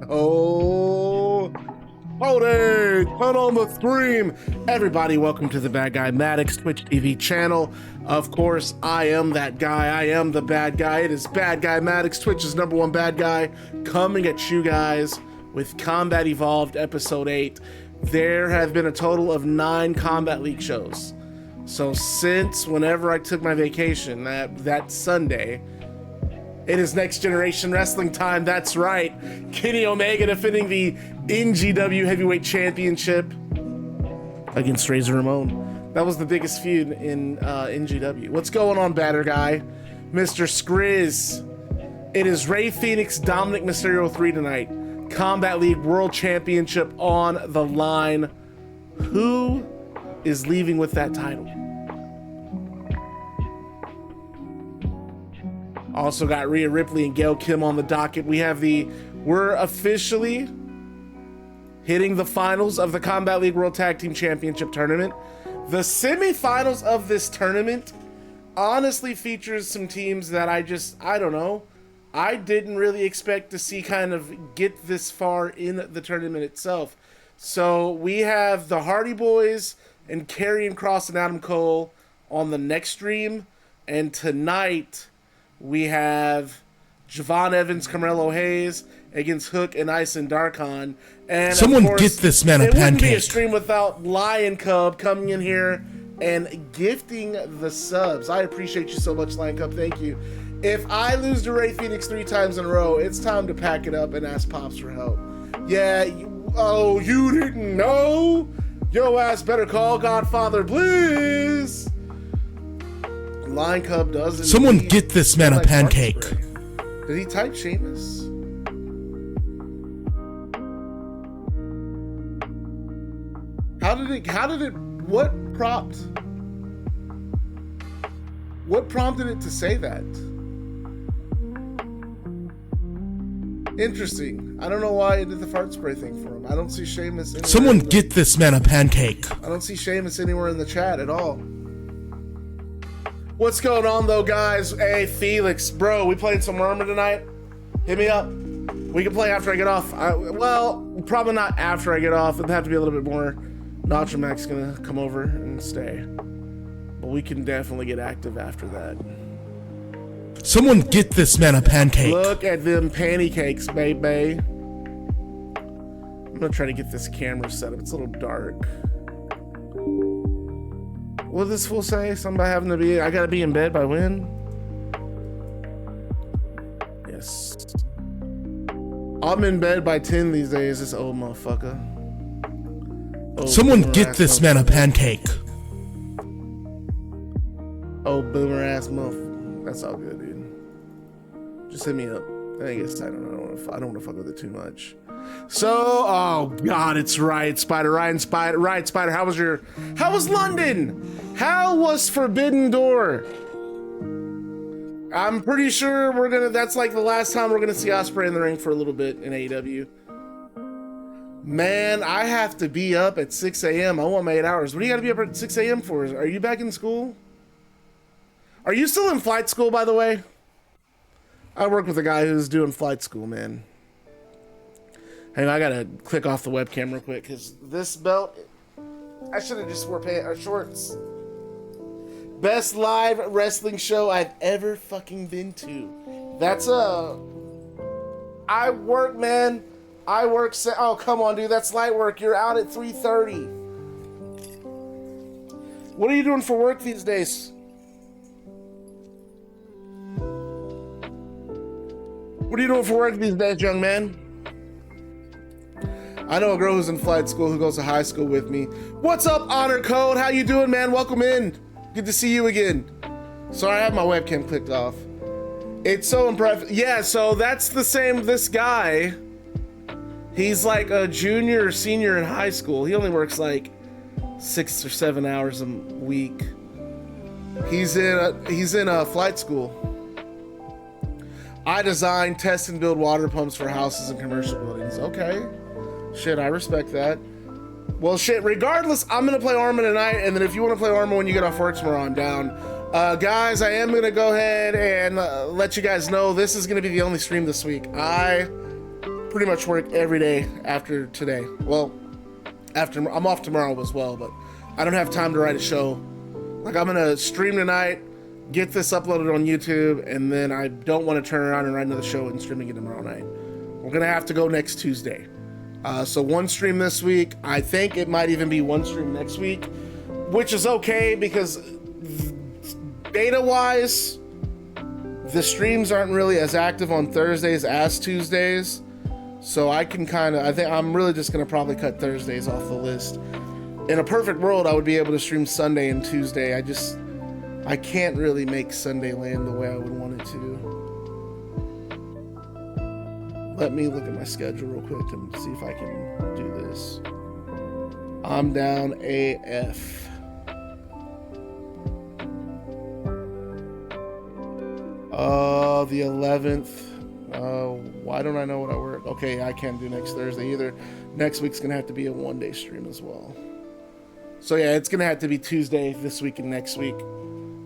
Oh, Toni, turn on the scream. Everybody, welcome to the Bad Guy Maddox Twitch TV channel. Of course, I am that guy. I am the bad guy. It is Bad Guy Maddox, Twitch's #1 bad guy, coming at you guys with Combat Evolved Episode 8. There have been a total of 9 Combat League shows. So since whenever I took my vacation, that Sunday, it is Next Generation Wrestling time. That's right. Kenny Omega defending the NGW Heavyweight Championship against Razor Ramon. That was the biggest feud in NGW. What's going on, batter guy? Mr. Skriz. It is Rey Fenix, Dominik Mysterio 3 tonight. Combat League World Championship on the line. Who is leaving with that title? Also got Rhea Ripley and Gail Kim on the docket. We're officially hitting the finals of the Combat League World Tag Team Championship Tournament. The semifinals of this tournament honestly features some teams that I don't know. I didn't really expect to see kind of get this far in the tournament itself. So we have the Hardy Boys and Karrion Kross and Adam Cole on the next stream. And tonight we have Javon Evans, Carmelo Hayes against Hook and Aysen Darkhan. And someone of course, get this man a pancake. It wouldn't be a pancake. stream without Lion Cub coming in here and gifting the subs. I appreciate you so much, Lion Cub. Thank you. If I lose to Rey Fenix 3 times in a row, it's time to pack it up and ask Pops for help. Yeah, you didn't know? Yo ass better call Godfather Bliss. Lion Cub doesn't. Someone get this man a pancake. Did he type Sheamus? What prompted it to say that? Interesting. I don't know why it did the fart spray thing for him. I don't see Sheamus anywhere. Someone get this man a pancake. I don't see Sheamus anywhere in the chat at all. What's going on though, guys? Hey, Felix, bro, we playing some Armor tonight? Hit me up. We can play after I get off. Well, probably not after I get off. It'd have to be a little bit more. Nacho Mac's gonna come over and stay. But we can definitely get active after that. Someone get this man a pancake. Look at them pancakes, baby. I'm gonna try to get this camera set up. It's a little dark. What did this fool say? Something about having to be, I gotta be in bed by when? Yes. I'm in bed by 10 these days, this old motherfucker. Someone get this man a pancake. Oh, boomer ass motherfucker. That's all good, dude. Just hit me up. I guess I don't want to fuck with it too much. So, oh god, it's right, Spider. Ryan, Spider. Right, Spider. How was London? How was Forbidden Door? I'm pretty sure that's like the last time we're gonna see Ospreay in the ring for a little bit in AEW. Man, I have to be up at 6 a.m. I want my 8 hours. What do you gotta be up at 6 a.m. for? Are you back in school? Are you still in flight school, by the way? I work with a guy who's doing flight school, man. Hang on, I gotta click off the webcam real quick, because this belt, I should have just wore shorts. Best live wrestling show I've ever fucking been to. I work, man. Oh, come on, dude, that's light work. You're out at 3:30. What are you doing for work these days? What are you doing for work these days, young man? I know a girl who's in flight school who goes to high school with me. What's up, Honor Code? How you doing, man? Welcome in. Good to see you again. Sorry, I have my webcam clicked off. It's so impressive. Yeah, so that's the same, this guy. He's like a junior or senior in high school. He only works like 6 or 7 hours a week. He's in a flight school. I design, test, and build water pumps for houses and commercial buildings. Okay. Shit, I respect that. Well, shit, regardless, I'm going to play Arma tonight, and then if you want to play Arma when you get off work tomorrow, I'm down. Guys, I am going to go ahead and let you guys know this is going to be the only stream this week. I pretty much work every day after today. Well, after I'm off tomorrow as well, but I don't have time to write a show. Like, I'm gonna stream tonight, get this uploaded on YouTube, and then I don't want to turn around and write another show and stream it tomorrow night. We're gonna have to go next Tuesday. So one stream this week. I think it might even be one stream next week, which is okay because data-wise, the streams aren't really as active on Thursdays as Tuesdays. So I can I think I'm really just gonna probably cut Thursdays off the list. In a perfect world, I would be able to stream Sunday and Tuesday. I can't really make Sunday land the way I would want it to. Let me look at my schedule real quick and see if I can do this. I'm down AF. The 11th. Why don't I know what I work? Okay, I can't do next Thursday either. Next week's gonna have to be a one-day stream as well. So yeah, it's gonna have to be Tuesday this week and next week.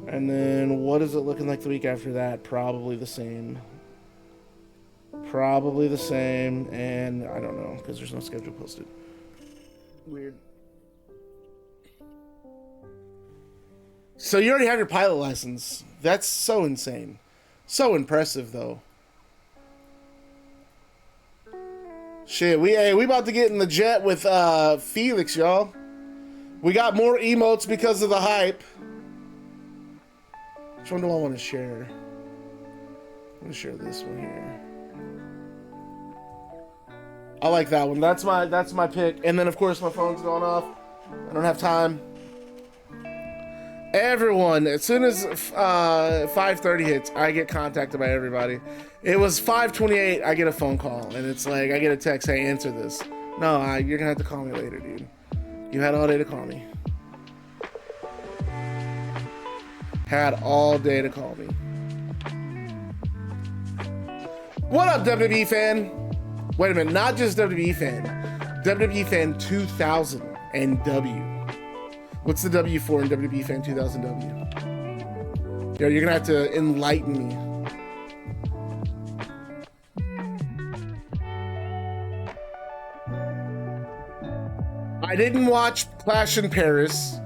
And then what is it looking like the week after that? Probably the same. Probably the same, and I don't know, because there's no schedule posted. Weird. So you already have your pilot license. That's so insane. So impressive, though. Shit, we about to get in the jet with Felix, y'all. We got more emotes because of the hype. Which one do I want to share? I'm gonna share this one here. I like that one. That's my pick. And then of course my phone's going off. I don't have time. Everyone, as soon as 5:30 hits, I get contacted by everybody. It was 5:28, I get a phone call, and it's like I get a text, hey, answer this. No, you're gonna have to call me later, dude. You had all day to call me. Had all day to call me. What up, WWE fan? Wait a minute, not just WWE fan. WWE fan 2000 and W. What's the W for in WWE fan 2000 W? Yo, you're gonna have to enlighten me. I didn't watch Clash in Paris.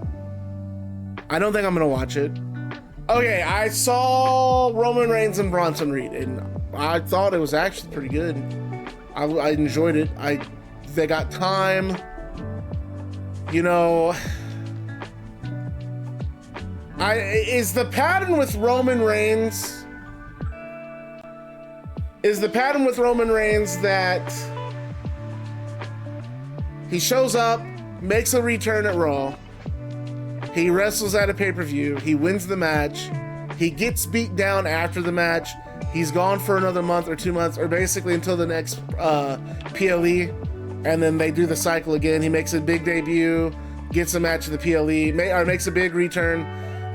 I don't think I'm gonna watch it. Okay, I saw Roman Reigns and Bronson Reed, and I thought it was actually pretty good. I enjoyed it. They got time. You know, is the pattern with Roman Reigns that he shows up, makes a return at Raw, he wrestles at a pay-per-view, he wins the match, he gets beat down after the match, he's gone for another month or 2 months, or basically until the next PLE, and then they do the cycle again. He makes a big debut, gets a match at the PLE, or makes a big return.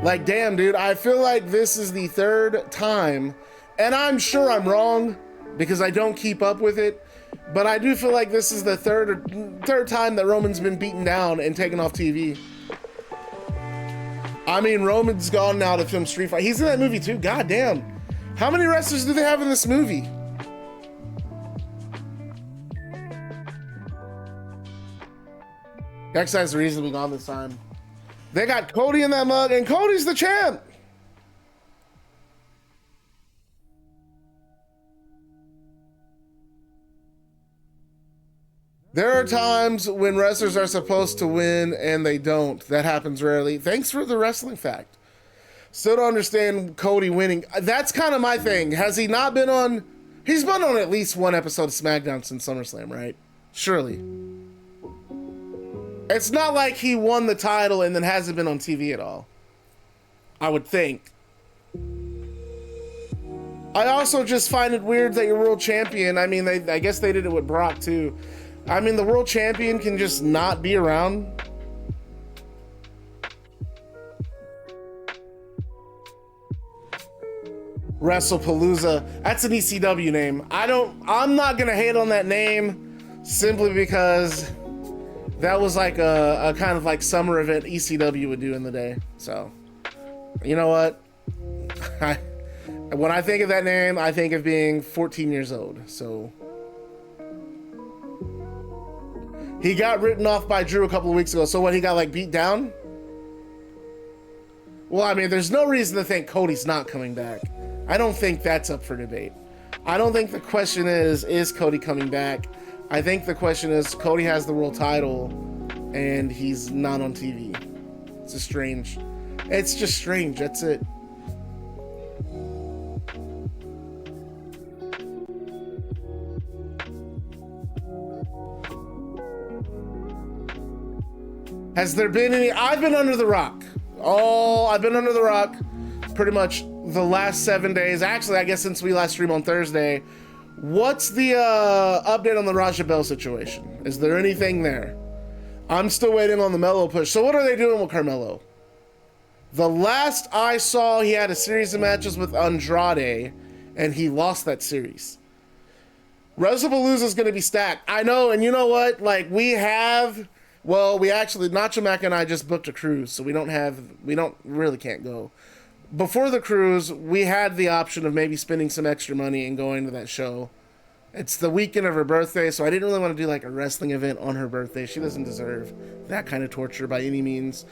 Like, damn, dude, I feel like this is the third time, and I'm sure I'm wrong because I don't keep up with it, but I do feel like this is the third time that Roman's been beaten down and taken off TV. I mean, Roman's gone now to film Street Fighter. He's in that movie too. God damn. How many wrestlers do they have in this movie? X-Side's the reason we gone this time. They got Cody in that mug, and Cody's the champ. There are times when wrestlers are supposed to win and they don't. That happens rarely. Thanks for the wrestling fact. Still don't understand Cody winning. That's kind of my thing. Has he not been on? He's been on at least one episode of SmackDown since SummerSlam, right? Surely. It's not like he won the title and then hasn't been on TV at all. I would think. I also just find it weird that you're world champion. I mean, I guess they did it with Brock too. I mean, the world champion can just not be around. WrestlePalooza. That's an ECW name. I'm not gonna hate on that name simply because that was like a kind of like summer event ECW would do in the day. So, you know what? When I think of that name, I think of being 14 years old. So, He got written off by Drew a couple of weeks ago. So what, he got like beat down? Well, I mean, there's no reason to think Cody's not coming back. I don't think that's up for debate. I don't think the question is Cody coming back? I think the question is, Cody has the world title and he's not on TV. It's just strange. It's just strange, that's it. Has there been any? I've been under the rock. I've been under the rock pretty much the last 7 days. Actually, I guess since we last streamed on Thursday. What's the update on the Raja Bell situation? Is there anything there? I'm still waiting on the Melo push. So what are they doing with Carmelo? The last I saw, he had a series of matches with Andrade, and he lost that series. WrestlePalooza is going to be stacked. I know, and you know what? Like, we actually, Nacho Mac and I just booked a cruise, so we can't go. Before the cruise, we had the option of maybe spending some extra money and going to that show. It's the weekend of her birthday, so I didn't really want to do like a wrestling event on her birthday. She doesn't deserve that kind of torture by any means.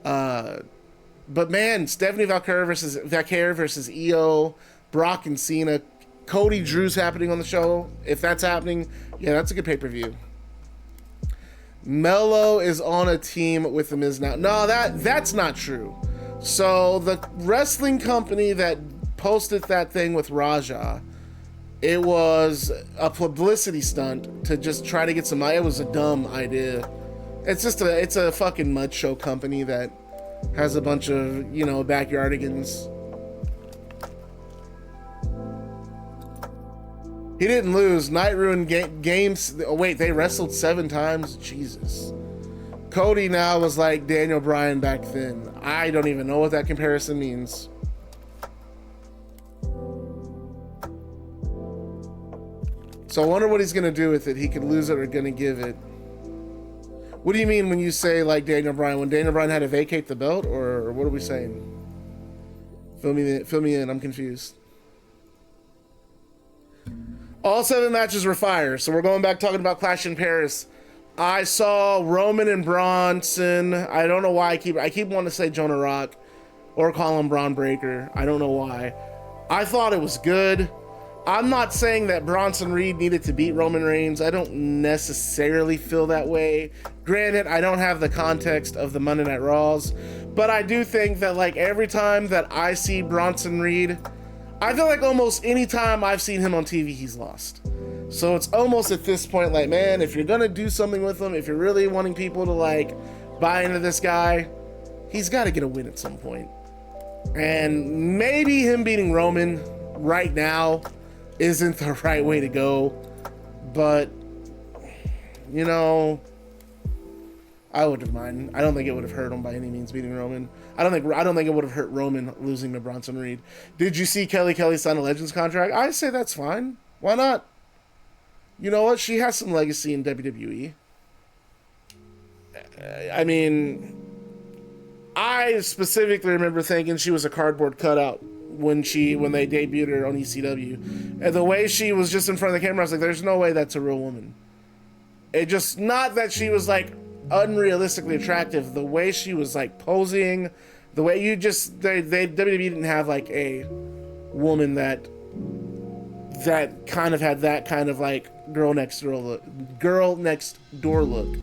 But man, Stephanie Valkyrie versus Io, Brock and Cena, Cody Drew's happening on the show. If that's happening, yeah, that's a good pay-per-view. Melo is on a team with The Miz now. No, that's not true. So the wrestling company that posted that thing with Raja, it was a publicity stunt to just try to get some. It was a dumb idea. It's a fucking mud show company that has a bunch of, backyardigans. He didn't lose. Night ruined games. Oh, wait, they wrestled 7 times? Jesus. Cody now was like Daniel Bryan back then. I don't even know what that comparison means. So I wonder what he's going to do with it. He could lose it or going to give it. What do you mean when you say like Daniel Bryan? When Daniel Bryan had to vacate the belt? Or what are we saying? Fill me in. I'm confused. All 7 matches were fire. So we're going back talking about Clash in Paris. I saw Roman and Bronson. I don't know why I keep wanting to say Jonah Rock or call him Braun Breaker. I don't know why. I thought it was good. I'm not saying that Bronson Reed needed to beat Roman Reigns. I don't necessarily feel that way. Granted, I don't have the context of the Monday Night Raws, but I do think that like every time that I see Bronson Reed, I feel like almost any time I've seen him on TV, he's lost. So it's almost at this point like, man, if you're gonna do something with him, if you're really wanting people to like buy into this guy, he's got to get a win at some point. And maybe him beating Roman right now isn't the right way to go, but I wouldn't mind. I don't think it would have hurt him by any means beating Roman. I don't think it would have hurt Roman losing to Bronson Reed. Did you see Kelly sign a Legends contract? I say that's fine. Why not? You know what? She has some legacy in WWE. I mean, I specifically remember thinking she was a cardboard cutout when they debuted her on ECW. And the way she was just in front of the camera, I was like, there's no way that's a real woman. It just, not that she was like unrealistically attractive, the way she was like posing, the way WWE didn't have like a woman that kind of had that kind of like girl next door look.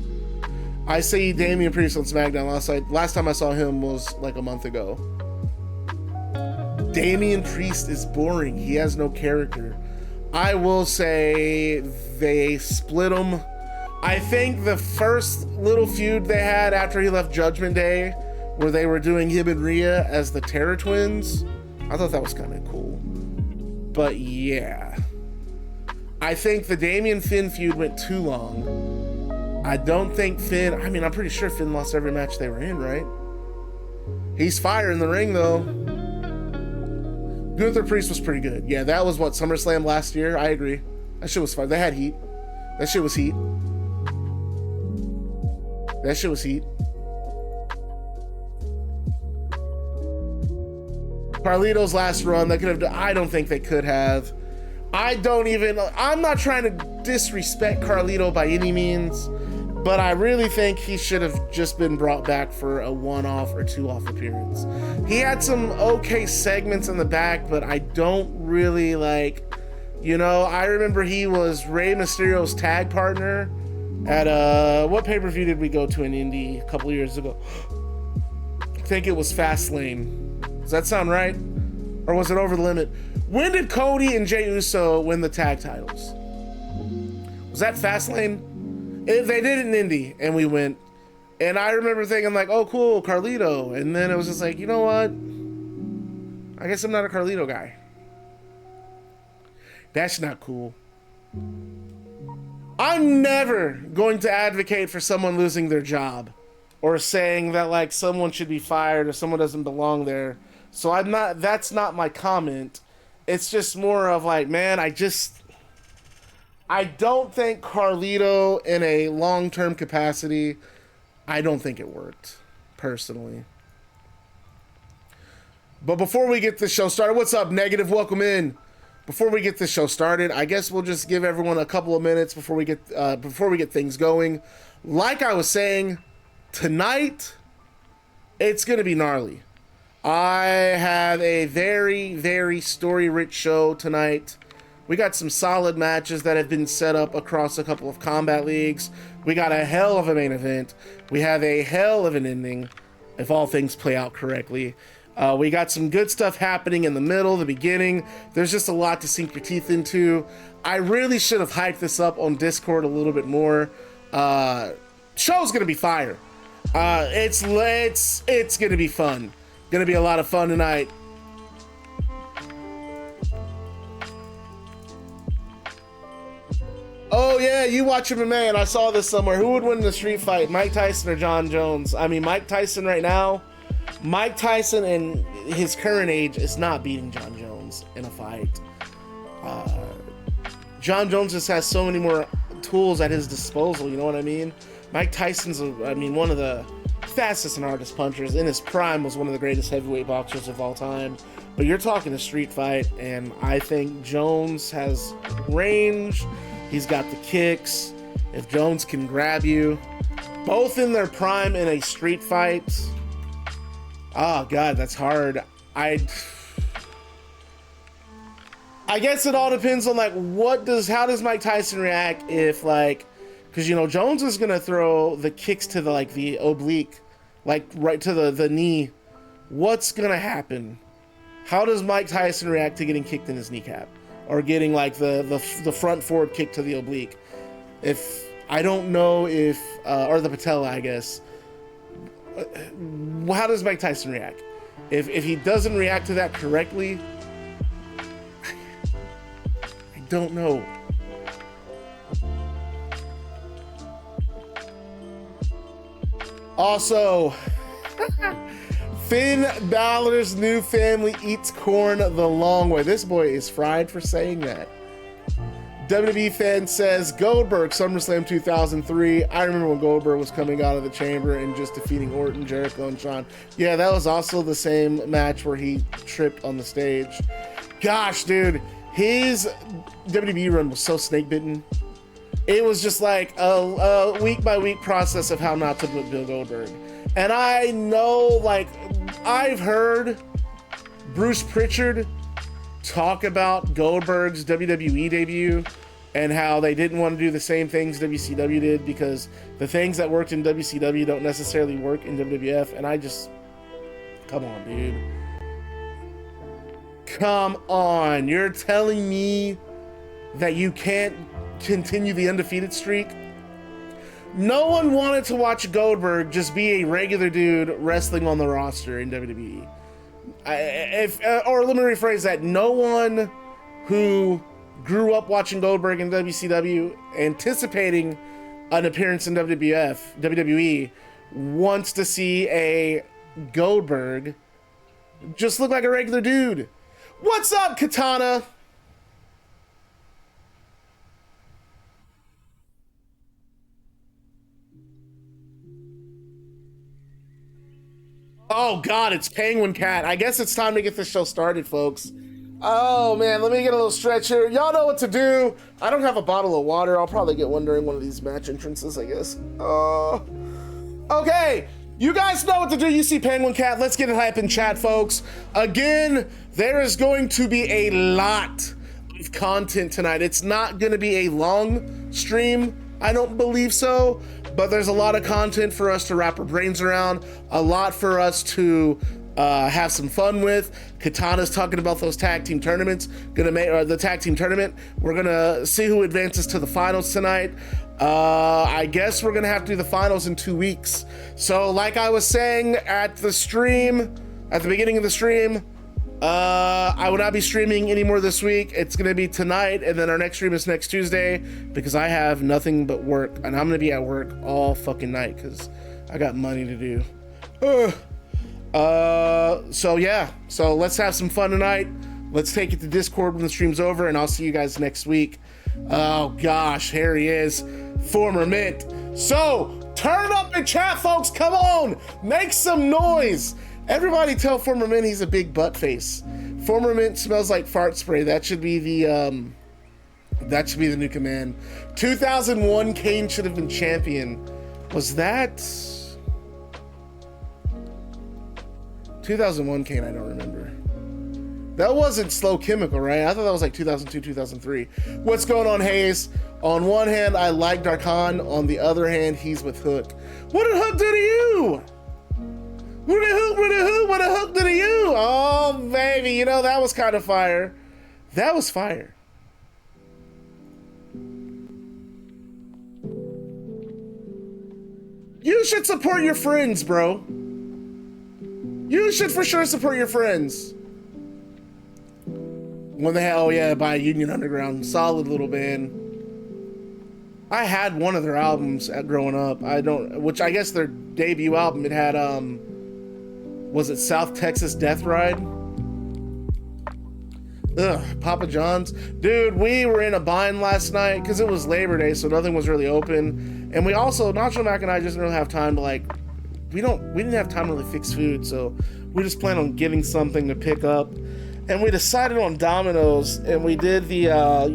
I see Damian Priest on SmackDown. Last time I saw him was like a month ago. Damian Priest is boring. He has no character. I will say they split him. I think the first little feud they had after he left Judgment Day, where they were doing him and Rhea as the Terror Twins, I thought that was kind of cool. But yeah, I think the Damian Finn feud went too long. I don't think Finn, I'm pretty sure Finn lost every match they were in, right? He's fire in the ring though. Gunther Priest was pretty good. Yeah, that was what, SummerSlam last year? I agree. That shit was fun. They had heat. That shit was heat. Carlito's last run, I don't think they could have. I'm not trying to disrespect Carlito by any means, but I really think he should have just been brought back for a one-off or two-off appearance. He had some okay segments in the back, but I don't really like, you know, I remember he was Rey Mysterio's tag partner at, what pay-per-view did we go to in Indy a couple years ago? I think it was Fastlane. Does that sound right? Or was it Over the Limit? When did Cody and Jey Uso win the tag titles? Was that Fastlane? They did it in Indy, and we went. And I remember thinking like, oh, cool, Carlito. And then it was just like, you know what? I guess I'm not a Carlito guy. That's not cool. I'm never going to advocate for someone losing their job or saying that like someone should be fired or someone doesn't belong there. So I'm not, that's not my comment. It's just more of like, man, I don't think Carlito in a long-term capacity, I don't think it worked, personally. But before we get this show started, what's up, Negative? Welcome in. Before we get this show started, I guess we'll just give everyone a couple of minutes before we get things going. Like I was saying, tonight, it's going to be gnarly. I have a very, very story-rich show tonight. We got some solid matches that have been set up across a couple of combat leagues. We got a hell of a main event. We have a hell of an ending, if all things play out correctly. We got some good stuff happening in the middle, the beginning. There's just a lot to sink your teeth into. I really should have hyped this up on Discord a little bit more. Show's gonna be fire. It's gonna be fun. Gonna be a lot of fun tonight. Oh yeah, you watch MMA, and I saw this somewhere. Who would win the street fight, Mike Tyson or John Jones? I mean, Mike Tyson right now, Mike Tyson in his current age is not beating John Jones in a fight. John Jones just has so many more tools at his disposal, you know what I mean? Mike Tyson's, one of the fastest and hardest punchers. In his prime was one of the greatest heavyweight boxers of all time. But you're talking a street fight, and I think Jones has range. He's got the kicks. If Jones can grab you, both in their prime in a street fight. Oh God, that's hard. I guess it all depends on like how does Mike Tyson react if like, because you know Jones is gonna throw the kicks to the oblique, like right to the knee. What's gonna happen? How does Mike Tyson react to getting kicked in his kneecap? Or getting like the front forward kick to the oblique. If I don't know if or the patella, I guess. How does Mike Tyson react? If he doesn't react to that correctly, I don't know. Also, Finn Balor's new family eats corn the long way. This boy is fried for saying that. WWE fan says Goldberg, SummerSlam 2003. I remember when Goldberg was coming out of the chamber and just defeating Orton, Jericho, and Shawn. Yeah, that was also the same match where he tripped on the stage. Gosh, dude, his WWE run was so snake bitten. It was just like a week by week process of how not to put Bill Goldberg. And I know, like, I've heard Bruce Pritchard talk about Goldberg's WWE debut and how they didn't want to do the same things WCW did because the things that worked in WCW don't necessarily work in WWF. And I just, come on, dude. Come on. You're telling me that you can't continue the undefeated streak? No one wanted to watch Goldberg just be a regular dude wrestling on the roster in WWE. Or let me rephrase that. No one who grew up watching Goldberg in WCW, anticipating an appearance in WWE, wants to see a Goldberg just look like a regular dude. What's up, Katana? Oh God, it's Penguin Cat. I guess it's time to get this show started, folks. Oh man, let me get a little stretch here. Y'all know what to do. I don't have a bottle of water. I'll probably get one during one of these match entrances, I guess. Okay, you guys know what to do. You see Penguin Cat. Let's get it hype in chat, folks. Again, there is going to be a lot of content tonight. It's not going to be a long stream. I don't believe so, but there's a lot of content for us to wrap our brains around, a lot for us to have some fun with. Katana's talking about those tag team tournaments, the tag team tournament. We're gonna see who advances to the finals tonight. I guess we're gonna have to do the finals in 2 weeks. So like I was saying at the beginning of the stream, I will not be streaming anymore this week. It's gonna be tonight, and then our next stream is next Tuesday because I have nothing but work, and I'm gonna be at work all fucking night because I got money to do. So yeah, so let's have some fun tonight. Let's take it to Discord when the stream's over, and I'll see you guys next week. Oh gosh, here he is, former Mint. So turn up the chat, folks. Come on, make some noise. Everybody tell former Mint he's a big butt face. Former Mint smells like fart spray. That should be the new command. 2001 Kane should have been champion. Was that 2001 Kane? I don't remember. That wasn't Slow Chemical, right? I thought that was like 2002, 2003. What's going on, Hayes? On one hand, I like Darkhan. On the other hand, he's with Hook. What did Hook do to you? What a hook did to you? Oh, baby, you know, that was kind of fire. That was fire. You should support your friends, bro. You should for sure support your friends. When the hell, yeah, by Union Underground, solid little band. I had one of their albums growing up. Which I guess their debut album, it had, was it South Texas Death Ride? Ugh, Papa John's. Dude, we were in a bind last night because it was Labor Day, so nothing was really open. And we also, Nacho Mac and I just didn't have time to we didn't have time to really fix food, so we just planned on getting something to pick up. And we decided on Domino's, and we did the,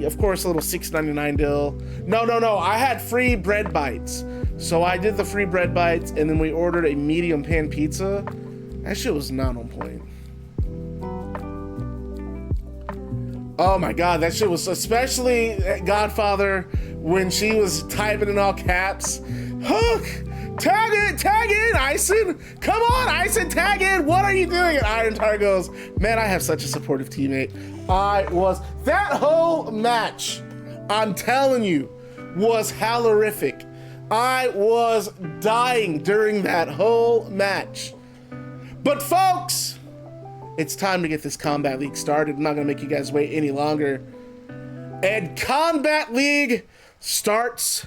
of course, a little $6.99 deal. No, I had free bread bites. So I did the free bread bites, and then we ordered a medium pan pizza. That shit was not on point. Oh my God, that shit was, especially Godfather, when she was typing in all caps. Hook! Tag in, Aysen! Come on, Aysen, tag in! What are you doing? And Iron Tar goes, man, I have such a supportive teammate. That whole match, I'm telling you, was hallorific. I was dying during that whole match. But folks, it's time to get this Combat League started. I'm not gonna make you guys wait any longer. And Combat League starts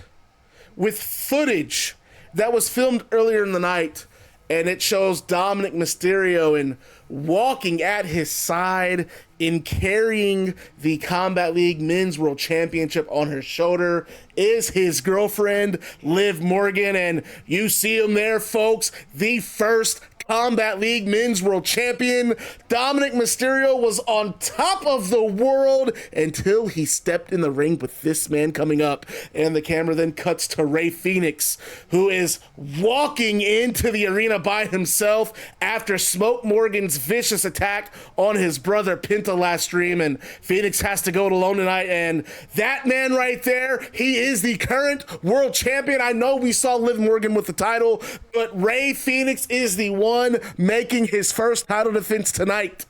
with footage that was filmed earlier in the night, and it shows Dominik Mysterio and walking at his side in carrying the Combat League Men's World Championship on her shoulder is his girlfriend, Liv Morgan, and you see him there, folks, the first Combat League Men's World Champion. Dominik Mysterio was on top of the world until he stepped in the ring with this man coming up. And the camera then cuts to Rey Fenix, who is walking into the arena by himself after Smoke Morgan's vicious attack on his brother Penta last stream. And Fenix has to go it alone tonight. And that man right there, he is the current world champion. I know we saw Liv Morgan with the title, but Rey Fenix is the one making his first title defense tonight.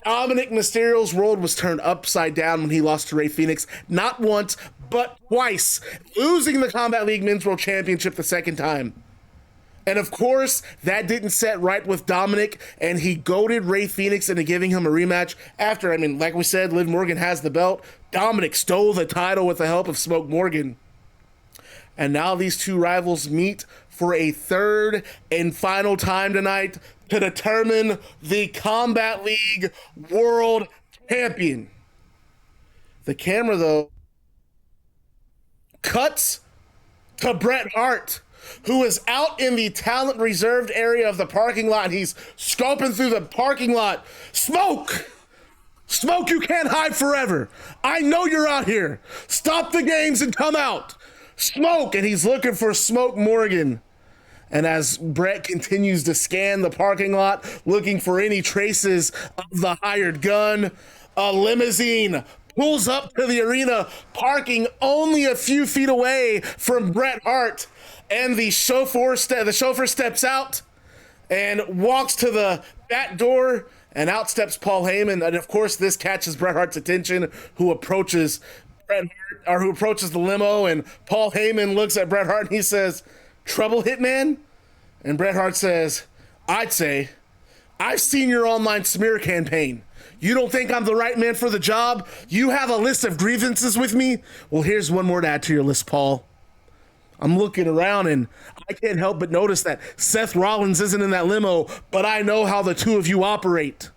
Dominik Mysterio's world was turned upside down when he lost to Rey Fenix, not once, but twice, losing the Combat League Men's World Championship the second time. And of course, that didn't set right with Dominik, and he goaded Rey Fenix into giving him a rematch after, like we said, Liv Morgan has the belt. Dominik stole the title with the help of Smoke Morgan. And now these two rivals meet for a third and final time tonight to determine the Combat League World Champion. The camera, though, cuts to Bret Hart, who is out in the talent reserved area of the parking lot. He's scoping through the parking lot. Smoke! Smoke, you can't hide forever. I know you're out here. Stop the games and come out. Smoke, and he's looking for Smoke Morgan. And as Bret continues to scan the parking lot, looking for any traces of the hired gun, a limousine pulls up to the arena, parking only a few feet away from Bret Hart. And the chauffeur steps out and walks to the back door, and out steps Paul Heyman. And of course, this catches Bret Hart's attention, who approaches the limo. And Paul Heyman looks at Bret Hart and he says, "Trouble, Hitman?" And Bret Hart says, "I'd say, I've seen your online smear campaign. You don't think I'm the right man for the job? You have a list of grievances with me? Well, here's one more to add to your list, Paul. I'm looking around and I can't help but notice that Seth Rollins isn't in that limo, but I know how the two of you operate.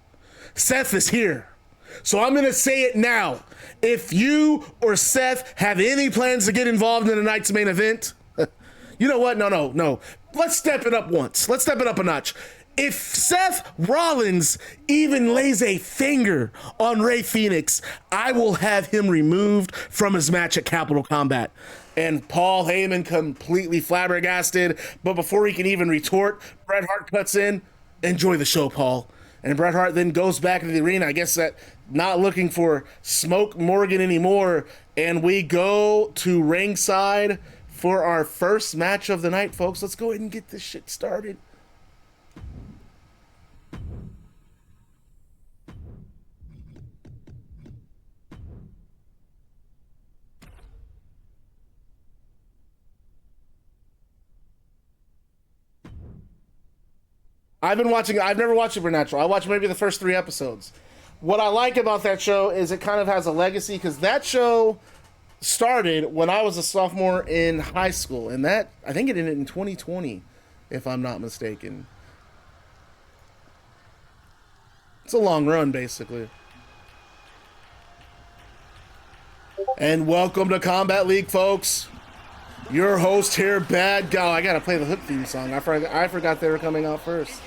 Seth is here. So I'm going to say it now. If you or Seth have any plans to get involved in tonight's main event, you know what? No. Let's step it up once. Let's step it up a notch. If Seth Rollins even lays a finger on Rey Fenix, I will have him removed from his match at Capital Combat." And Paul Heyman completely flabbergasted, but before he can even retort, Bret Hart cuts in. "Enjoy the show, Paul." And Bret Hart then goes back into the arena, I guess that not looking for Smoke Morgan anymore. And we go to ringside for our first match of the night, folks. Let's go ahead and get this shit started. I've never watched Supernatural. I watched maybe the first 3 episodes. What I like about that show is it kind of has a legacy, because that show started when I was a sophomore in high school, and that, I think it ended in 2020, if I'm not mistaken. It's a long run, basically. And welcome to Combat League, folks. Your host here, Bad Guy. I gotta play the Hook theme song. I forgot they were coming out first.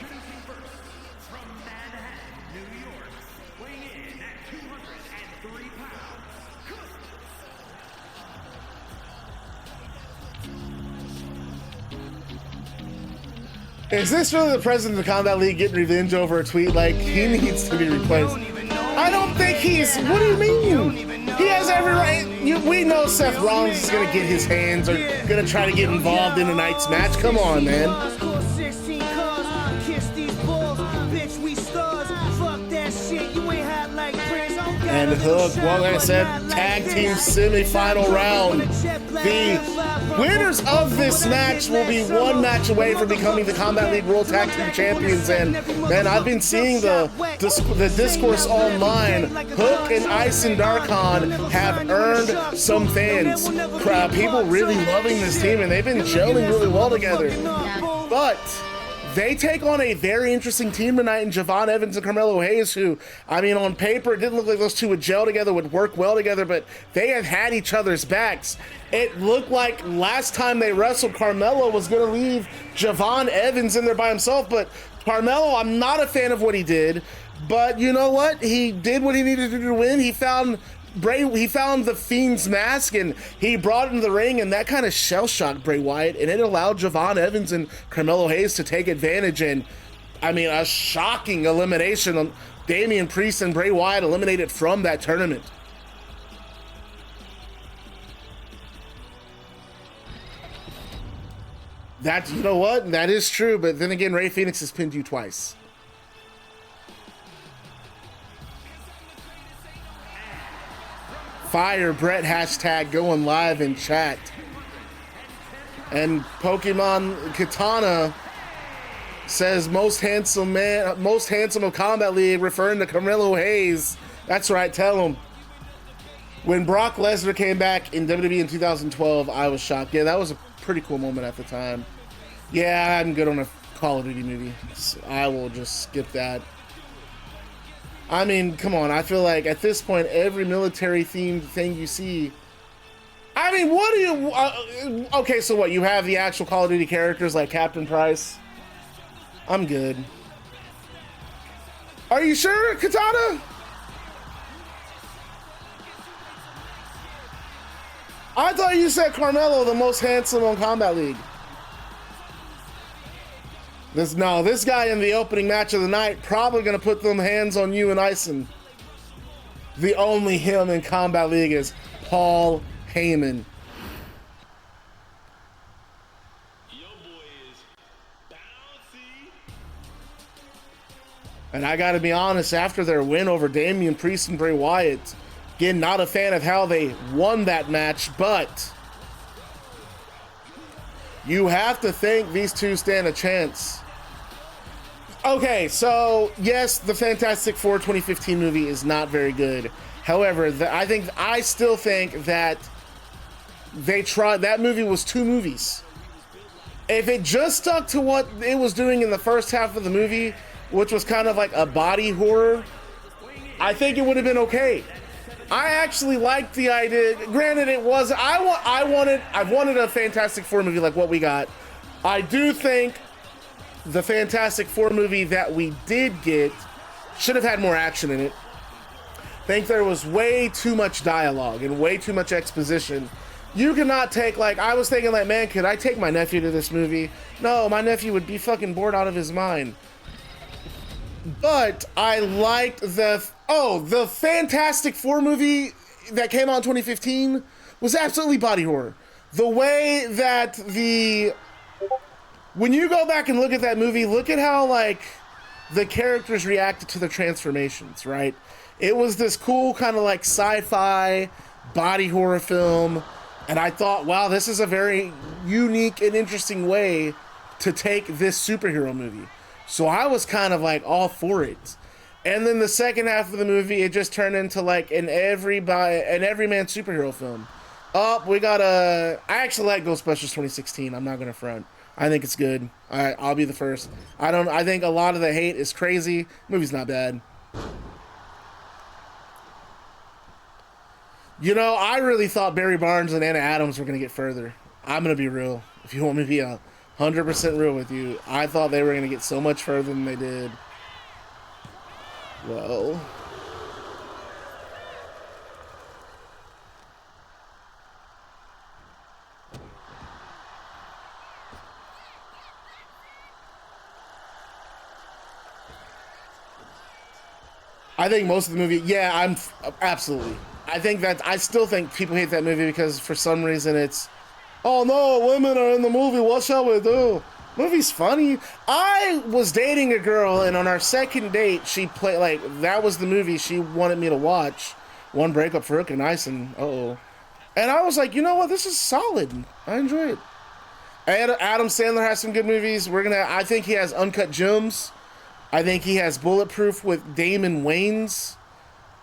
Is this really the president of the Combat League getting revenge over a tweet? Like, he needs to be replaced. I don't think he's... What do you mean? He has every right. We know Seth Rollins is going to get his hands or going to try to get involved in tonight's match. Come on, man. And Hook, well, like I said, tag team semifinal round. The winners of this match will be one match away from becoming the Combat League World Tag Team Champions. And man, I've been seeing the discourse online. Hook and Aysen Darkhan have earned some fans. People really loving this team, and they've been gelling really well together. But they take on a very interesting team tonight in Javon Evans and Carmelo Hayes, who, I mean, on paper, it didn't look like those two would gel together, would work well together, but they have had each other's backs. It looked like last time they wrestled, Carmelo was going to leave Javon Evans in there by himself, but Carmelo, I'm not a fan of what he did, but you know what? He did what he needed to do to win. He found the Fiend's mask and he brought it into the ring, and that kind of shell-shocked Bray Wyatt, and it allowed Javon Evans and Carmelo Hayes to take advantage. And I mean, a shocking elimination. Damian Priest and Bray Wyatt eliminated from that tournament. That, you know what? That is true, but then again, Rey Fenix has pinned you twice. Fire Bret hashtag going live in chat. And Pokemon Katana says most handsome of Combat League, referring to Carmelo Hayes. That's right, tell him. When Brock Lesnar came back in WWE in 2012, I was shocked. Yeah, that was a pretty cool moment at the time. Yeah, I'm good on a Call of Duty movie. So I will just skip that. I mean, come on. I feel like at this point, every military-themed thing you see... I mean, what do you... okay, so what? You have the actual Call of Duty characters like Captain Price? I'm good. Are you sure, Katana? I thought you said Carmelo, the most handsome on Combat League. This guy in the opening match of the night probably gonna put them hands on you and Aysen. The only him in Combat League is Paul Heyman. And I gotta be honest, after their win over Damian Priest and Bray Wyatt, again, not a fan of how they won that match, but you have to think these two stand a chance. Okay, so yes, the Fantastic Four 2015 movie is not very good. However, I still think that that movie was two movies. If it just stuck to what it was doing in the first half of the movie, which was kind of like a body horror, I think it would have been okay. I actually liked the idea. Granted, it was I wanted a Fantastic Four movie like what we got. I do think the Fantastic Four movie that we did get should have had more action in it. I think there was way too much dialogue and way too much exposition. You cannot take, like, I was thinking, like, man, could I take my nephew to this movie? No, my nephew would be fucking bored out of his mind. But I liked the Fantastic Four movie that came out in 2015 was absolutely body horror. The way that when you go back and look at that movie, look at how, like, the characters reacted to the transformations, right? It was this cool kind of like sci-fi body horror film. And I thought, wow, this is a very unique and interesting way to take this superhero movie. So I was kind of like all for it. And then the second half of the movie, it just turned into like an everyman superhero film. I actually like Ghostbusters 2016. I'm not going to front. I think it's good. I'll be the first. I think a lot of the hate is crazy. The movie's not bad. You know, I really thought Barry Barnes and Anna Adams were going to get further. I'm going to be real. If you want me to be 100% real with you, I thought they were going to get so much further than they did. Well, I think most of the movie, yeah, absolutely. I still think people hate that movie because for some reason it's, oh no, women are in the movie, what shall we do? Movie's funny. I was dating a girl and on our second date, she played, like, that was the movie she wanted me to watch. One Breakup for Ruca and Aysen. Uh-oh. And I was like, you know what, this is solid. I enjoy it. Adam Sandler has some good movies. I think he has Uncut Gems. I think he has Bulletproof with Damon Wayans.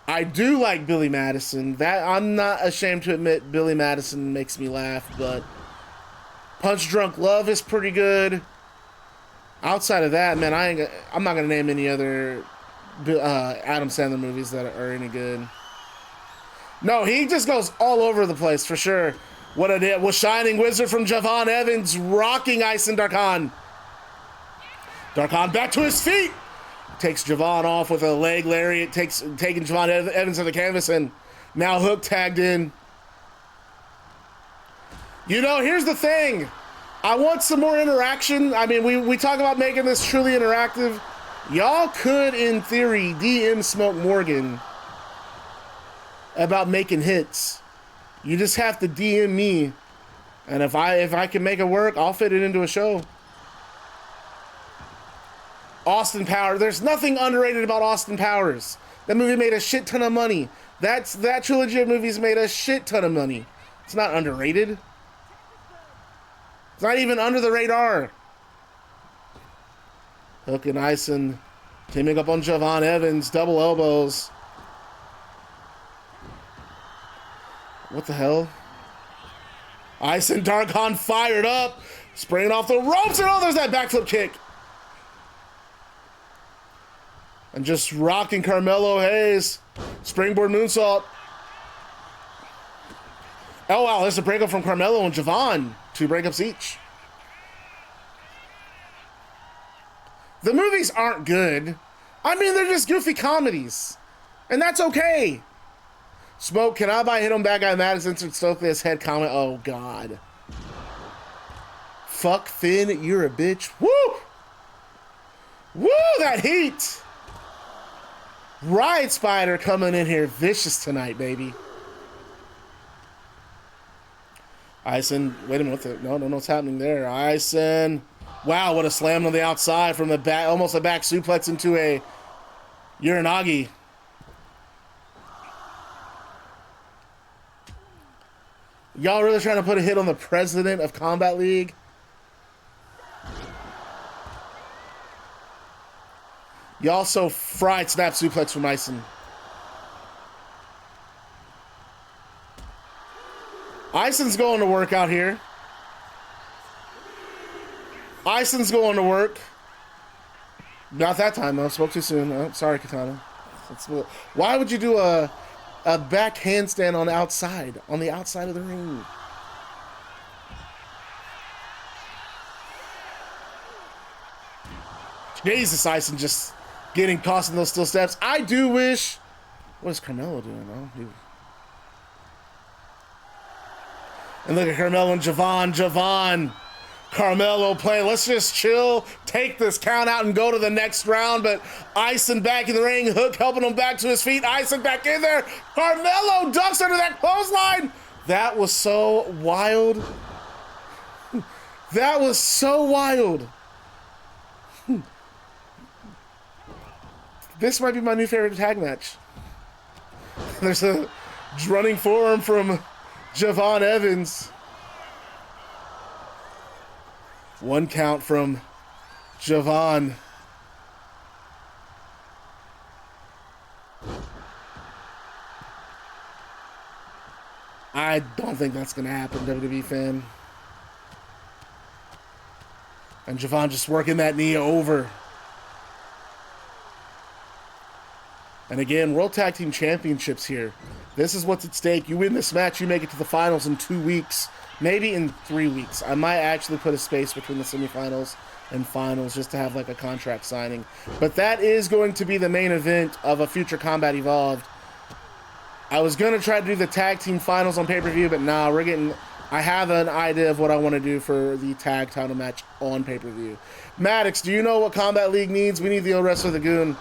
I do like Billy Madison. That I'm not ashamed to admit Billy Madison makes me laugh, but Punch Drunk Love is pretty good. Outside of that, man, I'm not gonna name any other Adam Sandler movies that are any good. No, he just goes all over the place for sure. What a day was Shining Wizard from Javon Evans rocking Aysen Darkhan. Darkhan back to his feet. Takes Javon off with a leg lariat, taking Javon Evans to the canvas, and now Hook tagged in. You know, here's the thing. I want some more interaction. I mean, we talk about making this truly interactive. Y'all could, in theory, DM Smoke Morgan about making hits. You just have to DM me. And if I can make it work, I'll fit it into a show. Austin Powers. There's nothing underrated about Austin Powers. That movie made a shit ton of money. That trilogy of movies made a shit ton of money. It's not underrated. It's not even under the radar. Hook and Aysen teaming up on Javon Evans. Double elbows. What the hell? Aysen Darkhan fired up. Spraying off the ropes. And there's that backflip kick. And just rocking Carmelo Hayes. Springboard moonsault. Oh, wow. There's a breakup from Carmelo and Javon. 2 breakups each. The movies aren't good. I mean, they're just goofy comedies. And that's okay. Smoke, can I buy hit on bad guy Maddox insert Stokely as head comment? Oh, God. Fuck Finn, you're a bitch. Woo! Woo, that heat! Riot Spider coming in here vicious tonight, baby. Aysen, wait a minute. No, what's happening there? Aysen. Wow, what a slam on the outside from the back, almost a back suplex into a Uranagi. Y'all really trying to put a hit on the president of Combat League? Y'all so fried snap suplex from Aysen. Aysen's going to work out here. Aysen's going to work. Not that time, though. Spoke too soon. Oh, sorry, Katana. Why would you do a back handstand on the outside of the ring? Jesus, Aysen just getting tossed in those steel steps. I do wish. What is Carmelo doing, though? And look at Carmelo and Javon. Carmelo playing. Let's just chill, take this count out, and go to the next round. But Aysen back in the ring. Hook helping him back to his feet. Aysen back in there. Carmelo ducks under that clothesline. That was so wild. That was so wild. This might be my new favorite tag match. There's a running forearm from Javon Evans. One count from Javon. I don't think that's going to happen, WWE fan. And Javon just working that knee over. And again, World Tag Team Championships here. This is what's at stake. You win this match, you make it to the finals in 2 weeks. Maybe in 3 weeks. I might actually put a space between the semifinals and finals just to have like a contract signing. But that is going to be the main event of a future Combat Evolved. I was going to try to do the tag team finals on pay-per-view, but nah, I have an idea of what I want to do for the tag title match on pay-per-view. Maddox, do you know what Combat League needs? We need the old wrestler, the Goon.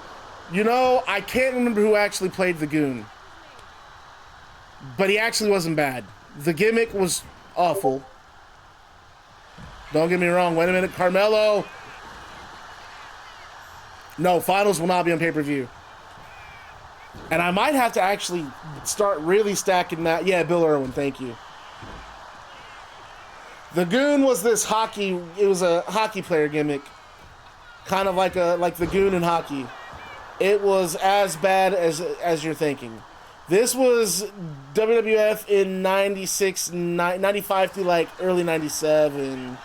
You know, I can't remember who actually played the Goon. But he actually wasn't bad. The gimmick was awful. Don't get me wrong. Wait a minute. Carmelo. No, finals will not be on pay-per-view. And I might have to actually start really stacking that. Yeah, Bill Irwin, thank you. The Goon was this hockey. It was a hockey player gimmick. Kind of like the Goon in hockey. It was as bad as you're thinking. This was WWF in 96, 95 through like early 97.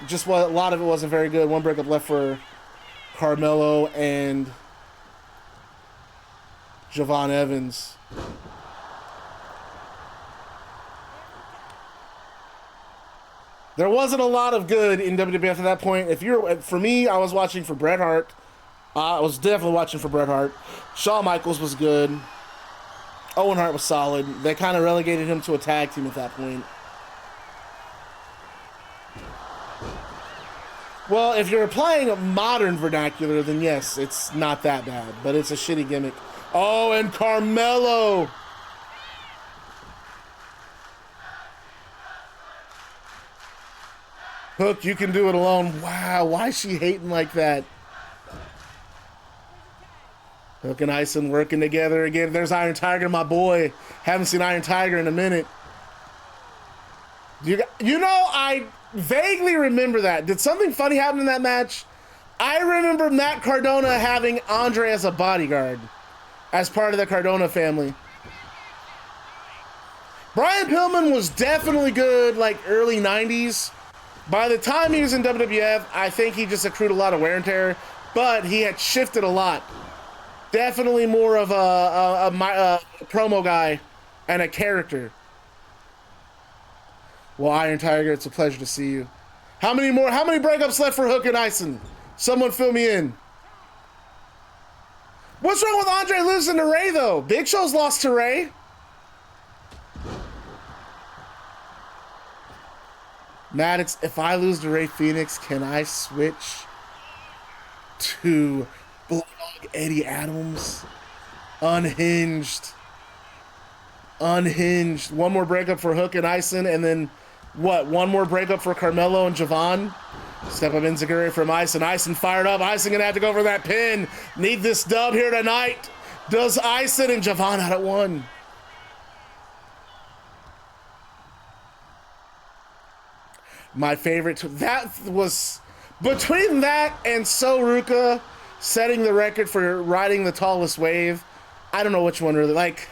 Just what a lot of it wasn't very good. One breakup left for Carmelo and Javon Evans. There wasn't a lot of good in WWF at that point. For me, I was watching for Bret Hart. I was definitely watching for Bret Hart. Shawn Michaels was good. Owen Hart was solid. They kind of relegated him to a tag team at that point. Well, if you're applying a modern vernacular, then yes, it's not that bad. But it's a shitty gimmick. Oh, and Carmelo! Hook, you can do it alone. Wow, why is she hating like that? Hook and Aysen working together again. There's Iron Tiger, my boy. Haven't seen Iron Tiger in a minute. You know, I vaguely remember that. Did something funny happen in that match? I remember Matt Cardona having Andre as a bodyguard, as part of the Cardona family. Brian Pillman was definitely good, like early 90s. By the time he was in WWF, I think he just accrued a lot of wear and tear, but he had shifted a lot. Definitely more of a promo guy and a character. Well, Iron Tiger, it's a pleasure to see you. How many breakups left for Hook and Aysen? Someone fill me in. What's wrong with Andre losing to Rey, though? Big Show's lost to Rey. Maddox, if I lose to Rey Fenix, can I switch to Bulldog Eddie Adams? Unhinged. Unhinged. One more breakup for Hook and Aysen, and then what? One more breakup for Carmelo and Javon? Step up Enziguri from Aysen. Aysen fired up. Aysen gonna have to go for that pin. Need this dub here tonight. Does Aysen and Javon out at one? My favorite, that was, between that and Ruca setting the record for riding the tallest wave, I don't know which one really, like,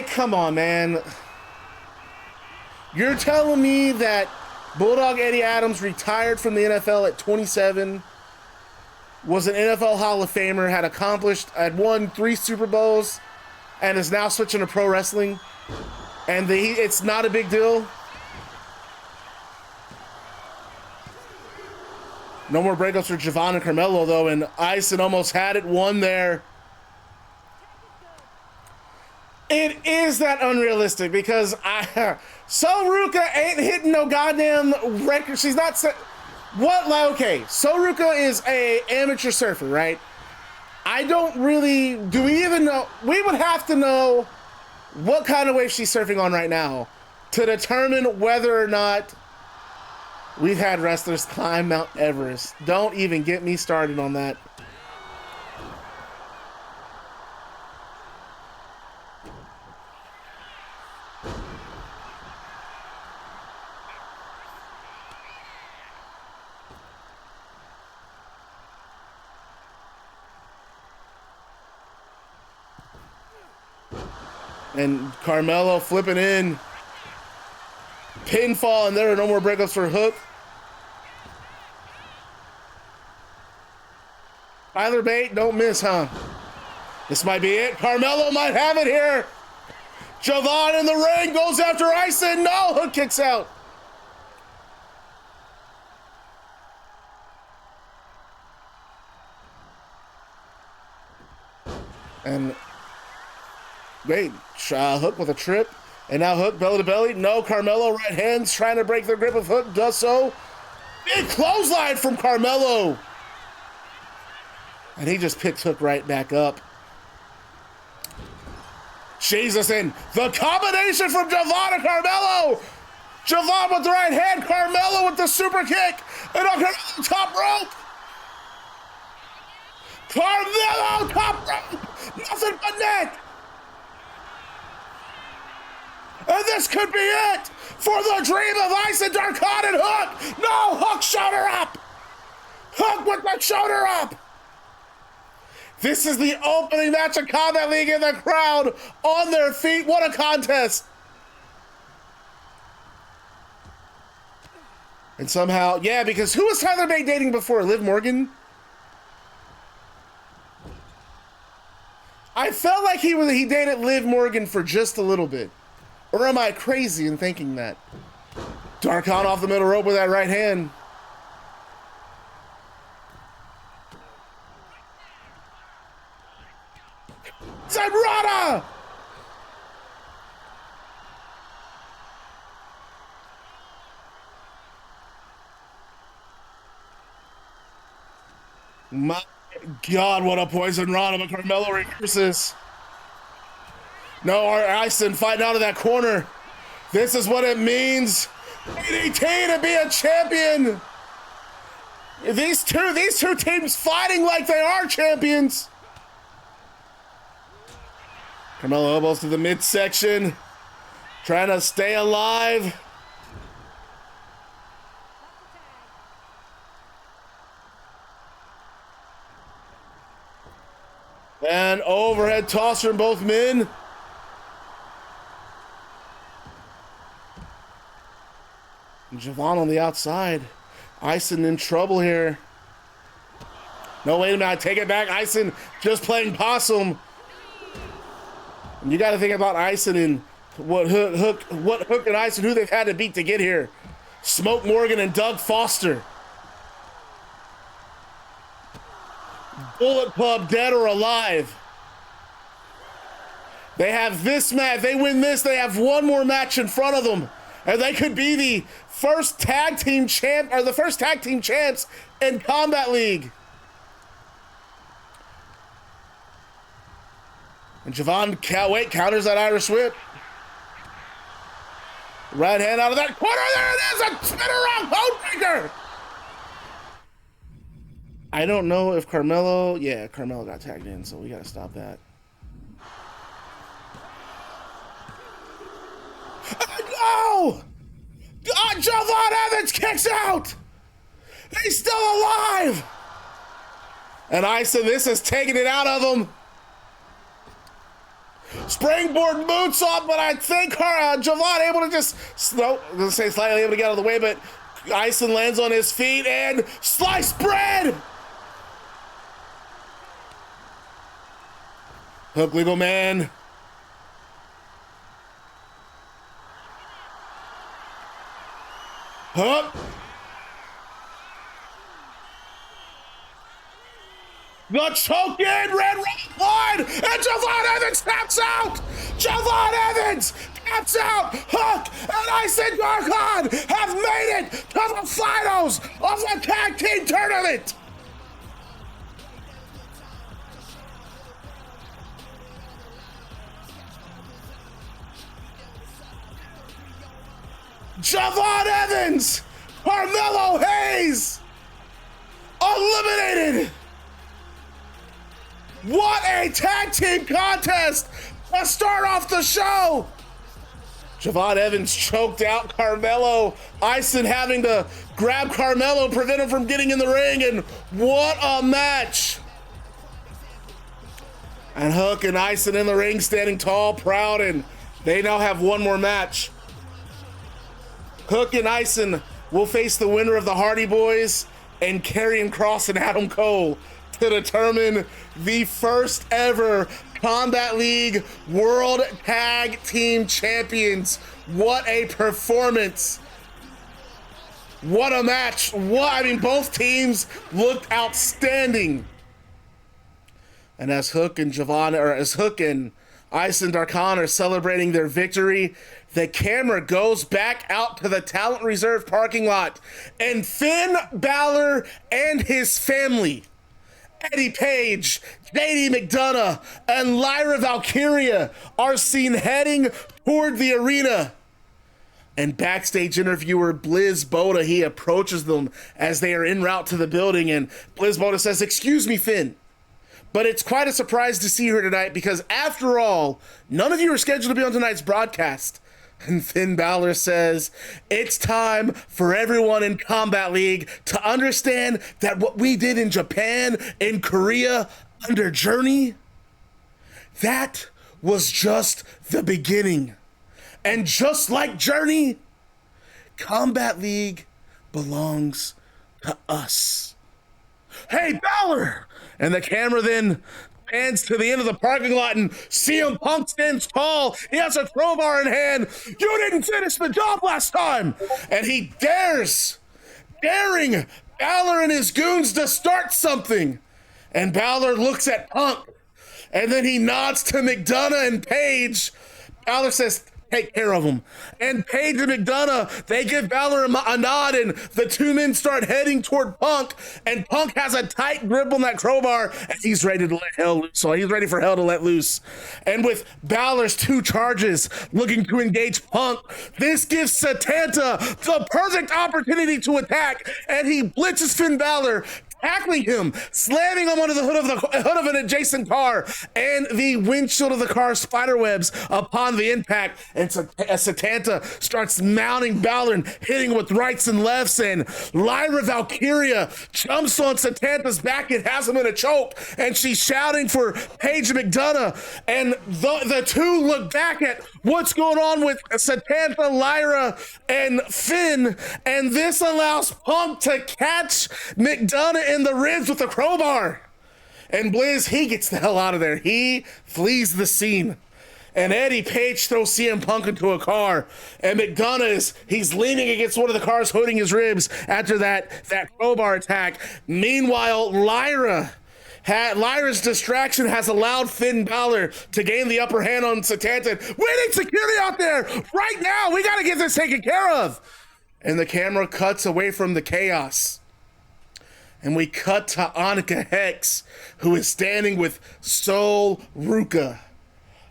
come on, man. You're telling me that Bulldog Eddie Adams retired from the NFL at 27, was an NFL Hall of Famer, had won 3 Super Bowls, and is now switching to pro wrestling, and it's not a big deal? No more breakups for Javon and Carmelo, though, and Aysen almost had it, won there. It is that unrealistic because Ruca ain't hitting no goddamn record. She's not okay, Ruca is a amateur surfer, right? I don't really, do we even know? We would have to know what kind of wave she's surfing on right now to determine whether or not we've had wrestlers climb Mount Everest. Don't even get me started on that. And Carmelo flipping in. Pinfall, and there are no more breakups for Hook. Tyler Bate, don't miss, huh? This might be it. Carmelo might have it here. Javon in the ring, goes after Aysen. No, Hook kicks out. And wait, Hook with a trip. And now Hook belly to belly. No, Carmelo right hands trying to break the grip of Hook. Does so. Big clothesline from Carmelo. And he just picks Hook right back up. Jesus, and the combination from Javon and Carmelo. Javon with the right hand. Carmelo with the super kick. And on the top rope. Carmelo top rope. Nothing but neck. And this could be it for the dream of Aysen, Darkhan, and Hook. No, Hook shoulder up. Hook with the shoulder up. This is the opening match of Combat League, and the crowd on their feet. What a contest. And somehow, yeah, because who was Tyler Bate dating before? Liv Morgan? I felt like he dated Liv Morgan for just a little bit. Or am I crazy in thinking that? Darkhan off the middle rope with that right hand. Zelina! My God, what a poison Rana, but Carmelo reverses. No, Aysen fighting out of that corner. This is what it means. DDT to be a champion. These two teams fighting like they are champions. Carmelo elbows to the midsection, trying to stay alive. And overhead toss from both men. And Javon on the outside. Aysen in trouble here. No, wait a minute, I take it back. Aysen just playing possum. And you got to think about Aysen and what Hook and Aysen, who they've had to beat to get here. Smoke Morgan and Doug Foster. Bullet Club, dead or alive. They have this match. They win this, they have one more match in front of them. And they could be the first tag team champ, or the first tag team champs in Combat League. And Javon counters that Irish whip. Right hand out of that corner. There it is, a spin around Codebreaker. I don't know if Carmelo, yeah, Carmelo got tagged in, so we gotta stop that. Oh, no! Javon Evans kicks out! He's still alive! And Aysen, this is taking it out of him. Springboard moonsault, but I think Javon able to just, no, I'm gonna say slightly able to get out of the way, but Aysen lands on his feet and sliced bread! Hook legal man. Hook. The choke in, red line, and Javon Evans taps out! Javon Evans taps out! Hook and Aysen Darkhan have made it to the finals of the tag team tournament! Javon Evans, Carmelo Hayes, eliminated! What a tag team contest to start off the show! Javon Evans choked out Carmelo. Aysen having to grab Carmelo, prevent him from getting in the ring, and what a match! And Hook and Aysen in the ring, standing tall, proud, and they now have one more match. Hook and Aysen will face the winner of the Hardy Boys and Karrion Kross and Adam Cole to determine the first ever Combat League World Tag Team Champions. What a performance. What a match. Both teams looked outstanding. And as Hook and Aysen Darkhan are celebrating their victory, the camera goes back out to the Talent Reserve parking lot, and Finn Balor and his family, Eddie Page, JD McDonough, and Lyra Valkyria, are seen heading toward the arena. And backstage interviewer Bliss Boda, he approaches them as they are en route to the building, and Bliss Boda says, "Excuse me, Finn, but it's quite a surprise to see you here tonight because, after all, none of you are scheduled to be on tonight's broadcast." And Finn Balor says, "It's time for everyone in Combat League to understand that what we did in Japan, in Korea, under Journey, that was just the beginning. And just like Journey, Combat League belongs to us. Hey, Balor!" And the camera then pans to the end of the parking lot, and CM Punk stands tall. He has a crowbar in hand. "You didn't finish the job last time!" And he daring Balor and his goons to start something. And Balor looks at Punk, and then he nods to McDonough and Page. Balor says, "Take care of him." And Page and McDonough, they give Balor a nod, and the two men start heading toward Punk, and Punk has a tight grip on that crowbar, and he's ready to let hell loose. So he's ready for hell to let loose. And with Balor's two charges looking to engage Punk, this gives Satanta the perfect opportunity to attack, and he blitzes Finn Balor, tackling him, slamming him onto the hood of an adjacent car, and the windshield of the car spiderwebs upon the impact. And Satanta starts mounting Balor and hitting with rights and lefts, and Lyra Valkyria jumps on Satanta's back and has him in a choke, and she's shouting for Page and McDonough, and the two look back at what's going on with Satanta, Lyra, and Finn, and this allows Punk to catch McDonough in the ribs with a crowbar. And Bliss, he gets the hell out of there. He flees the scene. And Eddie Page throws CM Punk into a car, and McDonough he's leaning against one of the cars, holding his ribs after that crowbar attack. Meanwhile, Lyra Lyra's distraction has allowed Finn Balor to gain the upper hand on Satanta. We need security out there right now. We got to get this taken care of. And the camera cuts away from the chaos. And we cut to Annika Hex, who is standing with Soul Ruca.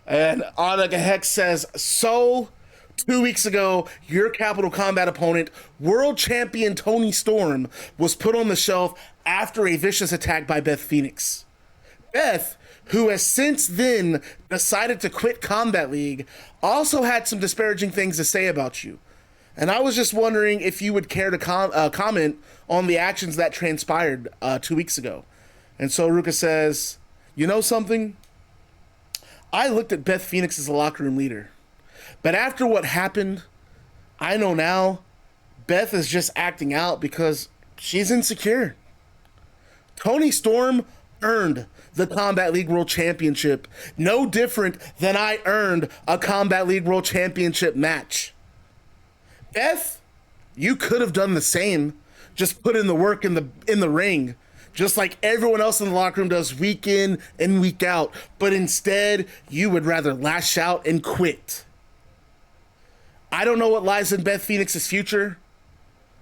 And Annika Hex says, Soul, 2 weeks ago, your Capital Combat opponent, world champion Toni Storm, was put on the shelf after a vicious attack by Beth Phoenix. Beth, who has since then decided to quit Combat League, also had some disparaging things to say about you. And I was just wondering if you would care to comment on the actions that transpired 2 weeks ago. And so Ruca says, you know something? I looked at Beth Phoenix as a locker room leader. But after what happened, I know now Beth is just acting out because she's insecure. Toni Storm earned the Combat League World Championship, no different than I earned a Combat League World Championship match. Beth, you could have done the same, just put in the work in the ring, just like everyone else in the locker room does week in and week out, but instead you would rather lash out and quit. I don't know what lies in Beth Phoenix's future,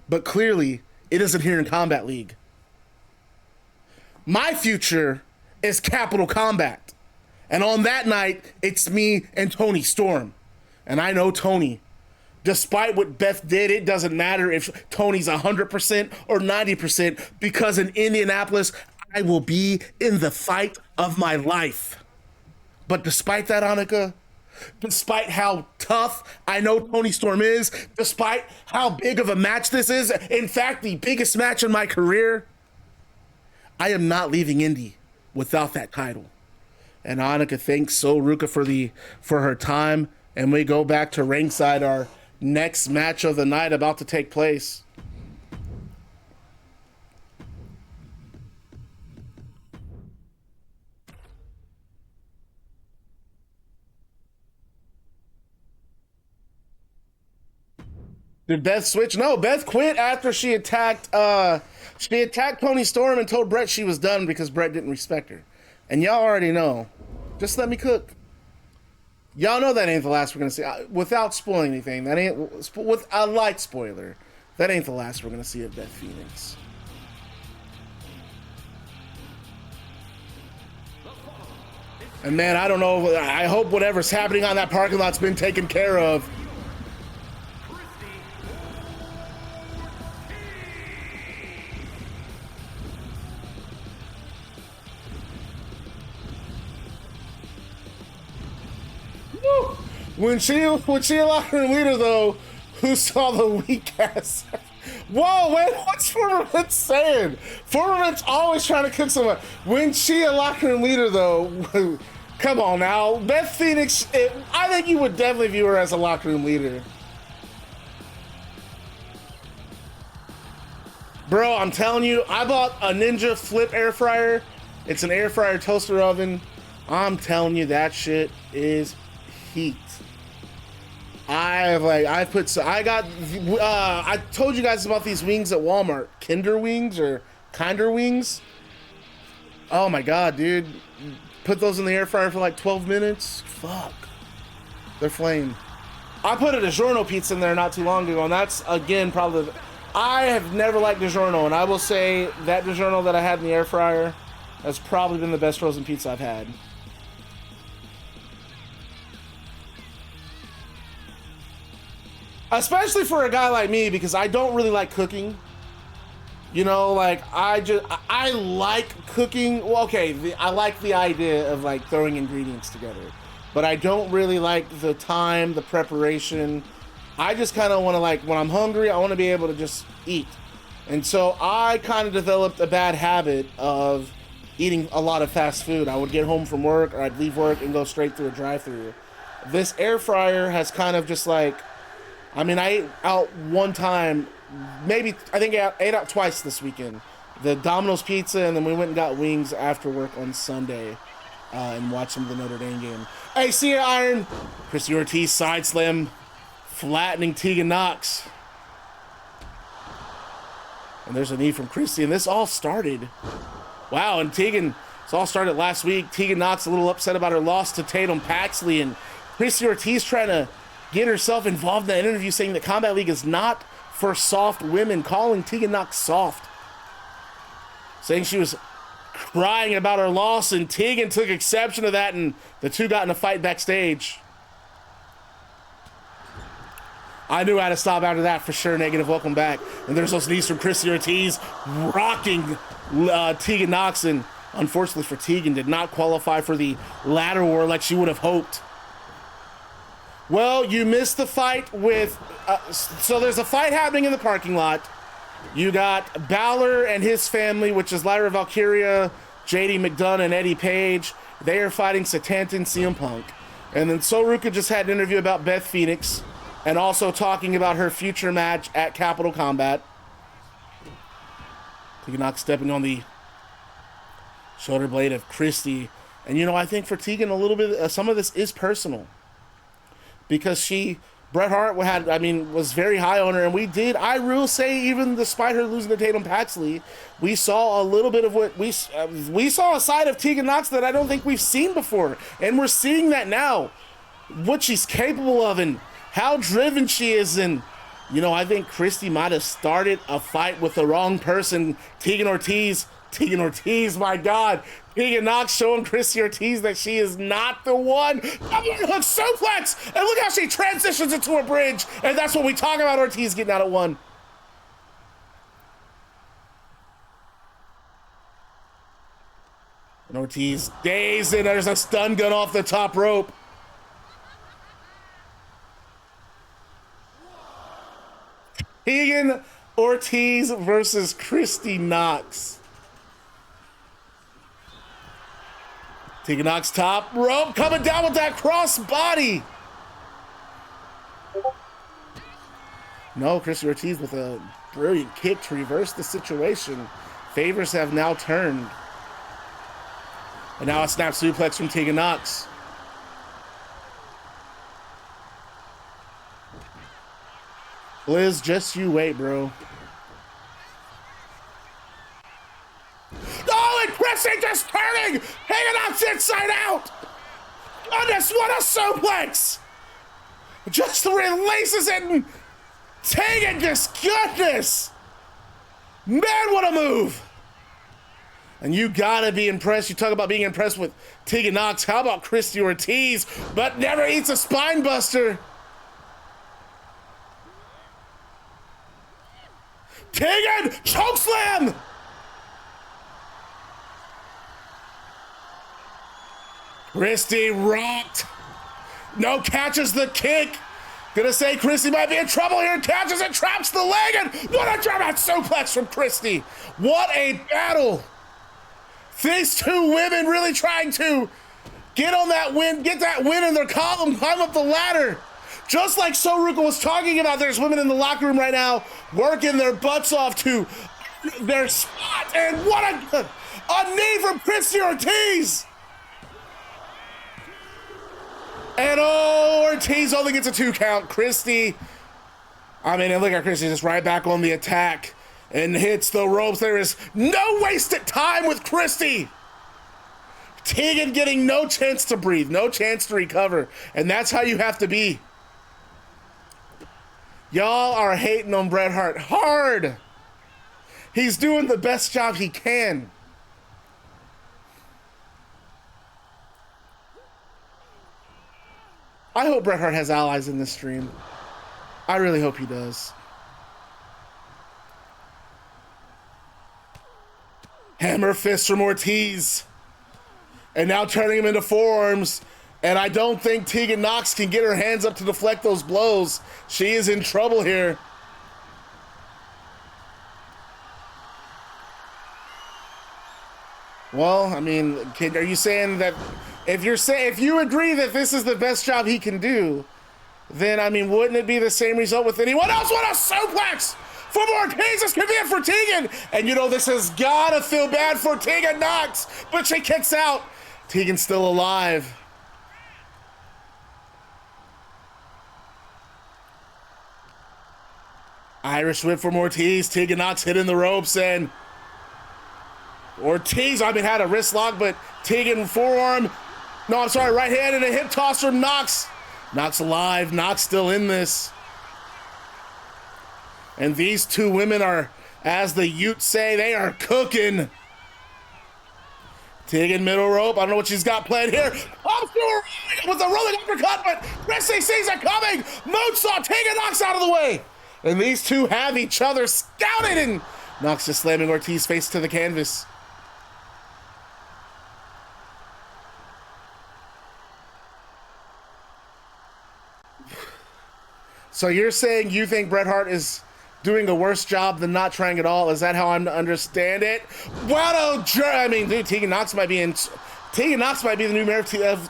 but clearly it isn't here in Combat League. My future is Capital Combat. And on that night, it's me and Toni Storm. And I know Toni. Despite what Beth did, it doesn't matter if Toni's 100% or 90%, because in Indianapolis, I will be in the fight of my life. But despite that, Annika, despite how tough I know Toni Storm is, despite how big of a match this is, in fact, the biggest match in my career, I am not leaving Indy without that title. And Annika thanks Soul Ruca for her time, and we go back to ringside, our next match of the night about to take place. Did Beth switch? No, Beth quit after she attacked Toni Storm and told Bret she was done because Bret didn't respect her. And y'all already know. Just let me cook. Y'all know that ain't the last we're gonna see. Without spoiling anything, that ain't with a light spoiler. That ain't the last we're gonna see of Beth Phoenix. And man, I don't know. I hope whatever's happening on that parking lot's been taken care of. When she a locker room leader though, who saw the weak ass? Whoa, wait, what's Former Vince saying? Former Vince always trying to cook someone. When she a locker room leader though, come on now, Beth Phoenix. I think you would definitely view her as a locker room leader. Bro, I'm telling you, I bought a Ninja Flip air fryer. It's an air fryer toaster oven. I'm telling you, that shit is heat. I told you guys about these wings at Walmart, Kinder wings or Kinder wings. Oh my god, dude, put those in the air fryer for like 12 minutes. Fuck, they're flame. I put a DiGiorno pizza in there not too long ago, and that's again probably. I have never liked DiGiorno, and I will say that DiGiorno that I had in the air fryer has probably been the best frozen pizza I've had. Especially for a guy like me, because I don't really like cooking. You know, like, I like cooking. Well, okay, I like the idea of, like, throwing ingredients together. But I don't really like the time, the preparation. I just kind of want to, like, when I'm hungry, I want to be able to just eat. And so I kind of developed a bad habit of eating a lot of fast food. I would get home from work, or I'd leave work and go straight through a drive-thru. This air fryer has kind of just, like, I mean, I ate out one time, maybe, I think I ate out twice this weekend. The Domino's pizza, and then we went and got wings after work on Sunday and watched some of the Notre Dame game. Hey, see ya, Iron. Christie Ortiz side slam, flattening Tegan Knox. And there's a knee from Christie, and this all started. Wow, and Tegan This all started last week. Tegan Nox a little upset about her loss to Tatum Paxley, and Christie Ortiz trying to get herself involved in that interview, saying that Combat League is not for soft women, calling Tegan Nox soft. Saying she was crying about her loss, and Tegan took exception to that, and the two got in a fight backstage. I knew I had to stop after that for sure. Negative, welcome back. And there's those knees from Christie Ortiz rocking Tegan Nox, and unfortunately for Tegan, did not qualify for the ladder war like she would have hoped. Well, you missed the fight with... so there's a fight happening in the parking lot. You got Balor and his family, which is Lyra Valkyria, JD McDonough, and Eddie Page. They are fighting Satanta and CM Punk. And then Ruca just had an interview about Beth Phoenix, and also talking about her future match at Capital Combat. Tegan Nox stepping on the shoulder blade of Christie. And, you know, I think for Tegan, a little bit, some of this is personal. Because Bret Hart was very high on her, and I will say, even despite her losing to Tatum Paxley, we saw a little bit of what we saw a side of Tegan Nox that I don't think we've seen before, and we're seeing that now, what she's capable of and how driven she is. And you know, I think Christie might have started a fight with the wrong person. Tegan Ortiz, my God. Tegan Nox showing Christie Ortiz that she is not the one. Hook suplex! And look how she transitions into a bridge. And that's what we talk about, Ortiz getting out at one. And Ortiz dazed, and there's a stun gun off the top rope. Tegan Ortiz versus Christie Nox. Tegan Nox top rope, coming down with that cross body. No, Christie Ortiz with a brilliant kick to reverse the situation. Favors have now turned. And now a snap suplex from Tegan Nox. Liz, just you wait, bro. Oh, and Christie just turning! Tegan Nox inside out! Goodness, what a suplex! Just releases it, and Tegan, just goodness! Man, what a move! And you gotta be impressed. You talk about being impressed with Tegan Nox. How about Christie Ortiz? But never eats a spine buster. Tegan, chokeslam! Christie rocked. No, catches the kick. Gonna say Christie might be in trouble here. Catches it, traps the leg, and what a dramatic suplex from Christie. What a battle. These two women really trying to get that win in their column, climb up the ladder. Just like Ruca was talking about, there's women in the locker room right now working their butts off to their spot. And what a knee from Christie Ortiz. And Ortiz only gets a 2 count. Christie, and look at Christie just right back on the attack and hits the ropes. There is no wasted time with Christie. Tegan getting no chance to breathe, no chance to recover. And that's how you have to be. Y'all are hating on Bret Hart hard. He's doing the best job he can. I hope Bret Hart has allies in this stream. I really hope he does. Hammer fist from Ortiz. And now turning him into forearms. And I don't think Tegan Nox can get her hands up to deflect those blows. She is in trouble here. Well, are you saying that if you agree that this is the best job he can do, then wouldn't it be the same result with anyone else? What a suplex from Ortiz! This could be it for Tegan. And this has gotta feel bad for Tegan Nox, but she kicks out. Tegan's still alive. Irish whip from Ortiz. Tegan Nox hitting the ropes, and Ortiz, had a wrist lock, but Tegan forearm. No, I'm sorry, right hand and a hip toss from Nox. Nox alive, Nox still in this. And these two women are, as the Utes say, they are cooking. Tegan middle rope, I don't know what she's got planned here. With a rolling uppercut, but Christie sees it coming. Moonsault, Tegan Nox out of the way. And these two have each other scouted, and Nox just slamming Ortiz face to the canvas. So you're saying you think Bret Hart is doing a worse job than not trying at all? Is that how I'm to understand it? Dude, Tegan Nox might be the new mayor of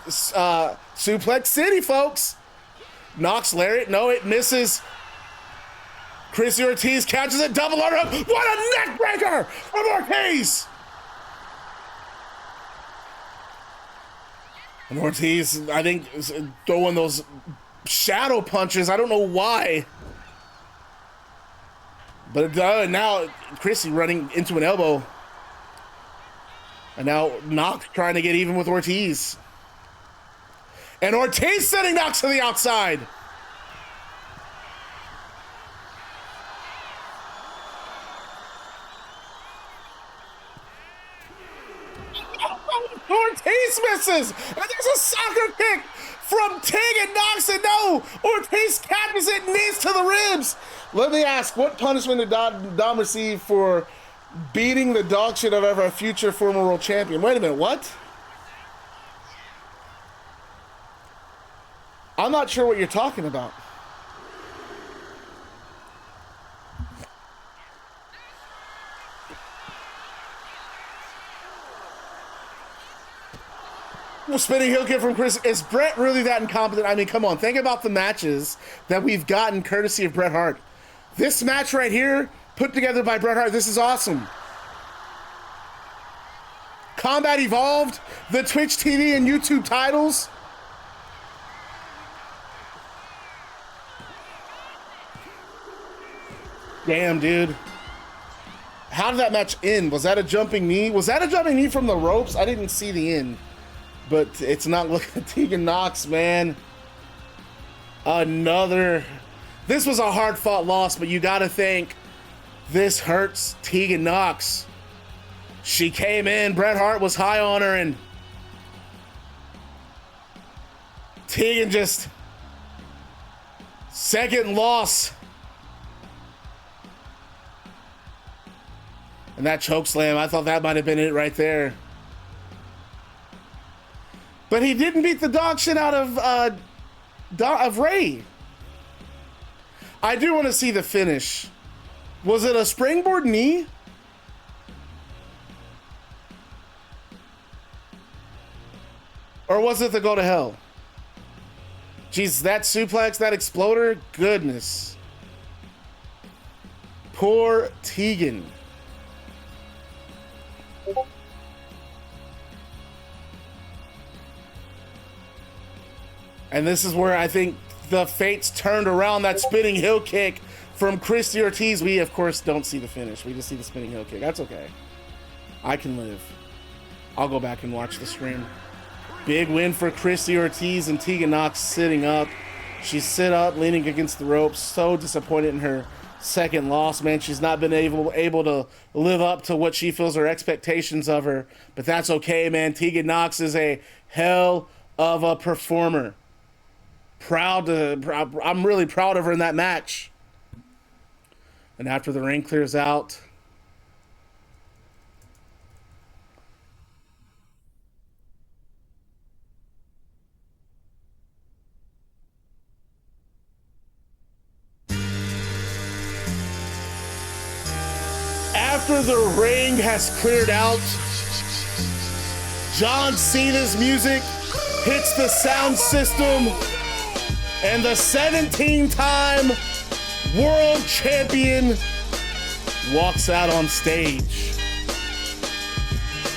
Suplex City, folks. Nox lariat, no, it misses. Christie Ortiz catches it, double underhook. What a neck breaker from Ortiz! And Ortiz, I think, is throwing those shadow punches. I don't know why. But now Christie running into an elbow. And now Nox trying to get even with Ortiz. And Ortiz sending Nox to the outside. Ortiz misses! And there's a soccer kick from Tegan Nox, and no! Ortiz catches it, knees to the ribs! Let me ask, what punishment did Dom receive for beating the dog shit out of our future former world champion? Wait a minute, what? I'm not sure what you're talking about. Spinning heel kick from Chris. Is Bret really that incompetent? I mean, come on. Think about the matches that we've gotten courtesy of Bret Hart. This match right here, put together by Bret Hart, this is awesome. Combat Evolved, the Twitch TV and YouTube titles. Damn, dude. How did that match end? Was that a jumping knee? Was that a jumping knee from the ropes? I didn't see the end. But it's not looking at Tegan Nox, man. This was a hard-fought loss, but you gotta think this hurts Tegan Nox. She came in, Bret Hart was high on her, and Tegan just second loss. And that choke slam, I thought that might have been it right there. But he didn't beat the dog shit out of Rey. I do want to see the finish. Was it a springboard knee? Or was it the go to hell? Jeez, that suplex, that exploder, goodness. Poor Tegan. And this is where I think the fates turned around. That spinning heel kick from Christie Ortiz. We, of course, don't see the finish. We just see the spinning heel kick. That's okay. I can live. I'll go back and watch the stream. Big win for Christie Ortiz, and Tegan Nox sitting up. She sit up, leaning against the ropes. So disappointed in her second loss, man. She's not been able to live up to what she feels are expectations of her. But that's okay, man. Tegan Nox is a hell of a performer. I'm really proud of her in that match. And after the ring clears out, after the ring has cleared out, John Cena's music hits the sound system. And the 17-time world champion walks out on stage.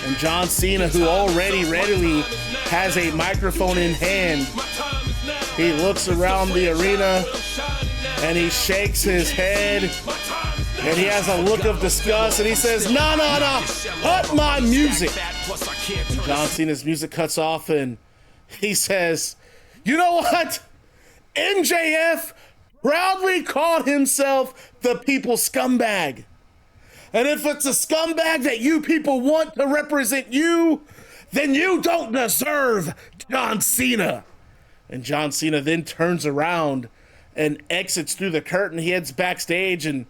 And John Cena, who already readily has a microphone in hand, he looks around the arena and he shakes his head And he has a look of disgust, and he says, "No, no, no, cut my music." And John Cena's music cuts off, and he says, "You know what? MJF proudly called himself the people's scumbag. And if it's a scumbag that you people want to represent you, then you don't deserve John Cena." And John Cena then turns around and exits through the curtain. He heads backstage, and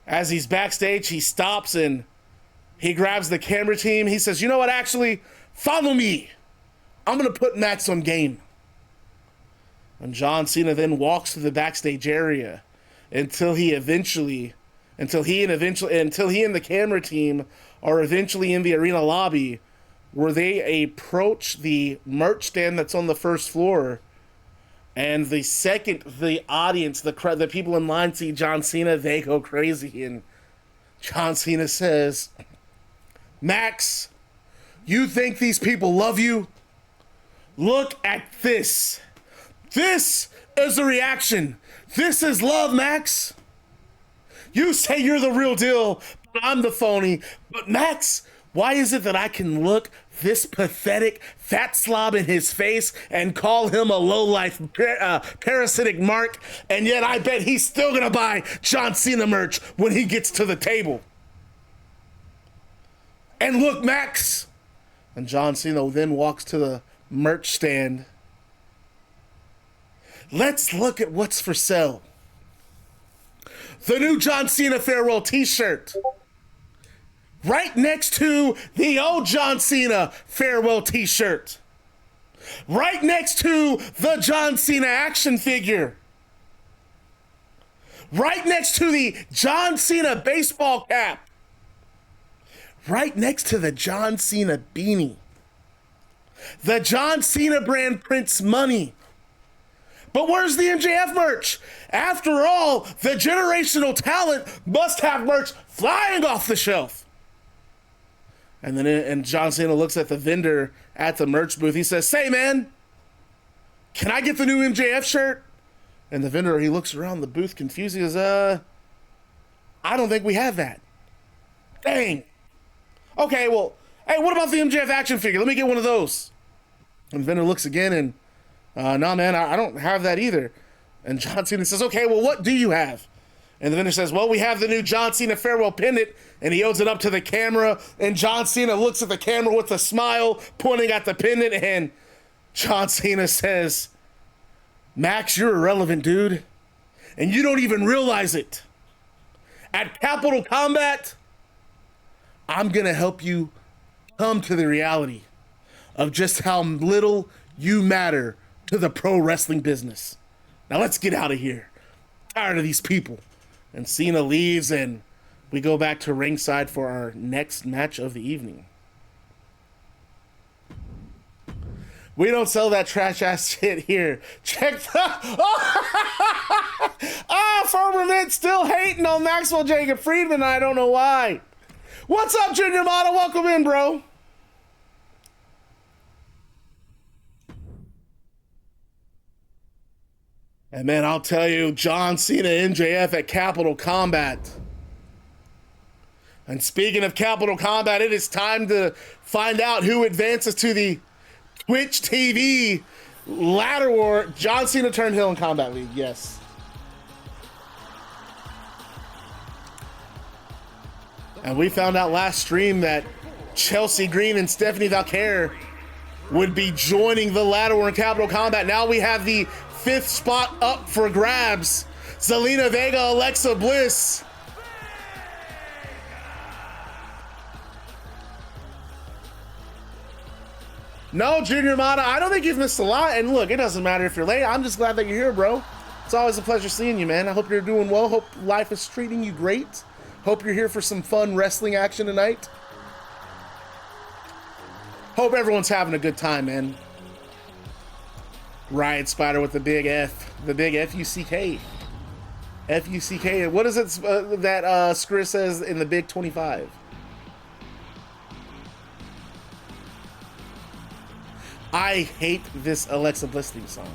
as he's backstage, he stops and he grabs the camera team. He says, "You know what, actually, follow me. I'm going to put Max on game." And John Cena then walks through the backstage area until he and the camera team are eventually in the arena lobby, where they approach the merch stand that's on the first floor. And the second the audience, the people in line see John Cena, they go crazy. And John Cena says, "Max, you think these people love you? Look at this. This is a reaction. This is love, Max. You say you're the real deal, but I'm the phony. But Max, why is it that I can look this pathetic fat slob in his face and call him a lowlife parasitic mark, and yet I bet he's still gonna buy John Cena merch when he gets to the table? And look, Max." And John Cena then walks to the merch stand. "Let's look at what's for sale. The new John Cena farewell t-shirt. Right next to the old John Cena farewell t-shirt. Right next to the John Cena action figure. Right next to the John Cena baseball cap. Right next to the John Cena beanie. The John Cena brand prints money. But where's the MJF merch? After all, the generational talent must have merch flying off the shelf." And John Cena looks at the vendor at the merch booth. He says, "Say, man, can I get the new MJF shirt?" And the vendor, he looks around the booth confused. He goes, "I don't think we have that." "Dang. Okay, well, hey, what about the MJF action figure? Let me get one of those." And the vendor looks again and, "No, man, I don't have that either." And John Cena says, "Okay, well, what do you have?" And the vendor says, "Well, we have the new John Cena farewell pendant." And he holds it up to the camera, and John Cena looks at the camera with a smile, pointing at the pendant, and John Cena says, "Max, you're irrelevant, dude, and you don't even realize it. At Capital Combat, I'm gonna help you come to the reality of just how little you matter to the pro wrestling business. Now let's get out of here. Tired of these people." And Cena leaves, and we go back to ringside for our next match of the evening. We don't sell that trash ass shit here. Check Firmament still hating on Maxwell Jacob Friedman. I don't know why. What's up, Junior Mata? Welcome in, bro. And man, I'll tell you, John Cena, MJF at Capital Combat. And speaking of Capital Combat, it is time to find out who advances to the Twitch TV Ladder War. John Cena turned heel in Combat League, yes. And we found out last stream that Chelsea Green and Stephanie Valquer would be joining the Ladder War in Capital Combat. Now we have the 5th spot up for grabs. Zelina Vega, Alexa Bliss. No, Junior Mata, I don't think you've missed a lot. And look, it doesn't matter if you're late. I'm just glad that you're here, bro. It's always a pleasure seeing you, man. I hope you're doing well. Hope life is treating you great. Hope you're here for some fun wrestling action tonight. Hope everyone's having a good time, man. Riot Spider with the big F. The big F-U-C-K. F-U-C-K. What is it that Skris says in the big 25? I hate this Alexa Bliss theme song.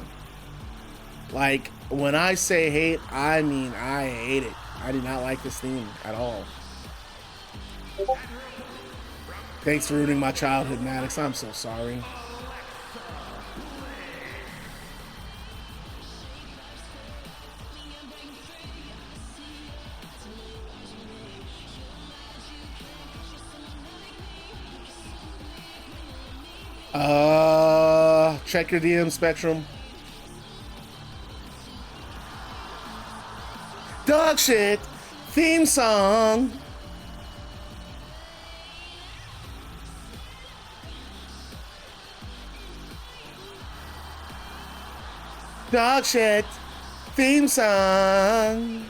Like, when I say hate, I mean I hate it. I do not like this theme at all. Thanks for ruining my childhood, Maddox. I'm so sorry. Check your DM, Spectrum. Dog shit theme song. Dog shit theme song.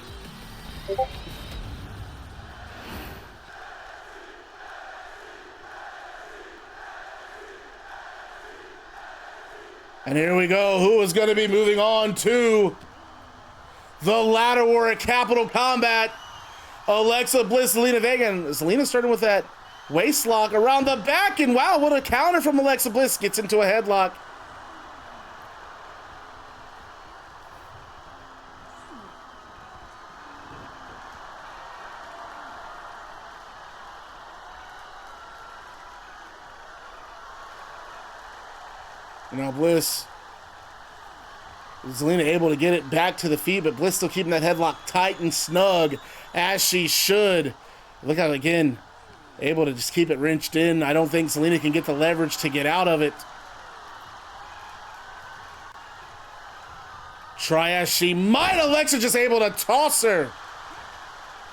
And here we go. Who is going to be moving on to the ladder war at Capital Combat? Alexa Bliss, Zelina Vega. And Zelina starting with that waist lock around the back. And wow, what a counter from Alexa Bliss. Gets into a headlock. Now Bliss, Zelina able to get it back to the feet, but Bliss still keeping that headlock tight and snug as she should. Look how, again, able to just keep it wrenched in. I don't think Zelina can get the leverage to get out of it. Try as she might, Alexa just able to toss her.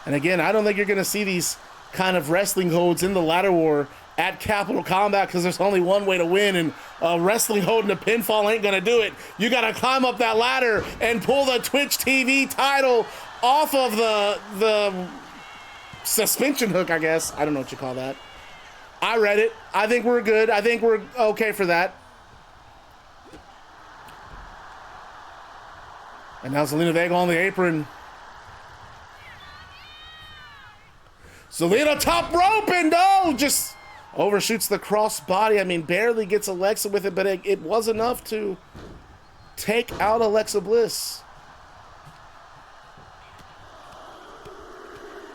And again, I don't think you're going to see these kind of wrestling holds in the ladder war at Capital Combat because there's only one way to win, and wrestling hold and a pinfall ain't gonna do it. You gotta climb up that ladder and pull the Twitch TV title off of the suspension hook, I guess. I don't know what you call that. I read it. I think we're good. I think we're okay for that. And now Zelina Vega on the apron. Zelina top rope, and no, just overshoots the cross body. I mean, barely gets Alexa with it, but it was enough to take out Alexa Bliss.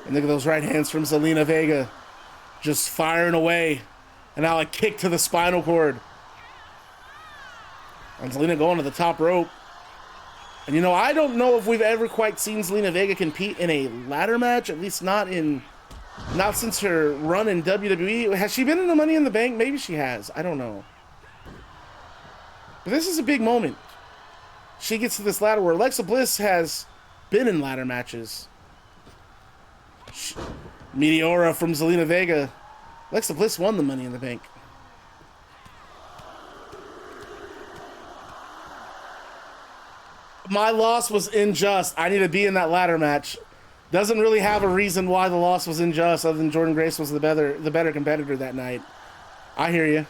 And look at those right hands from Zelina Vega. Just firing away. And now a kick to the spinal cord. And Zelina going to the top rope. And you know, I don't know if we've ever quite seen Zelina Vega compete in a ladder match, at least not since her run in WWE. Has she been in the Money in the Bank? Maybe she has. I don't know. But this is a big moment. She gets to this ladder where Alexa Bliss has been in ladder matches. Meteora from Zelina Vega. Alexa Bliss won the Money in the Bank. My loss was unjust. I need to be in that ladder match. Doesn't really have a reason why the loss was unjust other than Jordynne Grace was the better competitor that night. I hear you.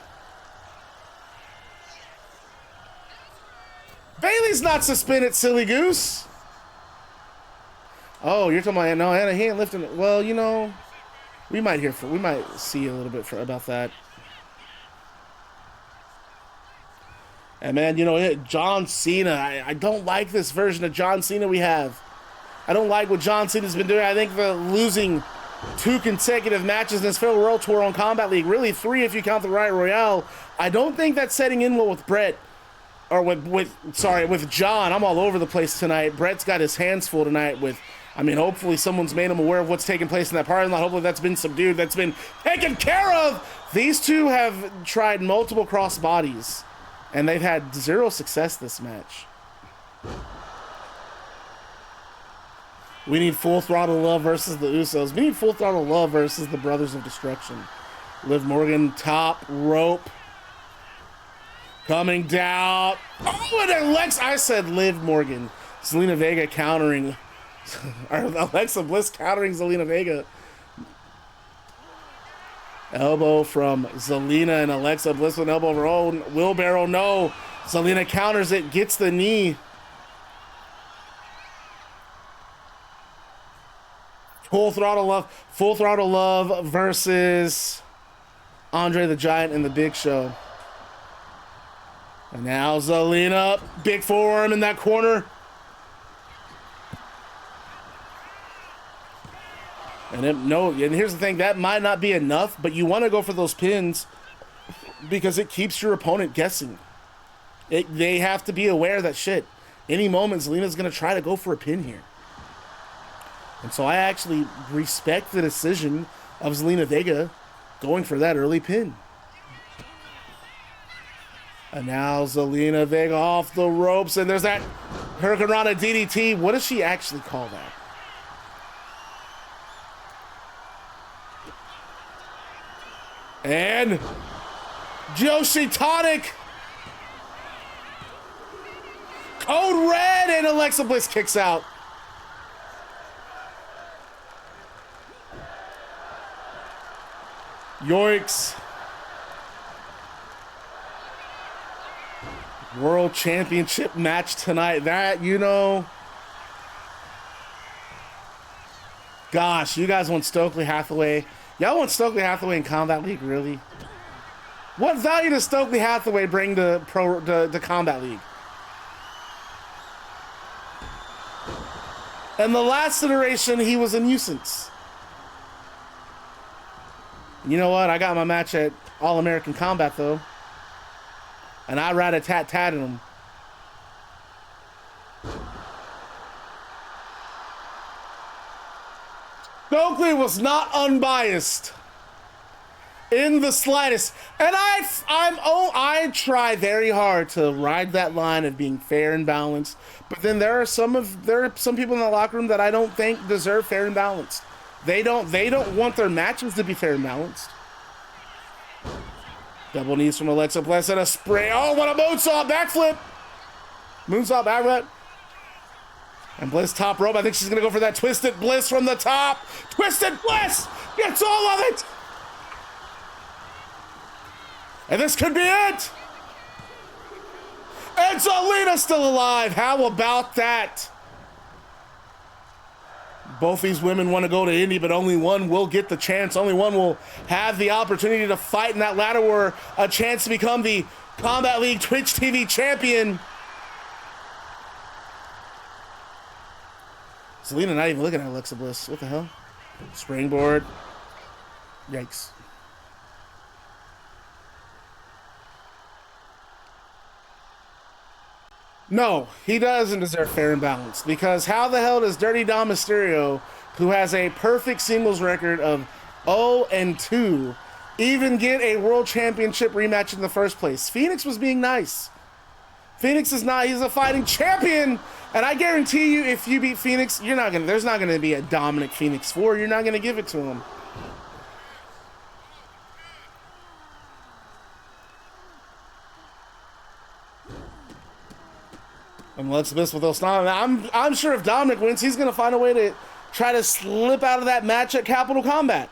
Bailey's not suspended, silly goose. Oh, you're talking about, no, he ain't lifting it. Well, you know, we might see a little bit about that. And man, you know, John Cena, I don't like this version of John Cena we have. I don't like what John Cena's been doing. I think the losing 2 consecutive matches in this Fatal World Tour on Combat League, really 3 if you count the Riot Royale, I don't think that's setting in well with Bret, or with John. I'm all over the place tonight. Bret's got his hands full tonight with, I mean, hopefully someone's made him aware of what's taking place in that parking lot. Hopefully that's been subdued, that's been taken care of. These two have tried multiple cross bodies, and they've had 0 success this match. We need Full Throttle Love versus the Usos. We need Full Throttle Love versus the Brothers of Destruction. Liv Morgan, top rope. Coming down. Oh, and Alexa, I said Liv Morgan. Zelina Vega countering. Or Alexa Bliss countering Zelina Vega. Elbow from Zelina and Alexa Bliss with an elbow of her own. Wheelbarrow, no. Zelina counters it, gets the knee. Full Throttle Love versus Andre the Giant and the Big Show. And now Zelina, big forearm in that corner. And and here's the thing, that might not be enough, but you want to go for those pins because it keeps your opponent guessing. They have to be aware that shit, any moment Zelina's going to try to go for a pin here. And so I actually respect the decision of Zelina Vega going for that early pin. And now Zelina Vega off the ropes, and there's that Hurricane Rana DDT. What does she actually call that? And Joshi Tonic. Code Red, and Alexa Bliss kicks out. Yoinks. World Championship match tonight. That, you know. Gosh, you guys want Stokely Hathaway. Y'all want Stokely Hathaway in Combat League, really? What value does Stokely Hathaway bring to Combat League? And the last iteration, he was a nuisance. You know what? I got my match at All-American Combat, though. And I rat-a-tat-tatted him. Stokely was not unbiased in the slightest. And I try very hard to ride that line of being fair and balanced. But then there are some people in the locker room that I don't think deserve fair and balanced. They don't want their matches to be fair and balanced. Double knees from Alexa Bliss and a spray. Oh, what a moonsault backflip. Moonsault backflip. And Bliss top rope. I think she's going to go for that Twisted Bliss from the top. Twisted Bliss gets all of it. And this could be it. And Zelina's still alive. How about that? Both these women want to go to Indy, but only one will get the chance. Only one will have the opportunity to fight in that ladder war, a chance to become the Combat League Twitch TV champion. Zelina not even looking at Alexa Bliss. What the hell? Springboard. Yikes. No, he doesn't deserve fair and balanced, because how the hell does Dirty Dom Mysterio, who has a perfect singles record of 0-2, even get a world championship rematch in the first place? Phoenix was being nice. Phoenix is not, he's a fighting champion, and I guarantee you if you beat Phoenix, there's not gonna be a Dominik Phoenix 4, you're not gonna give it to him. And let's miss with those. I'm sure if Dominik wins, he's going to find a way to try to slip out of that match at Capital Combat.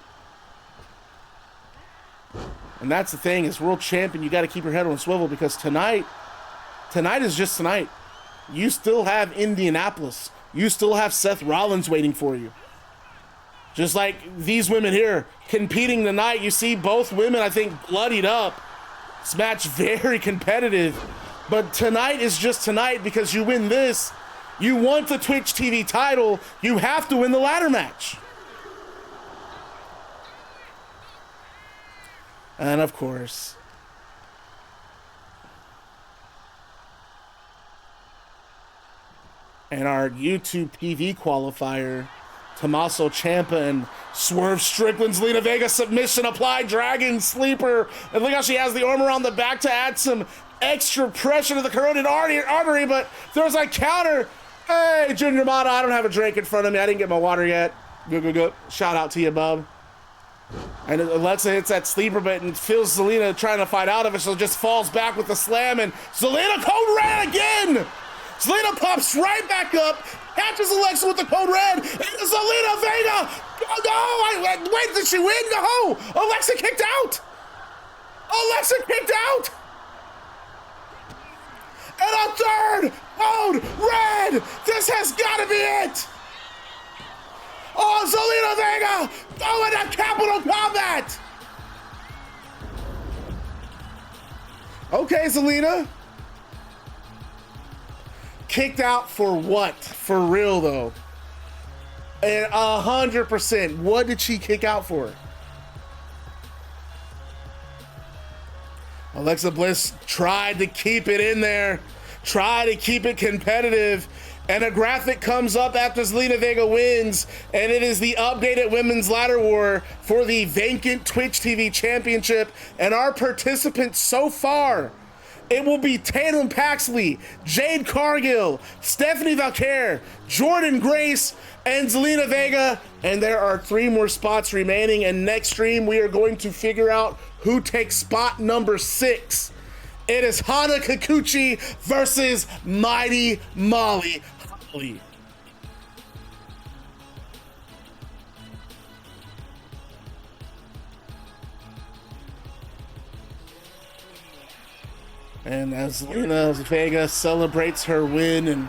And that's the thing, as world champion, you got to keep your head on a swivel, because tonight is just tonight. You still have Indianapolis. You still have Seth Rollins waiting for you. Just like these women here competing tonight, you see both women, I think, bloodied up. This match very competitive. But tonight is just tonight, because you win this, you want the Twitch TV title, you have to win the ladder match. And of course, and our YouTube TV qualifier, Tommaso Ciampa and Swerve Strickland's Zelina Vega submission applied, Dragon Sleeper. And look how she has the arm around the back to add some extra pressure to the carotid artery, but there's a counter. Hey, Junior Mata, I don't have a drink in front of me. I didn't get my water yet. Good. Shout out to you, bub. And Alexa hits that sleeper bit and feels Zelina trying to fight out of it, so just falls back with the slam, and Zelina code red again. Zelina pops right back up, catches Alexa with the code red, and Zelina Vega. Oh, no, wait, did she win? No, Alexa kicked out. And a third code red. This has got to be it. Oh, Zelina Vega going to Capital Combat. Okay, Zelina. Kicked out for what? For real, though. And 100%. What did she kick out for? Alexa Bliss tried to keep it in there, tried to keep it competitive, and a graphic comes up after Zelina Vega wins, and it is the updated women's ladder war for the vacant Twitch TV championship. And our participants so far, it will be Tatum Paxley, Jade Cargill, Stephanie Valquer, Jordan Grace, and Zelina Vega. And there are 3 more spots remaining. And next stream, we are going to figure out who takes spot number 6. It is Hana Kikuchi versus Mighty Molly Holly. And as Zelina Vega celebrates her win and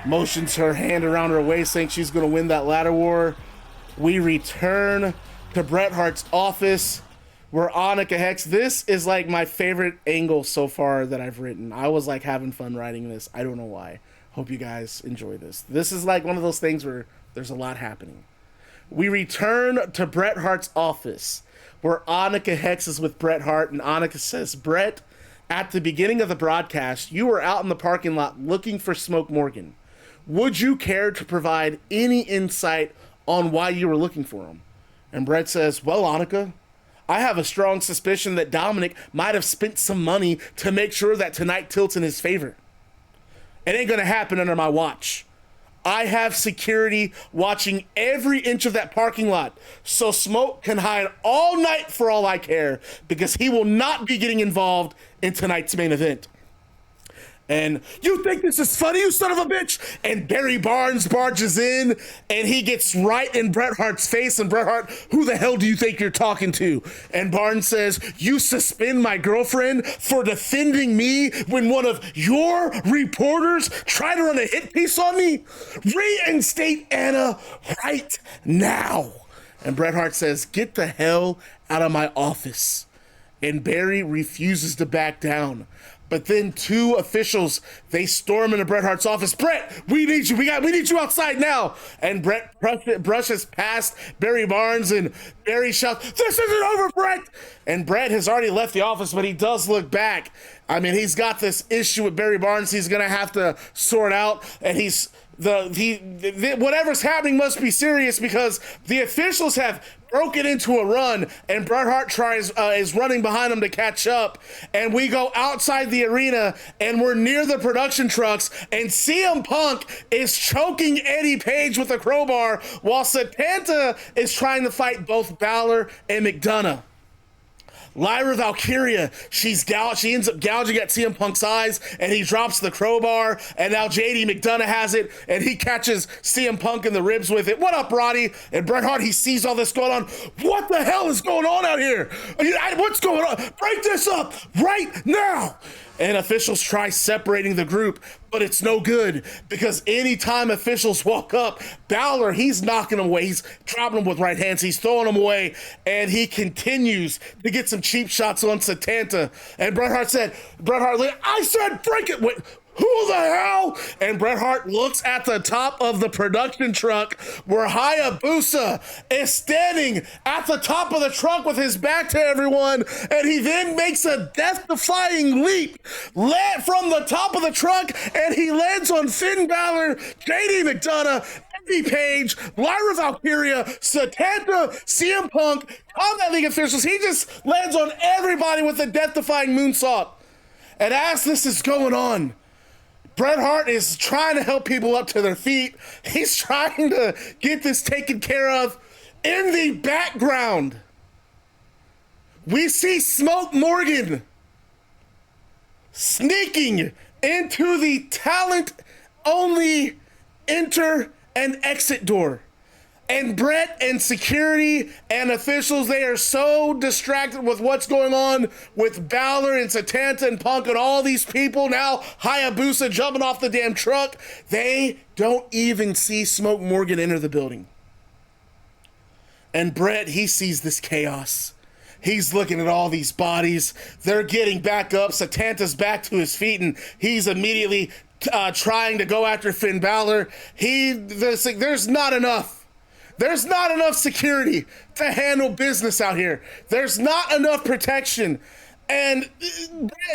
motions her hand around her waist saying she's going to win that ladder war, we return to Bret Hart's office where Annika Hex, this is like my favorite angle so far that I've written. I was like having fun writing this. I don't know why. Hope you guys enjoy this. This is like one of those things where there's a lot happening. We return to Bret Hart's office where Annika Hex is with Bret Hart, and Annika says, Bret, at the beginning of the broadcast, you were out in the parking lot looking for Smoke Morgan. Would you care to provide any insight on why you were looking for him? And Bret says, well, Annika, I have a strong suspicion that Dominik might have spent some money to make sure that tonight tilts in his favor. It ain't gonna happen under my watch. I have security watching every inch of that parking lot, so Smoke can hide all night for all I care, because he will not be getting involved in tonight's main event. And you think this is funny, you son of a bitch? And Barry Barnes barges in, and he gets right in Bret Hart's face. And Bret Hart, who the hell do you think you're talking to? And Barnes says, you suspend my girlfriend for defending me when one of your reporters tried to run a hit piece on me? Reinstate Anna right now. And Bret Hart says, get the hell out of my office. And Barry refuses to back down. But then 2 officials, they storm into Bret Hart's office. Bret, we need you. We need you outside now. And Bret brushes past Barry Barnes, and Barry shouts, this isn't over, Bret. And Bret has already left the office, but he does look back. I mean, he's got this issue with Barry Barnes he's going to have to sort out. And whatever's happening must be serious, because the officials have broken into a run, and Bret Hart is running behind him to catch up. And we go outside the arena, and we're near the production trucks, and CM Punk is choking Eddie Page with a crowbar while Satanta is trying to fight both Balor and McDonough. Lyra Valkyria, she ends up gouging at CM Punk's eyes, and he drops the crowbar, and now JD McDonough has it, and he catches CM Punk in the ribs with it. What up, Roddy? And Bret Hart, he sees all this going on. What the hell is going on out here? What's going on? Break this up right now. And officials try separating the group, but it's no good, because anytime officials walk up, Balor, he's knocking them away. He's dropping them with right hands. He's throwing them away, and he continues to get some cheap shots on Satanta. And Bret Hart, I said break it. Wait, who the hell? And Bret Hart looks at the top of the production truck where Hayabusa is standing at the top of the truck with his back to everyone, and he then makes a death-defying leap from the top of the truck, and he lands on Finn Balor, JD McDonough, Eddie Page, Lyra Valkyria, Satanta, CM Punk, Combat League officials. He just lands on everybody with a death-defying moonsault. And as this is going on, Bret Hart is trying to help people up to their feet. He's trying to get this taken care of. In the background, we see Smoke Morgan sneaking into the talent-only enter and exit door. And Bret and security and officials, they are so distracted with what's going on with Balor and Satanta and Punk and all these people. Now Hayabusa jumping off the damn truck. They don't even see Smoke Morgan enter the building. And Bret, he sees this chaos. He's looking at all these bodies. They're getting back up. Satanta's back to his feet, and he's immediately trying to go after Finn Balor. There's not enough. There's not enough security to handle business out here. There's not enough protection. And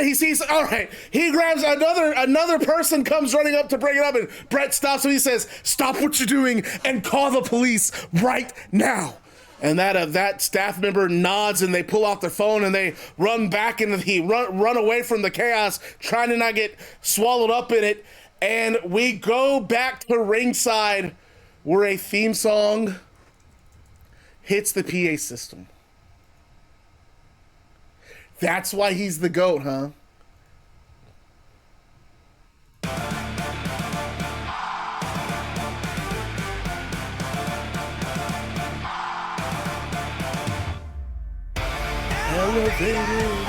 he sees, all right, he grabs another person comes running up to bring it up, and Bret stops him. He says, "Stop what you're doing and call the police right now." And that staff member nods, and they pull out their phone and they run back and run away from the chaos, trying to not get swallowed up in it. And we go back to ringside where a theme song hits the PA system. That's why he's the GOAT, huh? Elevated.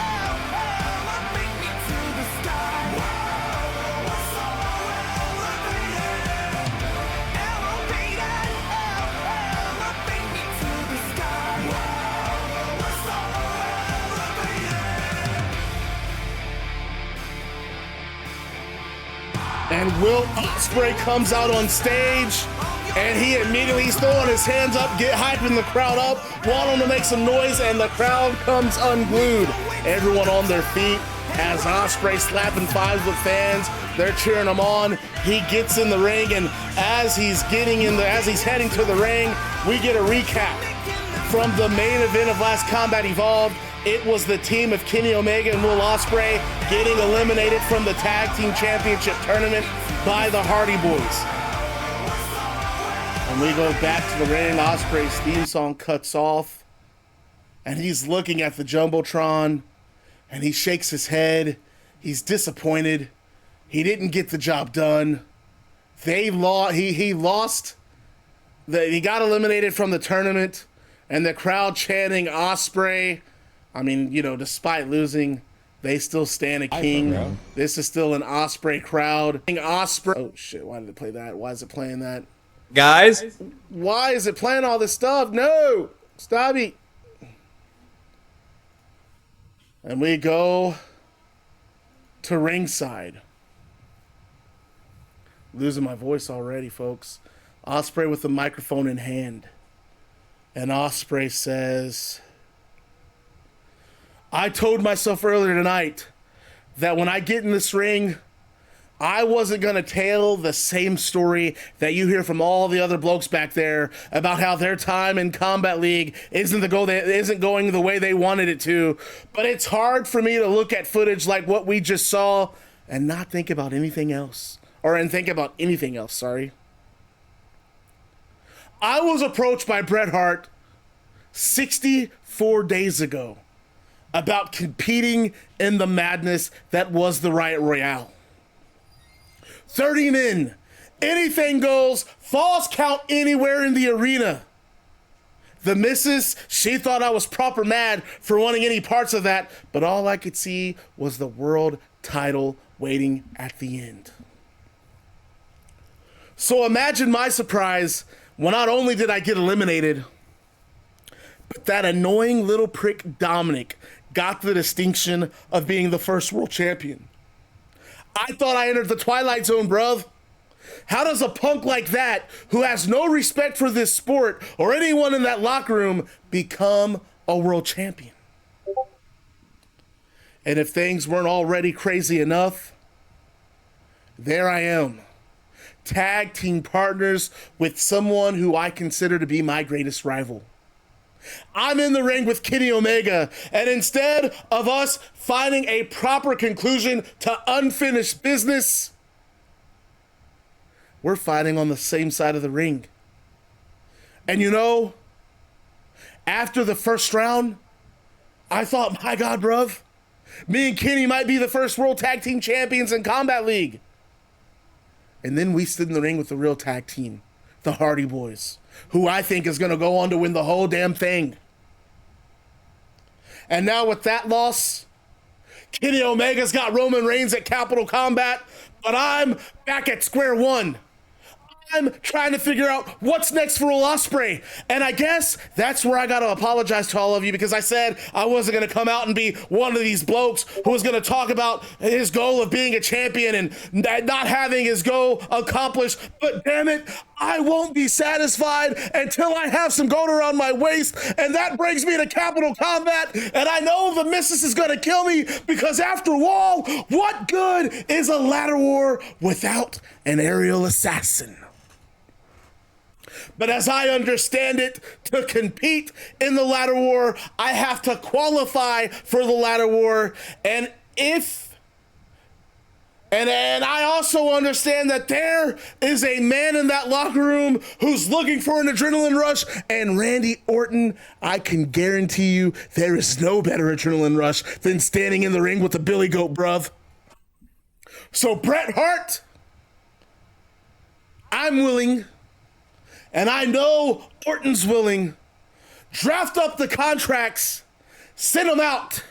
And Will Ospreay comes out on stage, and he's throwing his hands up, hyping the crowd up, wanting to make some noise, and the crowd comes unglued. Everyone on their feet as Ospreay slapping fives with fans. They're cheering him on. He gets in the ring, and as he's heading to the ring, we get a recap from the main event of last Combat Evolved. It was the team of Kenny Omega and Will Ospreay getting eliminated from the Tag Team Championship tournament by the Hardy Boys. And we go back to the ring. Ospreay's theme song cuts off, and he's looking at the Jumbotron, and he shakes his head. He's disappointed. He didn't get the job done. He lost. He got eliminated from the tournament, and the crowd chanting Ospreay. I mean, despite losing, they still stand a king. This is still an Ospreay crowd. Ospreay. Oh shit! Why did it play that? Why is it playing that? Guys, why is it playing all this stuff? No, stop it. And we go to ringside. Losing my voice already, folks. Ospreay with the microphone in hand, and Ospreay says, "I told myself earlier tonight that when I get in this ring, I wasn't going to tell the same story that you hear from all the other blokes back there about how their time in Combat League isn't going the way they wanted it to. But it's hard for me to look at footage like what we just saw and not think about anything else. Sorry. I was approached by Bret Hart 64 days ago about competing in the madness that was the Riot Royale. 30 men, anything goes, falls count anywhere in the arena. The missus, she thought I was proper mad for wanting any parts of that, but all I could see was the world title waiting at the end. So imagine my surprise when not only did I get eliminated, but that annoying little prick Dominik got the distinction of being the first world champion. I thought I entered the Twilight Zone, bruv. How does a punk like that, who has no respect for this sport or anyone in that locker room, become a world champion? And if things weren't already crazy enough, there I am, tag team partners with someone who I consider to be my greatest rival. I'm in the ring with Kenny Omega, and instead of us finding a proper conclusion to unfinished business, we're fighting on the same side of the ring. And after the first round, I thought, my God, bruv, me and Kenny might be the first World Tag Team Champions in Combat League. And then we stood in the ring with the real tag team, the Hardy Boys, who I think is going to go on to win the whole damn thing. And now with that loss, Kenny Omega's got Roman Reigns at Capital Combat, but I'm back at square one. I'm trying to figure out what's next for Ospreay. And I guess that's where I got to apologize to all of you, because I said I wasn't going to come out and be one of these blokes who was going to talk about his goal of being a champion and not having his goal accomplished. But damn it, I won't be satisfied until I have some gold around my waist. And that brings me to Capital Combat. And I know the missus is going to kill me, because after all, what good is a ladder war without an aerial assassin? But as I understand it, to compete in the ladder war, I have to qualify for the ladder war. And I also understand that there is a man in that locker room who's looking for an adrenaline rush. And Randy Orton, I can guarantee you there is no better adrenaline rush than standing in the ring with the Billy Goat, bruv. So Bret Hart, I'm willing, and I know Orton's willing. Draft up the contracts, send them out.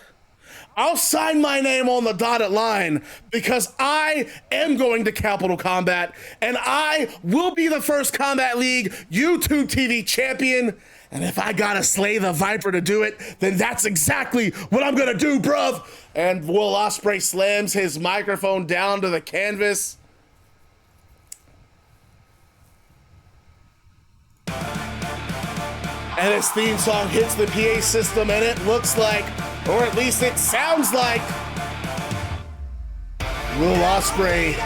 I'll sign my name on the dotted line, because I am going to Capital Combat, and I will be the first Combat League YouTube TV champion. And if I gotta slay the Viper to do it, then that's exactly what I'm gonna do, bruv. And Will Ospreay slams his microphone down to the canvas. And his theme song hits the PA system, and it looks like, or at least it sounds like, Will Ospreay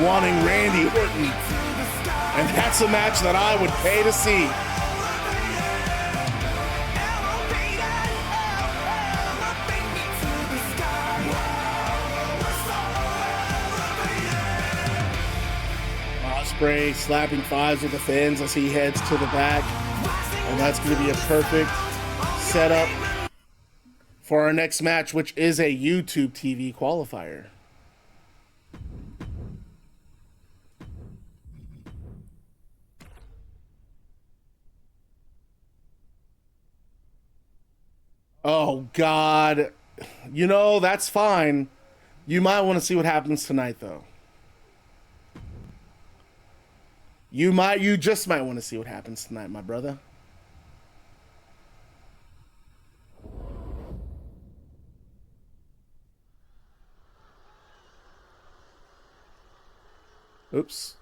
wanting Randy Orton. And that's a match that I would pay to see. Ospreay slapping fives with the fans as he heads to the back. And that's going to be a perfect setup for our next match, which is a YouTube TV qualifier. Oh, God. You know, that's fine. You might want to see what happens tonight, though. You just might want to see what happens tonight, my brother. Oops.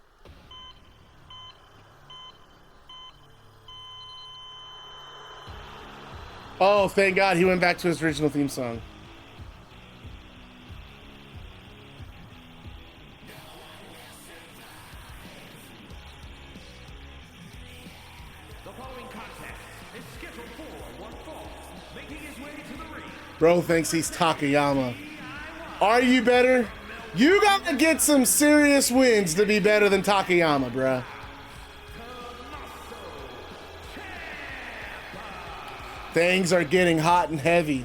Oh, thank God he went back to his original theme song. Bro thinks he's Takayama. Are you better? You gotta get some serious wins to be better than Takayama, bruh. Things are getting hot and heavy.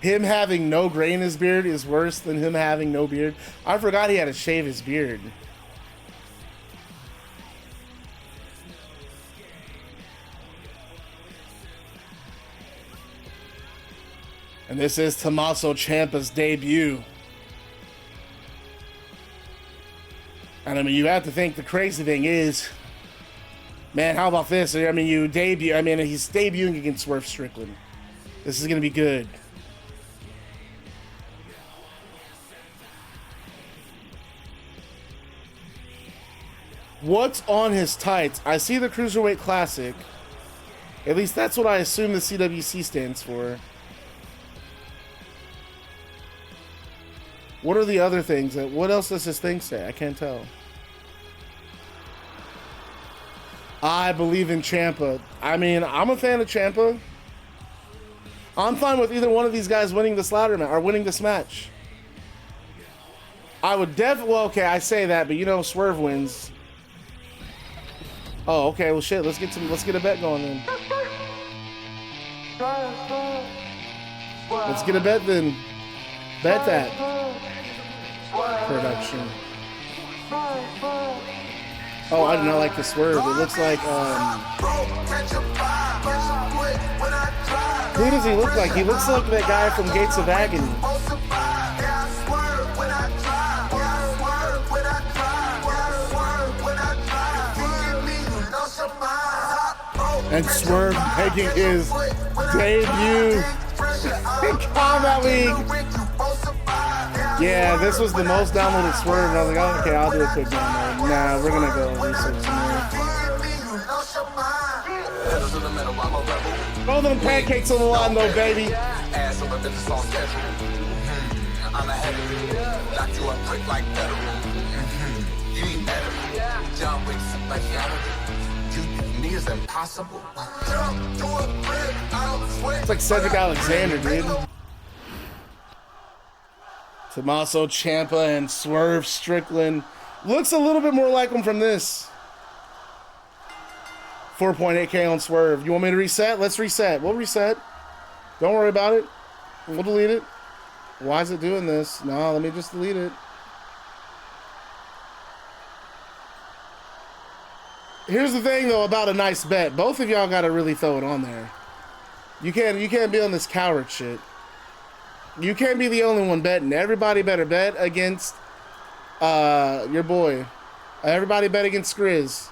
Him having no gray in his beard is worse than him having no beard. I forgot he had to shave his beard. And this is Tommaso Ciampa's debut. And I mean, you have to think the crazy thing is, man, how about this? I mean, he's debuting against Swerve Strickland. This is going to be good. What's on his tights? I see the Cruiserweight Classic. At least that's what I assume the CWC stands for. What are the other things? What else does this thing say? I can't tell. I believe in Ciampa. I mean, I'm a fan of Ciampa. I'm fine with either one of these guys winning this ladder match or winning this match. I would definitely. Well, okay, I say that, but you know, Swerve wins. Oh, okay. Well, shit. Let's get a bet going then. Let's get a bet then. Bet that. Production. Oh, I do not like the Swerve. It looks like, who does he look like? He looks like that guy from Gates of Agony. And Swerve making his debut in Combat League. Yeah, this was the most downloaded Swerve, and I was like, oh, okay, I'll do a quick download. Nah, we're gonna go research some more. Throw them pancakes on the line, though, baby. I'm ahead of you. Knock you up quick like better. You need better. John Wick like you. Me is impossible. It's like Cedric Alexander, dude. Tommaso, Ciampa, and Swerve Strickland. Looks a little bit more like him from this. 4.8K on Swerve. You want me to reset? Let's reset. We'll reset. Don't worry about it. We'll delete it. Why is it doing this? No, let me just delete it. Here's the thing, though, about a nice bet. Both of y'all got to really throw it on there. You can't be on this coward shit. You can't be the only one betting. Everybody better bet against your boy. Everybody bet against Skriz.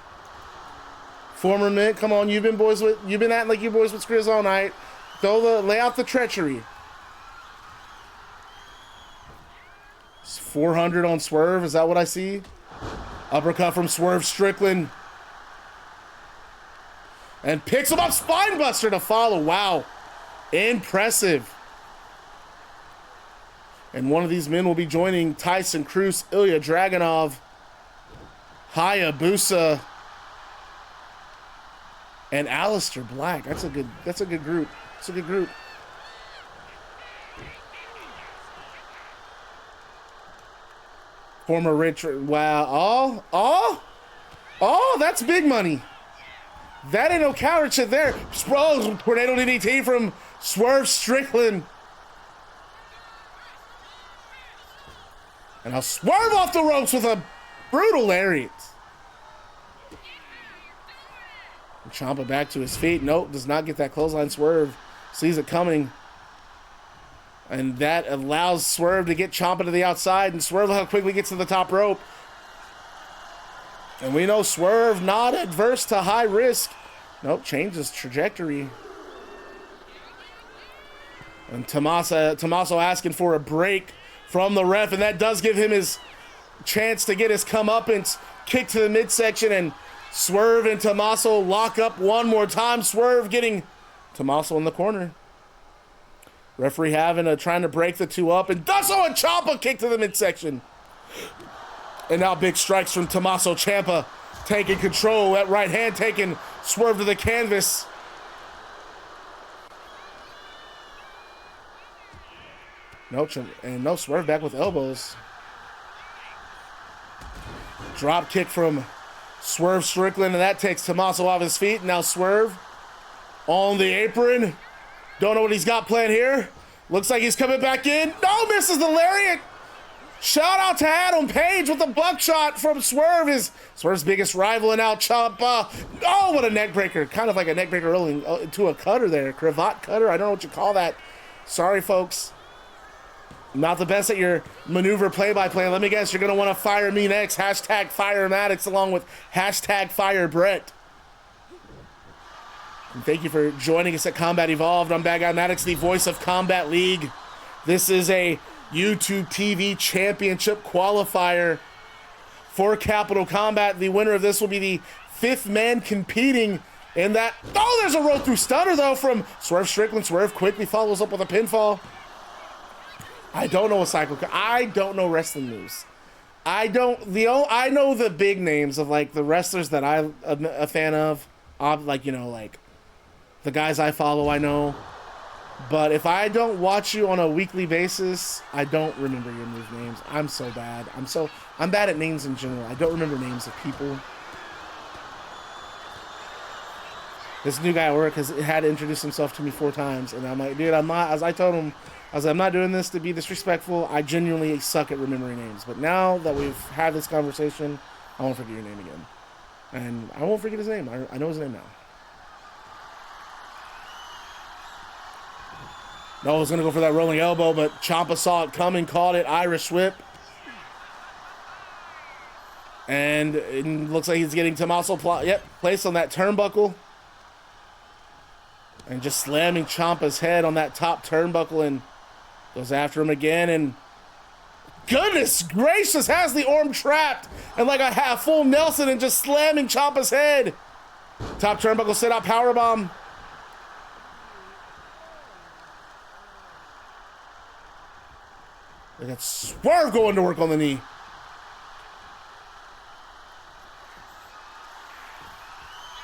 Former Mick, come on, you've been acting like you boys with Skriz all night. Lay out the treachery. 400 on Swerve, is that what I see? Uppercut from Swerve Strickland. And picks him up, spinebuster to follow. Wow. Impressive. And one of these men will be joining Tyson, Cruz, Ilya Dragunov, Hayabusa, and Aleister Black. That's a good group. It's a good group. Former Richard. Wow. Oh, that's big money. That ain't no coward shit there. Tornado DDT from Swerve Strickland. And I'll Swerve off the ropes with a brutal lariat. Ciampa back to his feet. Nope, does not get that clothesline. Swerve sees it coming. And that allows Swerve to get Ciampa to the outside, and Swerve how quickly gets to the top rope. And we know Swerve not adverse to high risk. Nope, changes trajectory. And Tommaso asking for a break from the ref, and that does give him his chance to get his comeuppance, kick to the midsection, and Swerve and Tommaso lock up one more time. Swerve getting Tommaso in the corner. Referee trying to break the two up, and does so, and Ciampa kick to the midsection. And now big strikes from Tommaso. Ciampa taking control, that right hand taking Swerve to the canvas. No Swerve back with elbows. Drop kick from Swerve Strickland, and that takes Tommaso off his feet. Now Swerve on the apron. Don't know what he's got planned here. Looks like he's coming back in. No, misses the lariat. Shout out to Adam Page with the buckshot from Swerve. Swerve's biggest rival, and now Ciampa. Oh, what a neck breaker. Kind of like a neck breaker rolling to a cutter there. Cravat cutter. I don't know what you call that. Sorry, folks. Not the best at your maneuver play-by-play. Let me guess, you're going to want to fire me next. Hashtag fire Maddox along with hashtag fire Brett. And thank you for joining us at Combat Evolved. I'm Bad Guy Maddox, the voice of Combat League. This is a YouTube TV Championship qualifier for Capital Combat. The winner of this will be the fifth man competing in that. Oh, there's a roll through stunner, though, from Swerve Strickland. Swerve quickly follows up with a pinfall. I don't know a cycle. I don't know wrestling moves. I know the big names of like the wrestlers that I'm a fan of. Like, you know, like the guys I follow, I know. But if I don't watch you on a weekly basis, I don't remember your move names. I'm so bad. I'm bad at names in general. I don't remember names of people. This new guy at work had to introduce himself to me 4 times, and I'm like, dude, I'm not. As I told him, I was like, I'm not doing this to be disrespectful. I genuinely suck at remembering names. But now that we've had this conversation, I won't forget your name again, and I won't forget his name. I know his name now. No, I was gonna go for that rolling elbow, but Ciampa saw it coming, caught it, Irish whip. And it looks like he's getting Tommaso placed on that turnbuckle. And just slamming Ciampa's head on that top turnbuckle and goes after him again. And goodness gracious, has the arm trapped and like a full Nelson and just slamming Ciampa's head. Top turnbuckle set out powerbomb. They got Swerve going to work on the knee.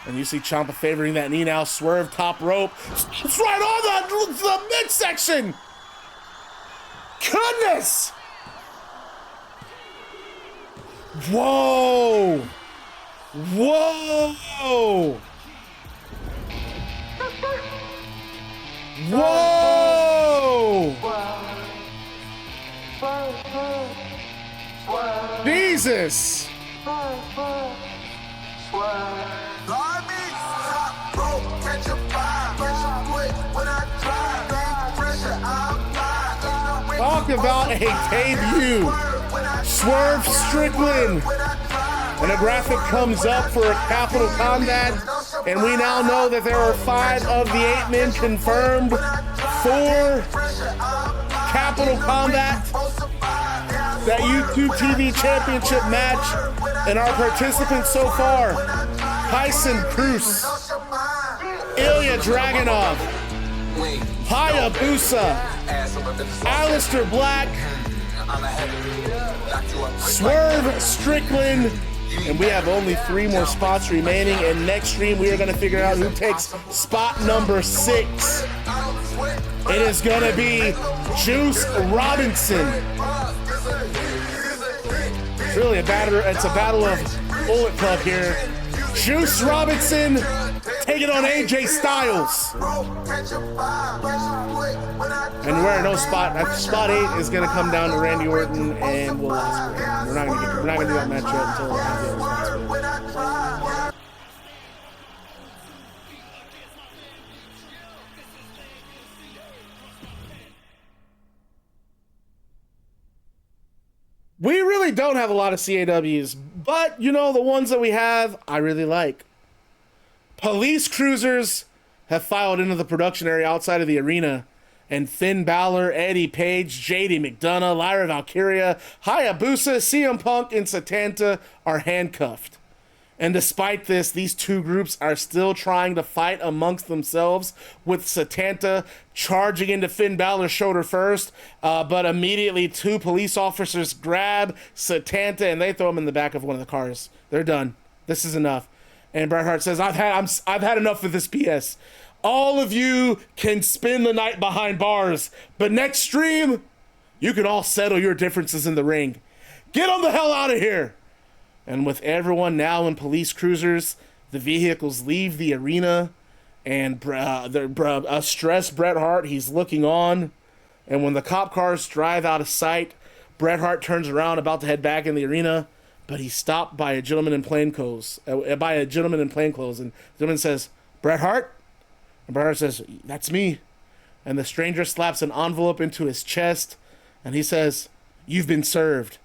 And you see Ciampa favoring that knee now. Swerve top rope. It's right on the midsection. Goodness. Whoa. Whoa. Whoa. Jesus. Talk about a debut. Swerve Strickland. And a graphic comes up for a Capital Combat. And we now know that there are 5 of the 8 men confirmed for Capital Combat. That YouTube TV Championship match. And our participants so far: Aysen Cruz, Ilya Dragunov, Hayabusa, Aleister Black, Swerve Strickland, and we have only 3 more spots remaining. And next stream we are going to figure out who takes spot number 6. It is going to be Juice Robinson. It's really a battle of Bullet Club here. Juice Robinson taking on AJ Styles. And we're no spot. Spot 8 is going to come down to Randy Orton and Will Ospreay. We're not going to do that matchup until we have the other spots. We really don't have a lot of CAWs, but you know, the ones that we have, I really like. Police cruisers have filed into the production area outside of the arena, and Finn Balor, Eddie Page, JD McDonough, Lyra Valkyria, Hayabusa, CM Punk, and Satanta are handcuffed. And despite this, these 2 groups are still trying to fight amongst themselves, with Satanta charging into Finn Balor's shoulder first, but immediately 2 police officers grab Satanta and they throw him in the back of one of the cars. They're done. This is enough. And Bret Hart says, I've had enough of this BS. All of you can spend the night behind bars, but next stream, you can all settle your differences in the ring. Get them the hell out of here. And with everyone now in police cruisers, the vehicles leave the arena, and a stressed Bret Hart, he's looking on. And when the cop cars drive out of sight, Bret Hart turns around about to head back in the arena, but he's stopped by a gentleman in plainclothes. And the gentleman says, Bret Hart? And Bret Hart says, that's me. And the stranger slaps an envelope into his chest, and he says, you've been served.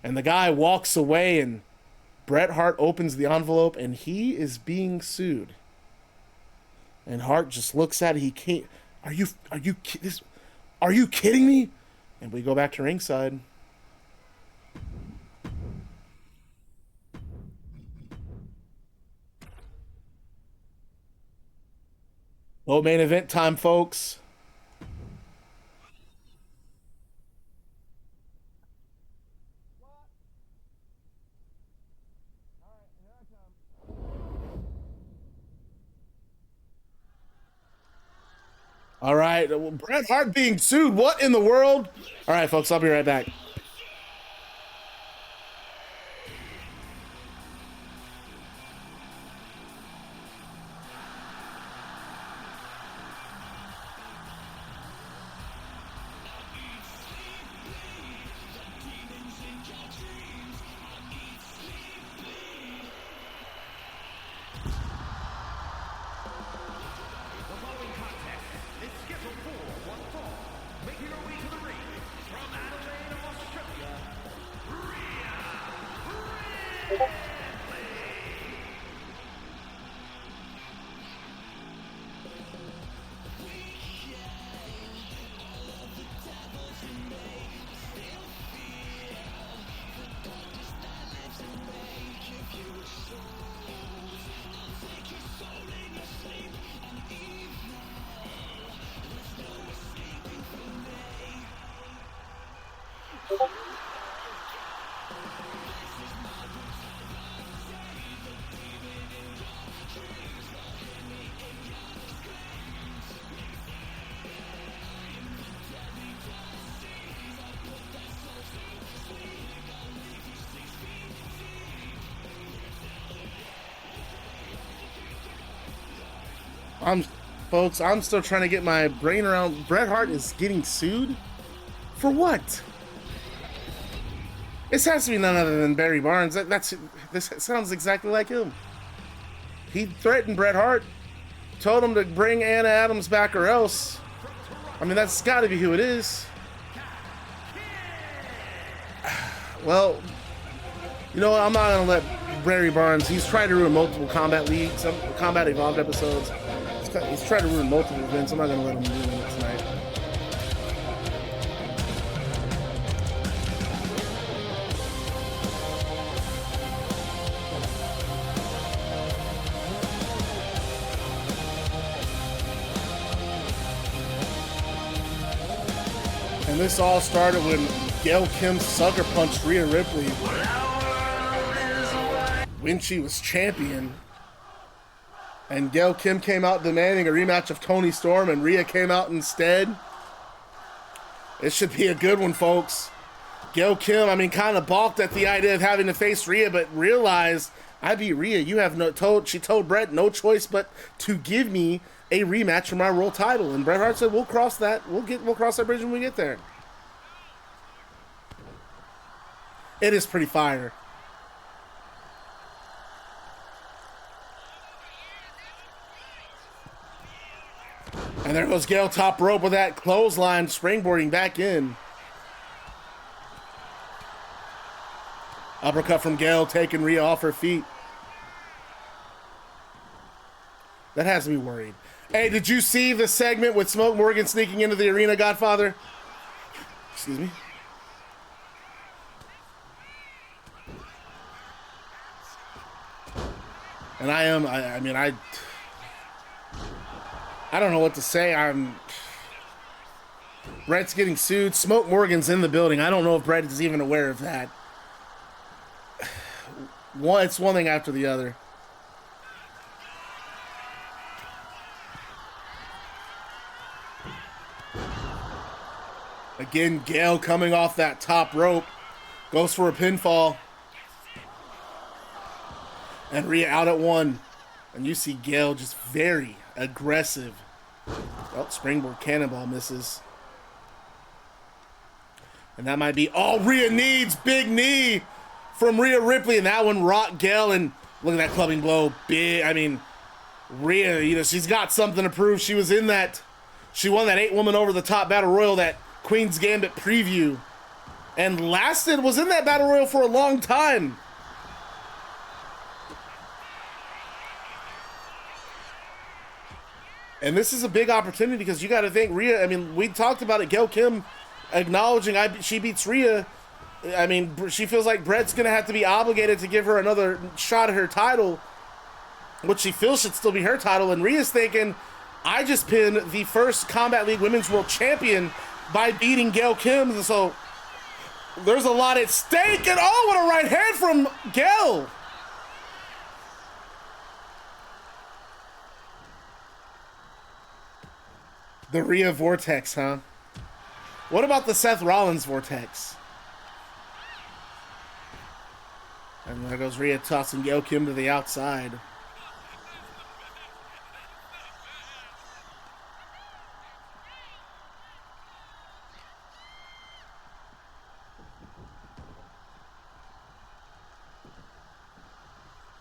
And the guy walks away, and Bret Hart opens the envelope, and he is being sued. And Hart just looks at it. He can't. Are you kidding me? And we go back to ringside. Well, main event time, folks. All right, Bret Hart being sued. What in the world? All right, folks, I'll be right back. Folks, I'm still trying to get my brain around. Bret Hart is getting sued? For what? This has to be none other than Barry Barnes. This sounds exactly like him. He threatened Bret Hart, told him to bring Anna Adams back or else. I mean, that's got to be who it is. Well, you know what? I'm not going to let Barry Barnes. He's tried to ruin multiple Combat Leagues, Combat Evolved episodes. He's tried to ruin multiple events. I'm not going to let him ruin it tonight. And this all started when Gail Kim sucker punched Rhea Ripley when she was champion. And Gail Kim came out demanding a rematch of Toni Storm, and Rhea came out instead. It should be a good one, folks. Gail Kim, I mean, kind of balked at the idea of having to face Rhea, but realized, I beat Rhea. You have she told Bret no choice but to give me a rematch for my world title. And Bret Hart said, we'll cross that. We'll cross that bridge when we get there. It is pretty fire. And there goes Gail top rope with that clothesline, springboarding back in. Uppercut from Gail, taking Rhea off her feet. That has me worried. Hey, did you see the segment with Smoke Morgan sneaking into the arena, Godfather? Excuse me. And I don't know what to say. Bret's getting sued. Smoke Morgan's in the building. I don't know if Bret is even aware of that. It's one thing after the other. Again, Gail coming off that top rope. Goes for a pinfall. And Rhea out at one. And you see Gail just very aggressive. Oh, springboard cannonball misses. And that might be all Rhea needs. Big knee from Rhea Ripley. And that one rocked Gail. And look at that clubbing blow. Big. I mean, Rhea, she's got something to prove. She was in that. She won that 8-woman over the top battle royal, that Queen's Gambit preview. And was in that battle royal for a long time. And this is a big opportunity because you got to think Rhea, I mean, we talked about it, Gail Kim acknowledging she beats Rhea. I mean, she feels like Bret's going to have to be obligated to give her another shot at her title, which she feels should still be her title. And Rhea's thinking, I just pinned the first Combat League Women's World Champion by beating Gail Kim. So there's a lot at stake. And oh, what a right hand from Gail. The Rhea Vortex, huh? What about the Seth Rollins Vortex? And there goes Rhea tossing Gail Kim to the outside.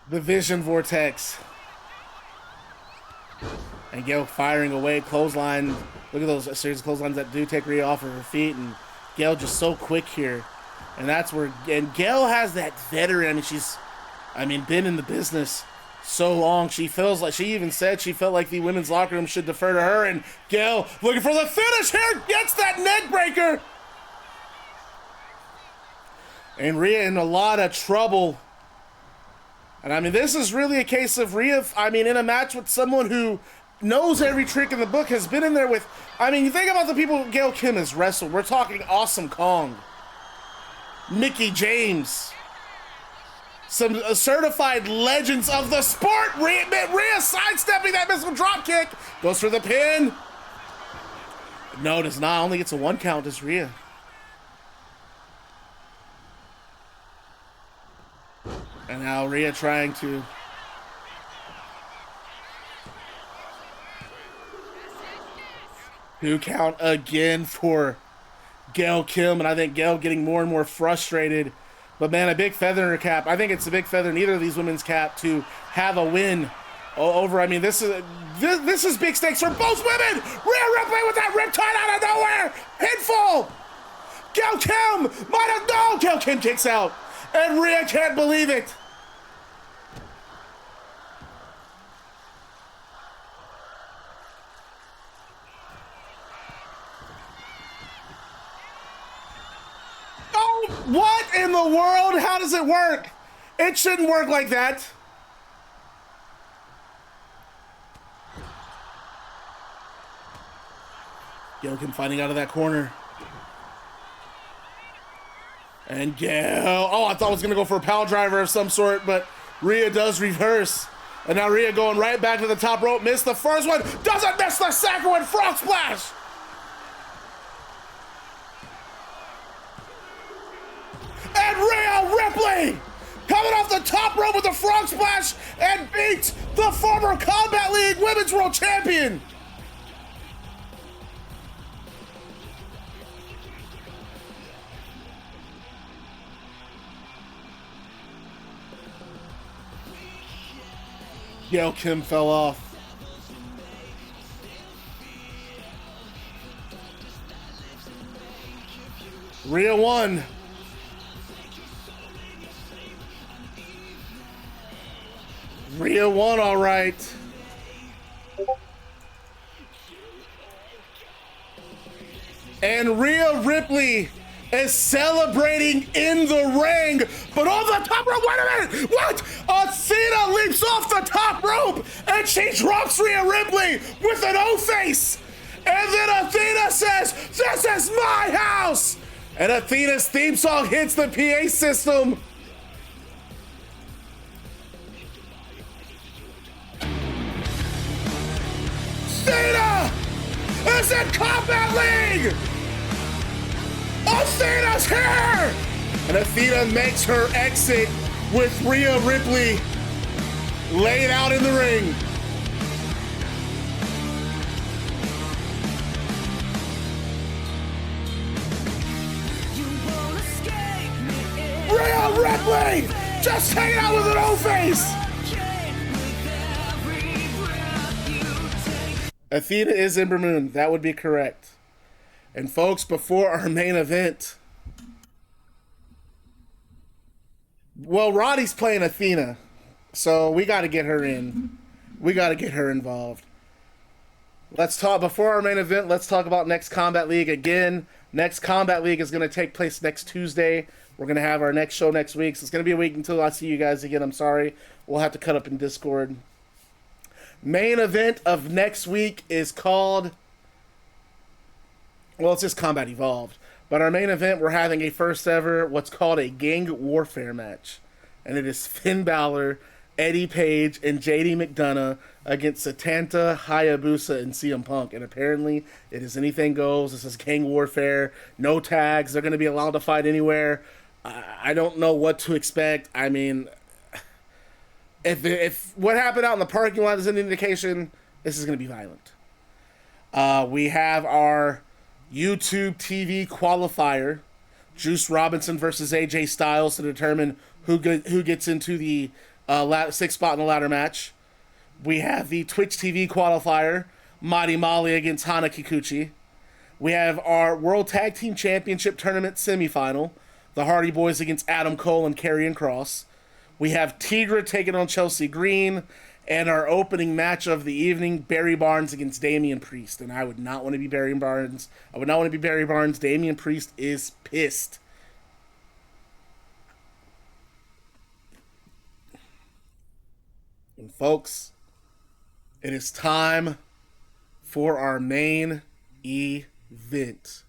The Vision Vortex. And Gail firing away, clothesline. Look at those series of clotheslines that do take Rhea off of her feet. And Gail just so quick here. And that's where, and Gail has that veteran. I mean, she's, been in the business so long. She feels like, she even said she felt like the women's locker room should defer to her. And Gail looking for the finish here, gets that neck breaker. And Rhea in a lot of trouble. And this is really a case of Rhea, in a match with someone who knows every trick in the book, has been in there with, you think about the people Gail Kim has wrestled. We're talking Awesome Kong, Mickie James, some certified legends of the sport. Rhea sidestepping that missile drop kick, goes for the pin. No, it does not. Only gets a 1 count as Rhea. And now Rhea trying to 2 count again for Gail Kim, and I think Gail getting more and more frustrated. But man, a big feather in her cap. I think it's a big feather in either of these women's cap to have a win over. I mean, this is big stakes for both women. Rhea Ripley with that riptide out of nowhere. Pinfall. Gail Kim might have no. Gail Kim kicks out, and Rhea can't believe it. Oh, what in the world? How does it work? It shouldn't work like that. Gail Kim fighting out of that corner. And Gail, oh, I thought I was gonna go for a power driver of some sort, but Rhea does reverse. And now Rhea going right back to the top rope. Missed the first one, doesn't miss the second one, frog splash. And Rhea Ripley coming off the top rope with the frog splash and beats the former Combat League Women's World Champion. Gail Kim fell off. Rhea won. Rhea won, all right. And Rhea Ripley is celebrating in the ring, but on the top rope, wait a minute, what? Cena leaps off the top rope, and she drops Rhea Ripley with an O-face. And then Athena says, "This is my house!" And Athena's theme song hits the PA system. Cena is in Combat League! Athena's here! And Athena makes her exit with Rhea Ripley laid out in the ring. Rhea Ripley just hanging out with an O-face! Athena is Ember Moon. That would be correct. And folks, before our main event, well, Roddy's playing Athena, so we got to get her in. We got to get her involved. Let's talk, before our main event, let's talk about Next Combat League again. Next Combat League is going to take place next Tuesday. We're going to have our next show next week, so it's going to be a week until I see you guys again. I'm sorry. We'll have to cut up in Discord. Main event of next week is called, well, it's just Combat Evolved. But our main event, we're having a first ever, what's called a gang warfare match. And it is Finn Balor, Eddie Page, and JD McDonough against Satanta, Hayabusa, and CM Punk. And apparently, it is anything goes. This is gang warfare. No tags. They're going to be allowed to fight anywhere. I don't know what to expect. I mean, if what happened out in the parking lot is an indication, this is going to be violent. We have our YouTube TV qualifier, Juice Robinson versus AJ Styles, to determine who gets into the sixth spot in the ladder match. We have the Twitch TV qualifier, Mighty Molly against Hana Kikuchi. We have our World Tag Team Championship Tournament semifinal, the Hardy Boys against Adam Cole and Karrion Kross. We have Tigra taking on Chelsea Green, and our opening match of the evening, Barry Barnes against Damian Priest. And I would not want to be Barry Barnes. I would not want to be Barry Barnes. Damian Priest is pissed. And folks, it is time for our main event.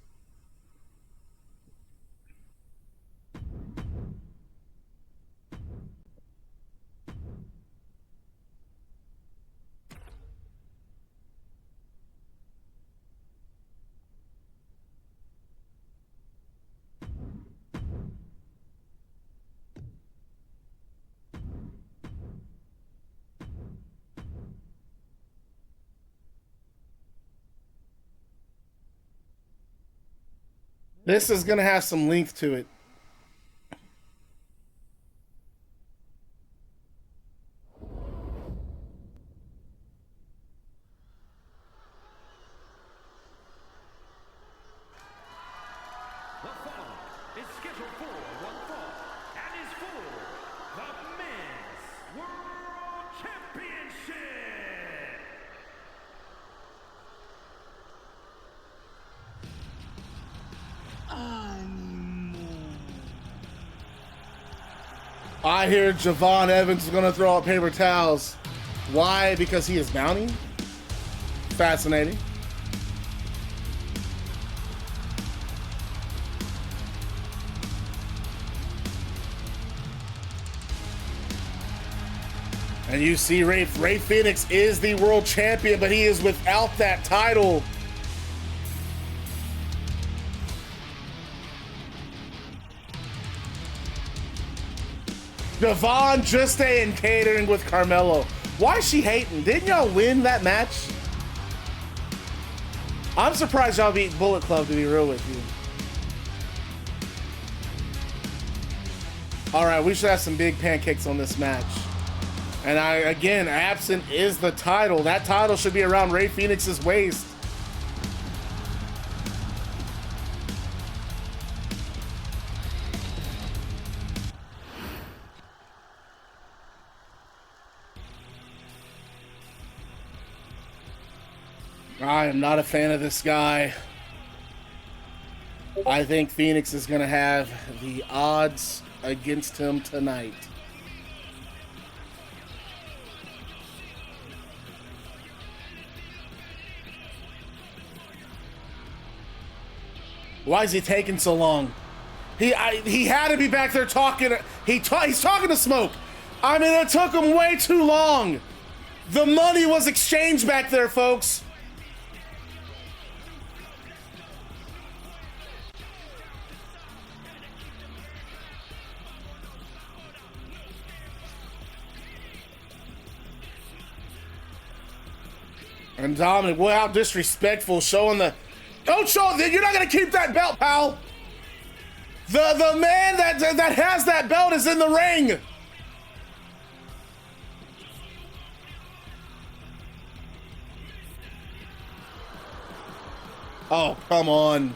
This is going to have some length to it. I hear Javon Evans is going to throw out paper towels. Why? Because he is bounty? Fascinating. And you see Rey Fenix is the world champion, but he is without that title. Devon just staying catering with Carmelo. Why is she hating? Didn't y'all win that match? I'm surprised y'all beat Bullet Club, to be real with you. All right, we should have some big pancakes on this match. And again, absent is the title. That title should be around Rey Fenix's waist. I am not a fan of this guy. I think Fenix is going to have the odds against him tonight. Why is he taking so long? He had to be back there talking. He's talking to Smoke. I mean, it took him way too long. The money was exchanged back there, folks. And Dominik, wow, disrespectful, showing the... Don't show... You're not going to keep that belt, pal. The man that has that belt is in the ring. Oh, come on.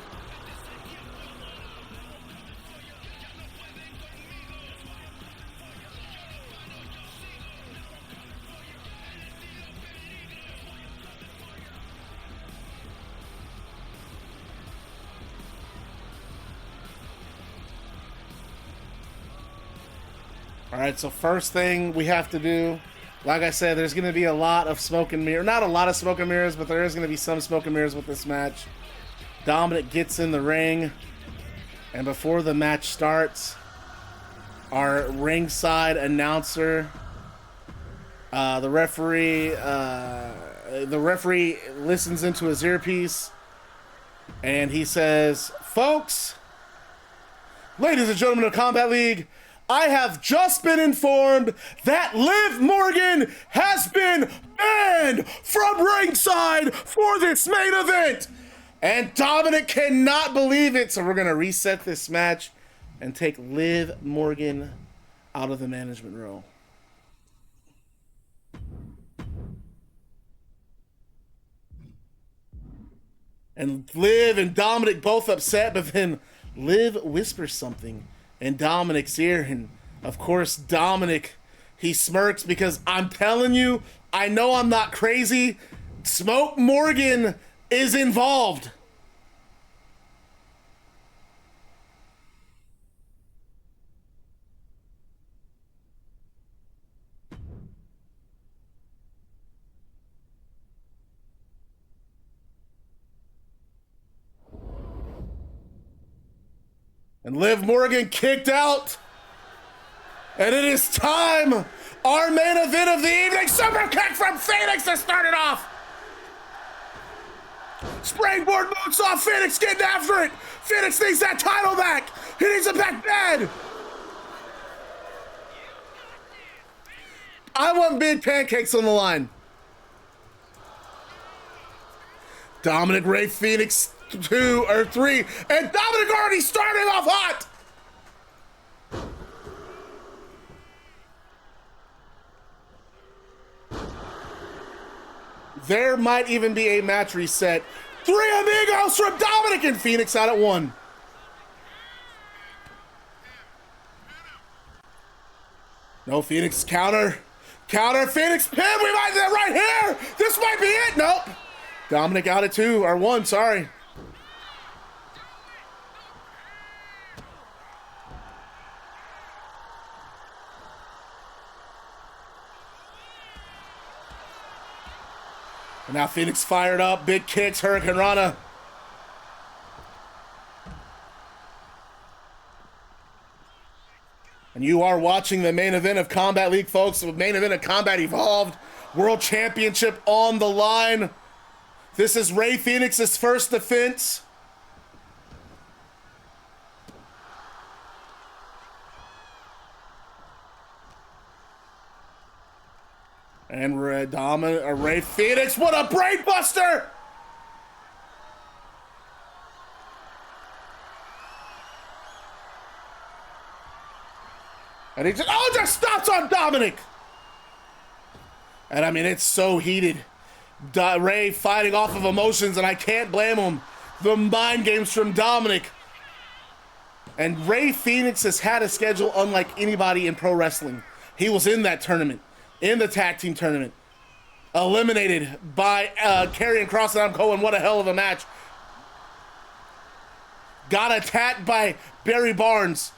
All right, so first thing we have to do, like I said, there's going to be a lot of smoke and mirror. Not a lot of smoke and mirrors, but there is going to be some smoke and mirrors with this match. Dominik gets in the ring, and before the match starts, our ringside announcer, the referee listens into his earpiece, and he says, "Folks, ladies and gentlemen of Combat League, I have just been informed that Liv Morgan has been banned from ringside for this main event." And Dominik cannot believe it. So we're going to reset this match and take Liv Morgan out of the management role. And Liv and Dominik both upset, but then Liv whispers something in Dominik's ear, and of course Dominik, he smirks because I'm telling you, I know I'm not crazy. Smoke Morgan is involved. And Liv Morgan kicked out. And it is time. Our main event of the evening. Super kick from Fenix to start it off. Springboard moonsault. Fenix getting after it. Fenix needs that title back. He needs it back bad. I want big pancakes on the line. Dominik, Rey Fenix 2 or 3, and Dominik already starting off hot. There might even be a match reset. 3 amigos from Dominik and Fenix out at 1. No, Fenix counter. Counter, Fenix pin. We might do that right here. This might be it. Nope. Dominik out at 2 or 1. Sorry. And now Fenix fired up. Big kicks. Hurricane Rana. And you are watching the main event of Combat League, folks. The main event of Combat Evolved. World Championship on the line. This is Rey Fenix's first defense. And Rey Fenix, what a brain buster! And he just stops on Dominik. And I mean, it's so heated. Rey fighting off of emotions, and I can't blame him. The mind games from Dominik. And Rey Fenix has had a schedule unlike anybody in pro wrestling. He was in that tournament, in the tag team tournament. Eliminated by Karrion Kross and Adam Cohen. What a hell of a match. Got attacked by Barry Barnes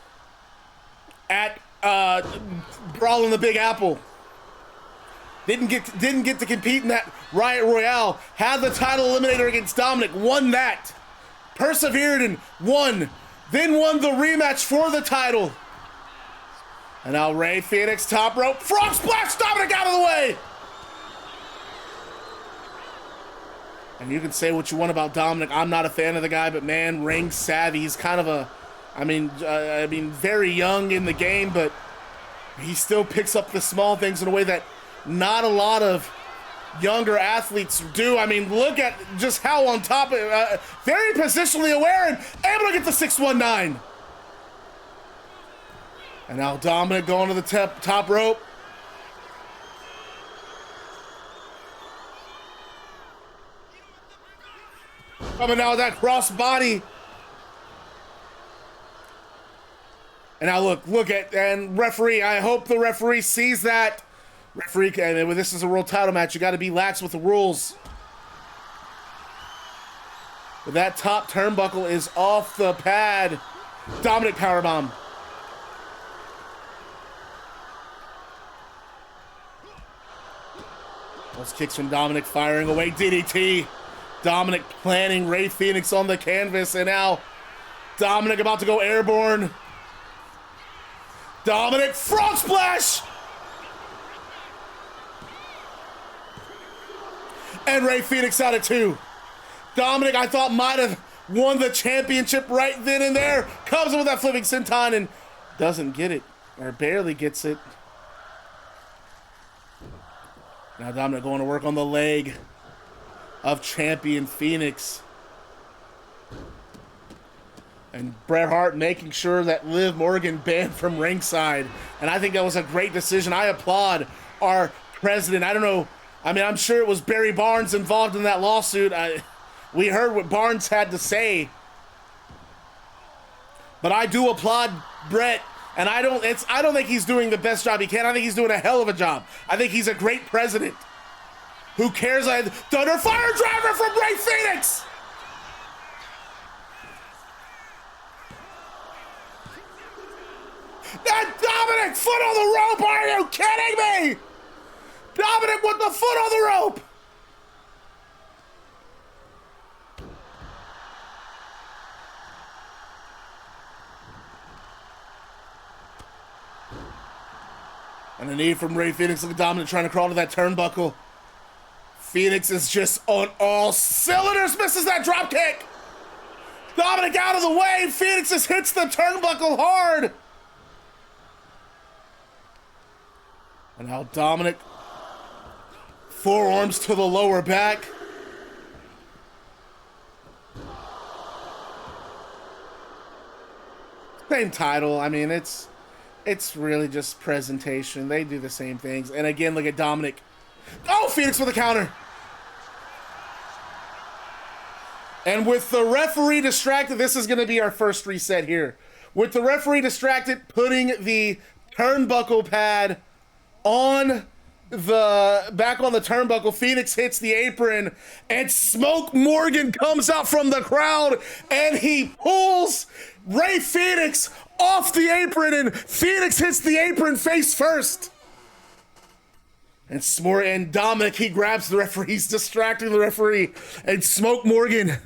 at Brawl in the Big Apple. Didn't get to compete in that Riot Royale. Had the title eliminator against Dominik. Won that. Persevered and won. Then won the rematch for the title. And now Rey Fenix, top rope. Frog splash. Dominik out of the way. And you can say what you want about Dominik. I'm not a fan of the guy, but man, ring savvy. He's kind of a, I mean, very young in the game, but he still picks up the small things in a way that not a lot of younger athletes do. I mean, look at just how on top, very positionally aware and able to get the 619. And now Dominik going to the top rope. Coming now with that cross body. And now look at, and referee, I hope the referee sees that. Referee, and this is a world title match. You got to be lax with the rules. But that top turnbuckle is off the pad. Dominik powerbomb. Those kicks from Dominik firing away. DDT. Dominik planning Rey Fenix on the canvas, and now Dominik about to go airborne. Dominik frog splash! And Rey Fenix out at 2. Dominik, I thought, might have won the championship right then and there. Comes in with that flipping senton and doesn't get it, or barely gets it. Now Dominik going to work on the leg of champion Fenix. And Bret Hart making sure that Liv Morgan banned from ringside. And I think that was a great decision. I applaud our president. I don't know, I mean, I'm sure it was Barry Barnes involved in that lawsuit. We heard what Barnes had to say. But I do applaud Bret. And I don't think he's doing the best job he can. I think he's doing a hell of a job. I think he's a great president. Who cares? Thunder Fire Driver from Rey Fenix! And Dominik, foot on the rope, are you kidding me? Dominik with the foot on the rope! And a knee from Rey Fenix. Look at Dominik trying to crawl to that turnbuckle. Fenix is just on all cylinders, misses that drop kick. Dominik out of the way. Fenix just hits the turnbuckle hard. And now Dominik, forearms to the lower back. Same title. I mean, it's really just presentation. They do the same things. And again, look at Dominik. Oh, Fenix with a counter. And with the referee distracted, this is going to be our first reset here. With the referee distracted, putting the turnbuckle pad on back on the turnbuckle, Fenix hits the apron, and Smoke Morgan comes out from the crowd, and he pulls Rey Fenix off the apron, and Fenix hits the apron face first. And Dominik, he grabs the referee, he's distracting the referee, and Smoke Morgan,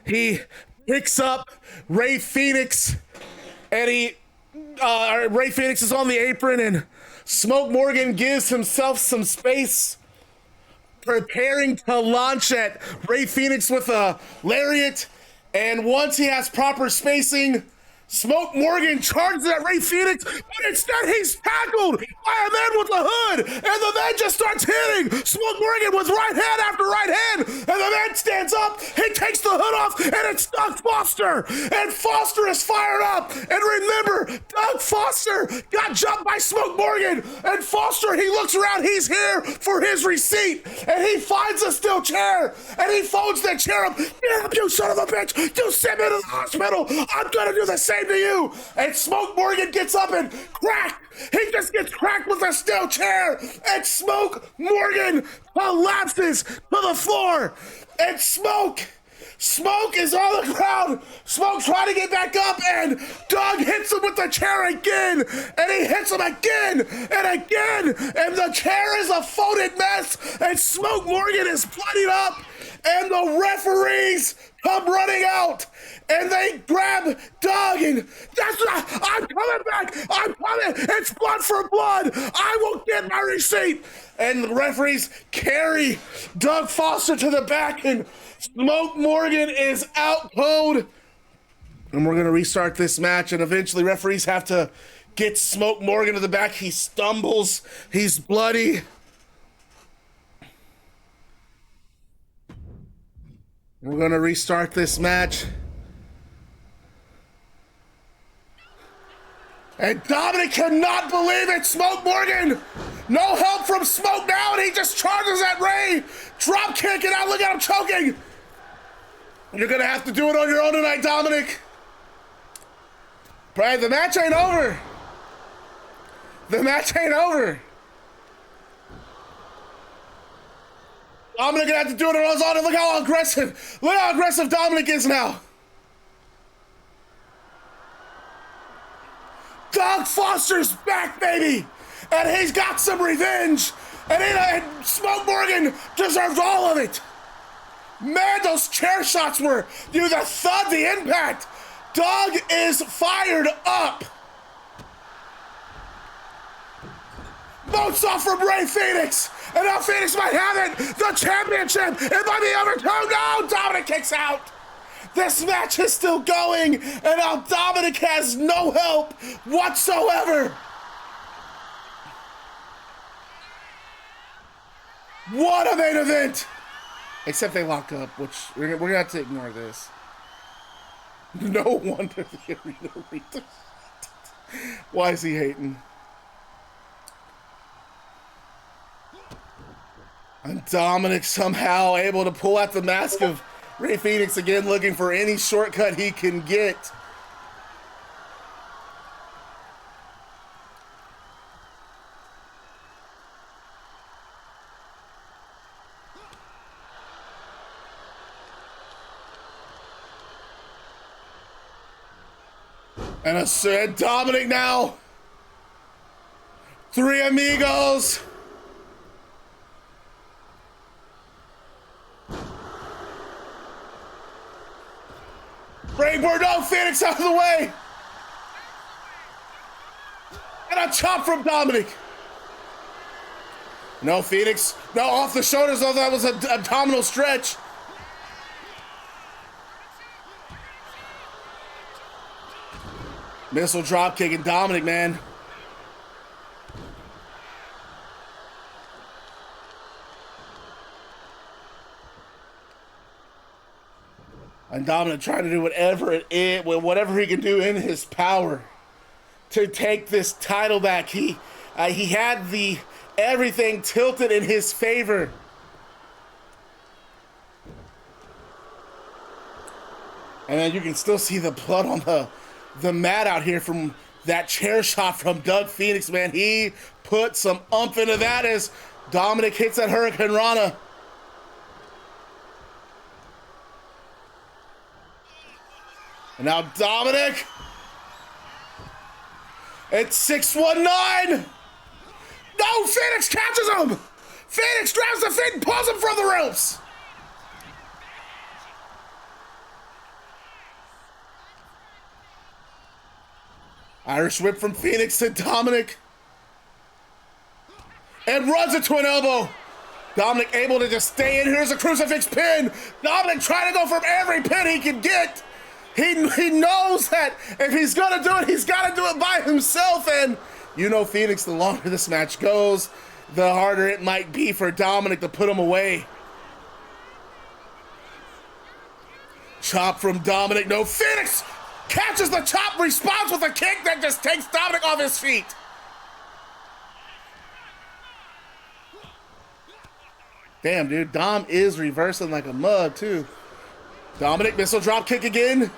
he picks up Rey Fenix, and Rey Fenix is on the apron, and Smoke Morgan gives himself some space, preparing to launch at Rey Fenix with a lariat. And once he has proper spacing, Smoke Morgan charges at Rey Fenix, but instead he's tackled by a man with a hood, and the man just starts hitting Smoke Morgan with right hand after right hand, and the man stands up, he takes the hood off, and it's Doug Foster, and Foster is fired up, and remember, Doug Foster got jumped by Smoke Morgan, and Foster, he looks around, he's here for his receipt, and he finds a steel chair, and he folds that chair up, get up, you son of a bitch, you send me to the hospital, I'm gonna do the same to you. And Smoke Morgan gets up and crack. He just gets cracked with a steel chair, and Smoke Morgan collapses to the floor. And Smoke is on the ground. Smoke trying to get back up, and Doug hits him with the chair again, and he hits him again and again, and the chair is a folded mess, and Smoke Morgan is bloodied up, and the referees come running out, and they grab Doug, and that's what I'm coming back. I'm coming. It's blood for blood. I will get my receipt. And the referees carry Doug Foster to the back, and Smoke Morgan is out cold. And we're going to restart this match, and eventually referees have to get Smoke Morgan to the back. He stumbles. He's bloody. We're going to restart this match. And Dominik cannot believe it. Smoke Morgan, no help from Smoke now, and he just charges at Rey. Drop kick, and now look at him choking. You're going to have to do it on your own tonight, Dominik. Right, the match ain't over. The match ain't over. Dominik gonna have to do it on his own. Look how aggressive. Look how aggressive Dominik is now. Doug Foster's back, baby. And he's got some revenge. And Smoke Morgan deserves all of it. Man, those chair shots were, the thud, the impact. Doug is fired up. Moonsault from Rey Fenix. And now Fenix might have it. The championship. It might be overturned. No, Dominik kicks out. This match is still going. And now Dominik has no help whatsoever. What a main event. Except they lock up, which we're going to have to ignore this. No wonder the arena reader. Why is he hating? And Dominik somehow able to pull out the mask of Rey Fenix again, looking for any shortcut he can get. And I said, Dominik now. Three amigos. Bring Bordeaux Fenix out of the way. And a chop from Dominik. No, Fenix. No, off the shoulders, though that was an abdominal stretch. Missile drop kicking Dominik, man. And Dominik trying to do whatever whatever he can do in his power to take this title back. He had everything tilted in his favor. And then you can still see the blood on the mat out here from that chair shot from Doug Fenix, man. He put some oomph into that as Dominik hits that Hurricane Rana. And now Dominik. It's 619. No, Fenix catches him. Fenix grabs the feet and pulls him from the ropes. Irish whip from Fenix to Dominik. And runs into an elbow. Dominik able to just stay in. Here's a crucifix pin. Dominik trying to go from every pin he can get. He knows that if he's gonna do it, he's gotta do it by himself. And you know, Fenix, the longer this match goes, the harder it might be for Dominik to put him away. Chop from Dominik. No, Fenix catches the chop, responds with a kick that just takes Dominik off his feet. Damn, dude, Dom is reversing like a mug, too. Dominik, missile drop kick again.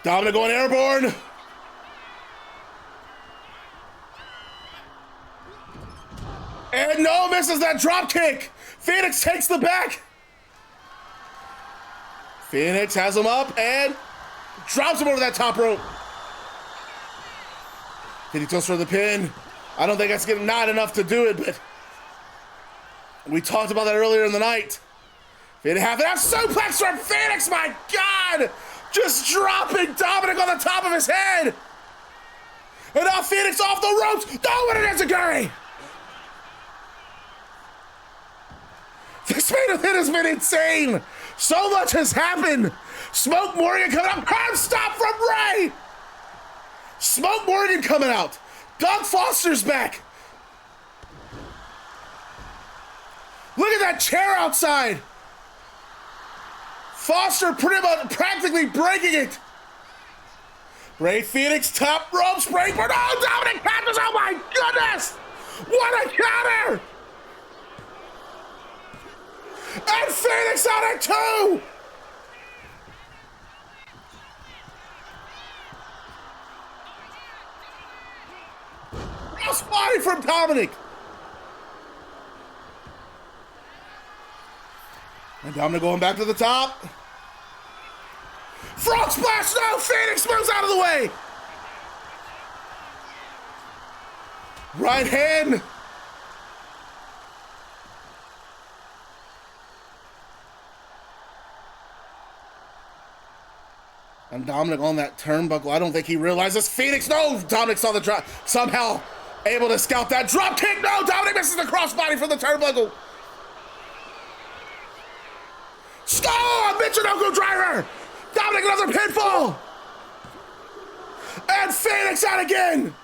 Dominik going airborne. And no, misses that drop kick. Fenix takes the back. Fenix has him up and drops him over that top rope. He goes for the pin. I don't think that's not enough to do it, but we talked about that earlier in the night. Fenix have that suplex from Fenix, my God! Just dropping Dominik on the top of his head. And now Fenix off the ropes. No, what an enziguri! This main event has been insane. So much has happened. Smoke Morgan coming up. Curb stop from Rey. Smoke Morgan coming out. Doug Foster's back. Look at that chair outside. Foster practically breaking it. Rey Fenix top rope springboard. Oh, Dominik catches. Oh my goodness. What a counter. And Fenix on it too! Cross body from Dominik. And Dominik going back to the top. Frog splash! No! Fenix moves out of the way! Right hand. And Dominik on that turnbuckle. I don't think he realizes. Fenix, no! Dominik saw the drop. Somehow able to scout that drop kick. No! Dominik misses the crossbody from the turnbuckle. Stop! Michinoku driver! Dominik another pinfall! And Fenix out again!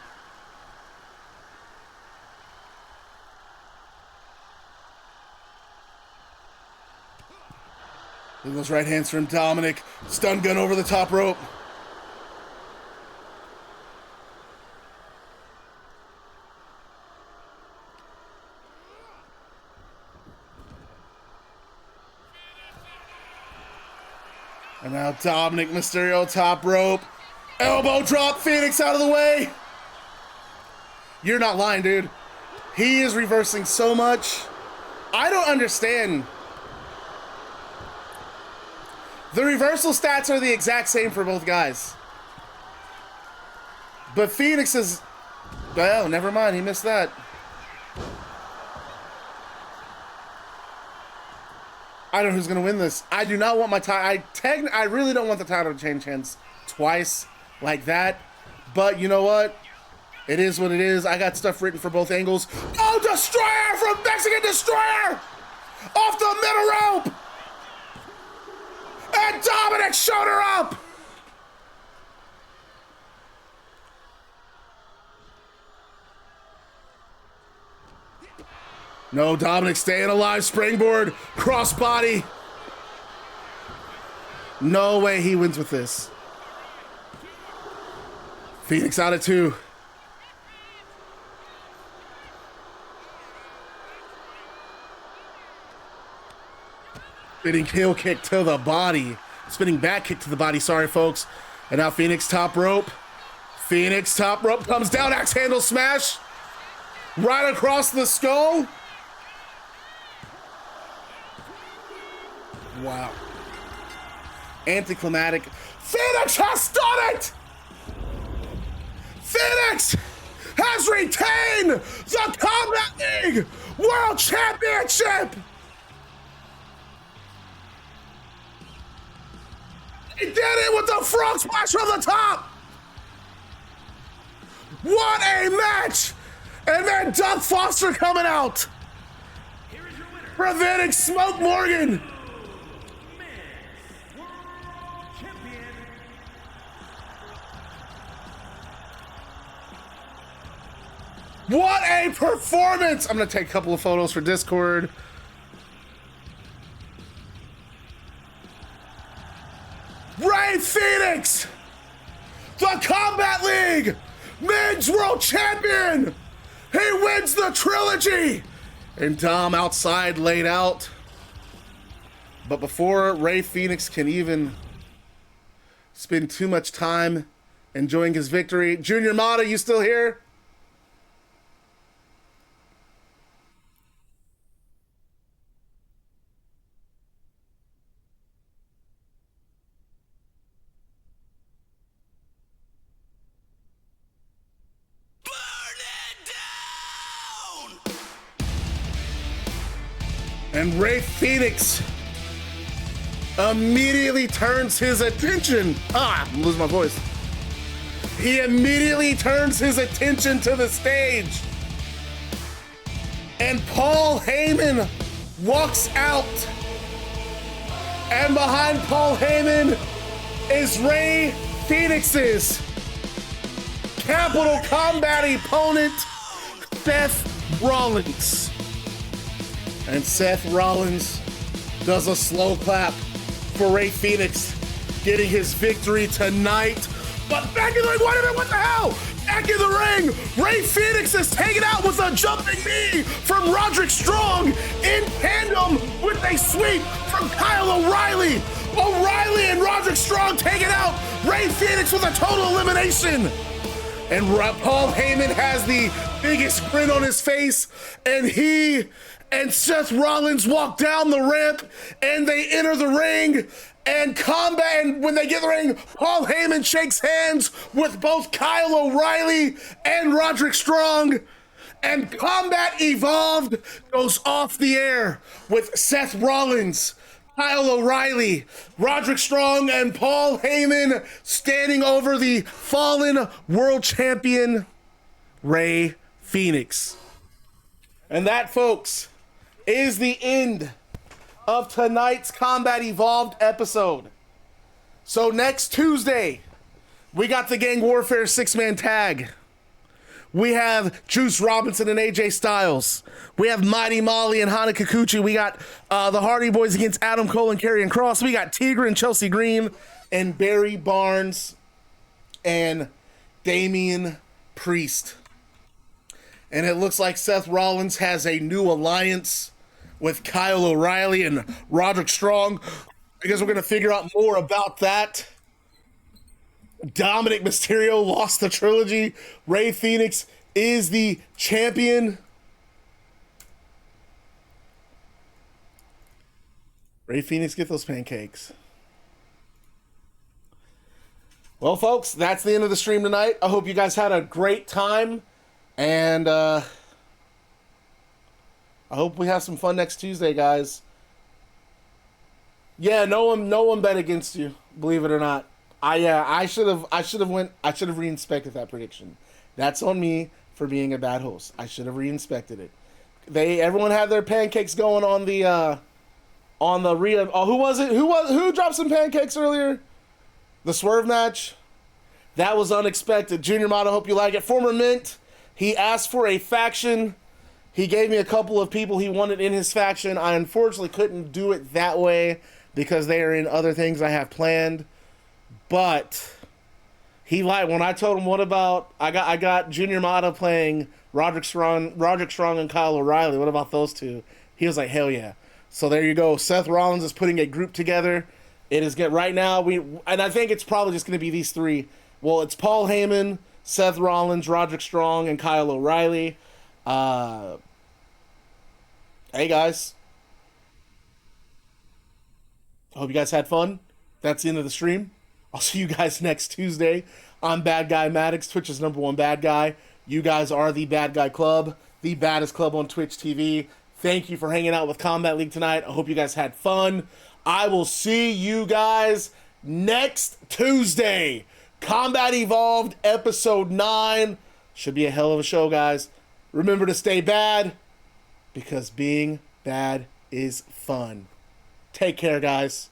Look at those right hands from Dominik. Stun gun over the top rope. And now Dominik Mysterio top rope. Elbow drop, Fenix out of the way. You're not lying, dude. He is reversing so much. I don't understand. The reversal stats are the exact same for both guys. But Fenix is... Well, never mind. He missed that. I don't know who's going to win this. I do not want my title... I really don't want the title to change hands twice like that. But you know what? It is what it is. I got stuff written for both angles. Oh, Destroyer from Mexican Destroyer! Off the middle rope! And Dominik showed her up! No, Dominik staying alive. Springboard, crossbody. No way he wins with this. Fenix out at 2. Spinning heel kick to the body. Spinning back kick to the body, sorry folks. And now Fenix top rope. Fenix top rope comes down, axe handle smash. Right across the skull. Wow. Anticlimactic. Fenix has done it! Fenix has retained the Combat League World Championship! He did it with the frog splash from the top! What a match! And then Doug Foster coming out, preventing Smoke Morgan. What a performance! I'm gonna take a couple of photos for Discord. Rey Fenix, the Combat League Men's World Champion! He wins the trilogy! And Dom outside laid out. But before Rey Fenix can even spend too much time enjoying his victory, Junior Mata, you still here? And Rey Fenix immediately turns his attention. I'm losing my voice. He immediately turns his attention to the stage. And Paul Heyman walks out. And behind Paul Heyman is Rey Fenix's Capital Combat opponent, Seth Rollins. And Seth Rollins does a slow clap for Rey Fenix, getting his victory tonight. But back in the ring, wait a minute, what the hell? Back in the ring, Rey Fenix is taken out with a jumping knee from Roderick Strong in tandem with a sweep from Kyle O'Reilly. O'Reilly and Roderick Strong taking out Rey Fenix with a total elimination. And Paul Heyman has the biggest grin on his face, and he and Seth Rollins walk down the ramp, and they enter the ring, and combat, and when they get in the ring, Paul Heyman shakes hands with both Kyle O'Reilly and Roderick Strong, and Combat Evolved goes off the air with Seth Rollins, Kyle O'Reilly, Roderick Strong, and Paul Heyman standing over the fallen world champion, Rey Fenix. And that, folks, is the end of tonight's Combat Evolved episode. So next Tuesday, we got the Gang Warfare 6-man tag. We have Juice Robinson and AJ Styles. We have Mighty Molly and Hana Kikuchi. We got the Hardy Boys against Adam Cole and Karrion Kross. We got Tigra and Chelsea Green and Barry Barnes and Damian Priest. And it looks like Seth Rollins has a new alliance with Kyle O'Reilly and Roderick Strong. I guess we're going to figure out more about that. Dominik Mysterio lost the trilogy. Rey Fenix is the champion. Rey Fenix, get those pancakes. Well, folks, that's the end of the stream tonight. I hope you guys had a great time. And I hope we have some fun next Tuesday, guys. Yeah, no one bet against you, believe it or not. I should have reinspected that prediction. That's on me for being a bad host. I should have reinspected it. Everyone had their pancakes going on the Rhea. Oh, who was it? Who dropped some pancakes earlier? The Swerve match. That was unexpected. Junior Mata, hope you like it. Former Mint, he asked for a faction He gave me a couple of people he wanted in his faction. I unfortunately couldn't do it that way because they are in other things I have planned. But he liked when I told him, what about I got Junior Mata playing Roderick Strong and Kyle O'Reilly. What about those two? He was like, hell yeah. So there you go. Seth Rollins is putting a group together. It is right now. And I think it's probably just going to be these three. Well, it's Paul Heyman, Seth Rollins, Roderick Strong, and Kyle O'Reilly. Hey guys, I hope you guys had fun. That's the end of the stream. I'll see you guys next Tuesday. I'm Bad Guy Maddox, Twitch's #1 bad guy. You guys are the Bad Guy Club, the baddest club on Twitch TV. Thank you for hanging out with Combat League tonight. I hope you guys had fun. I will see you guys next Tuesday. Combat Evolved Episode 9. Should be a hell of a show, guys. Remember to stay bad, because being bad is fun. Take care, guys.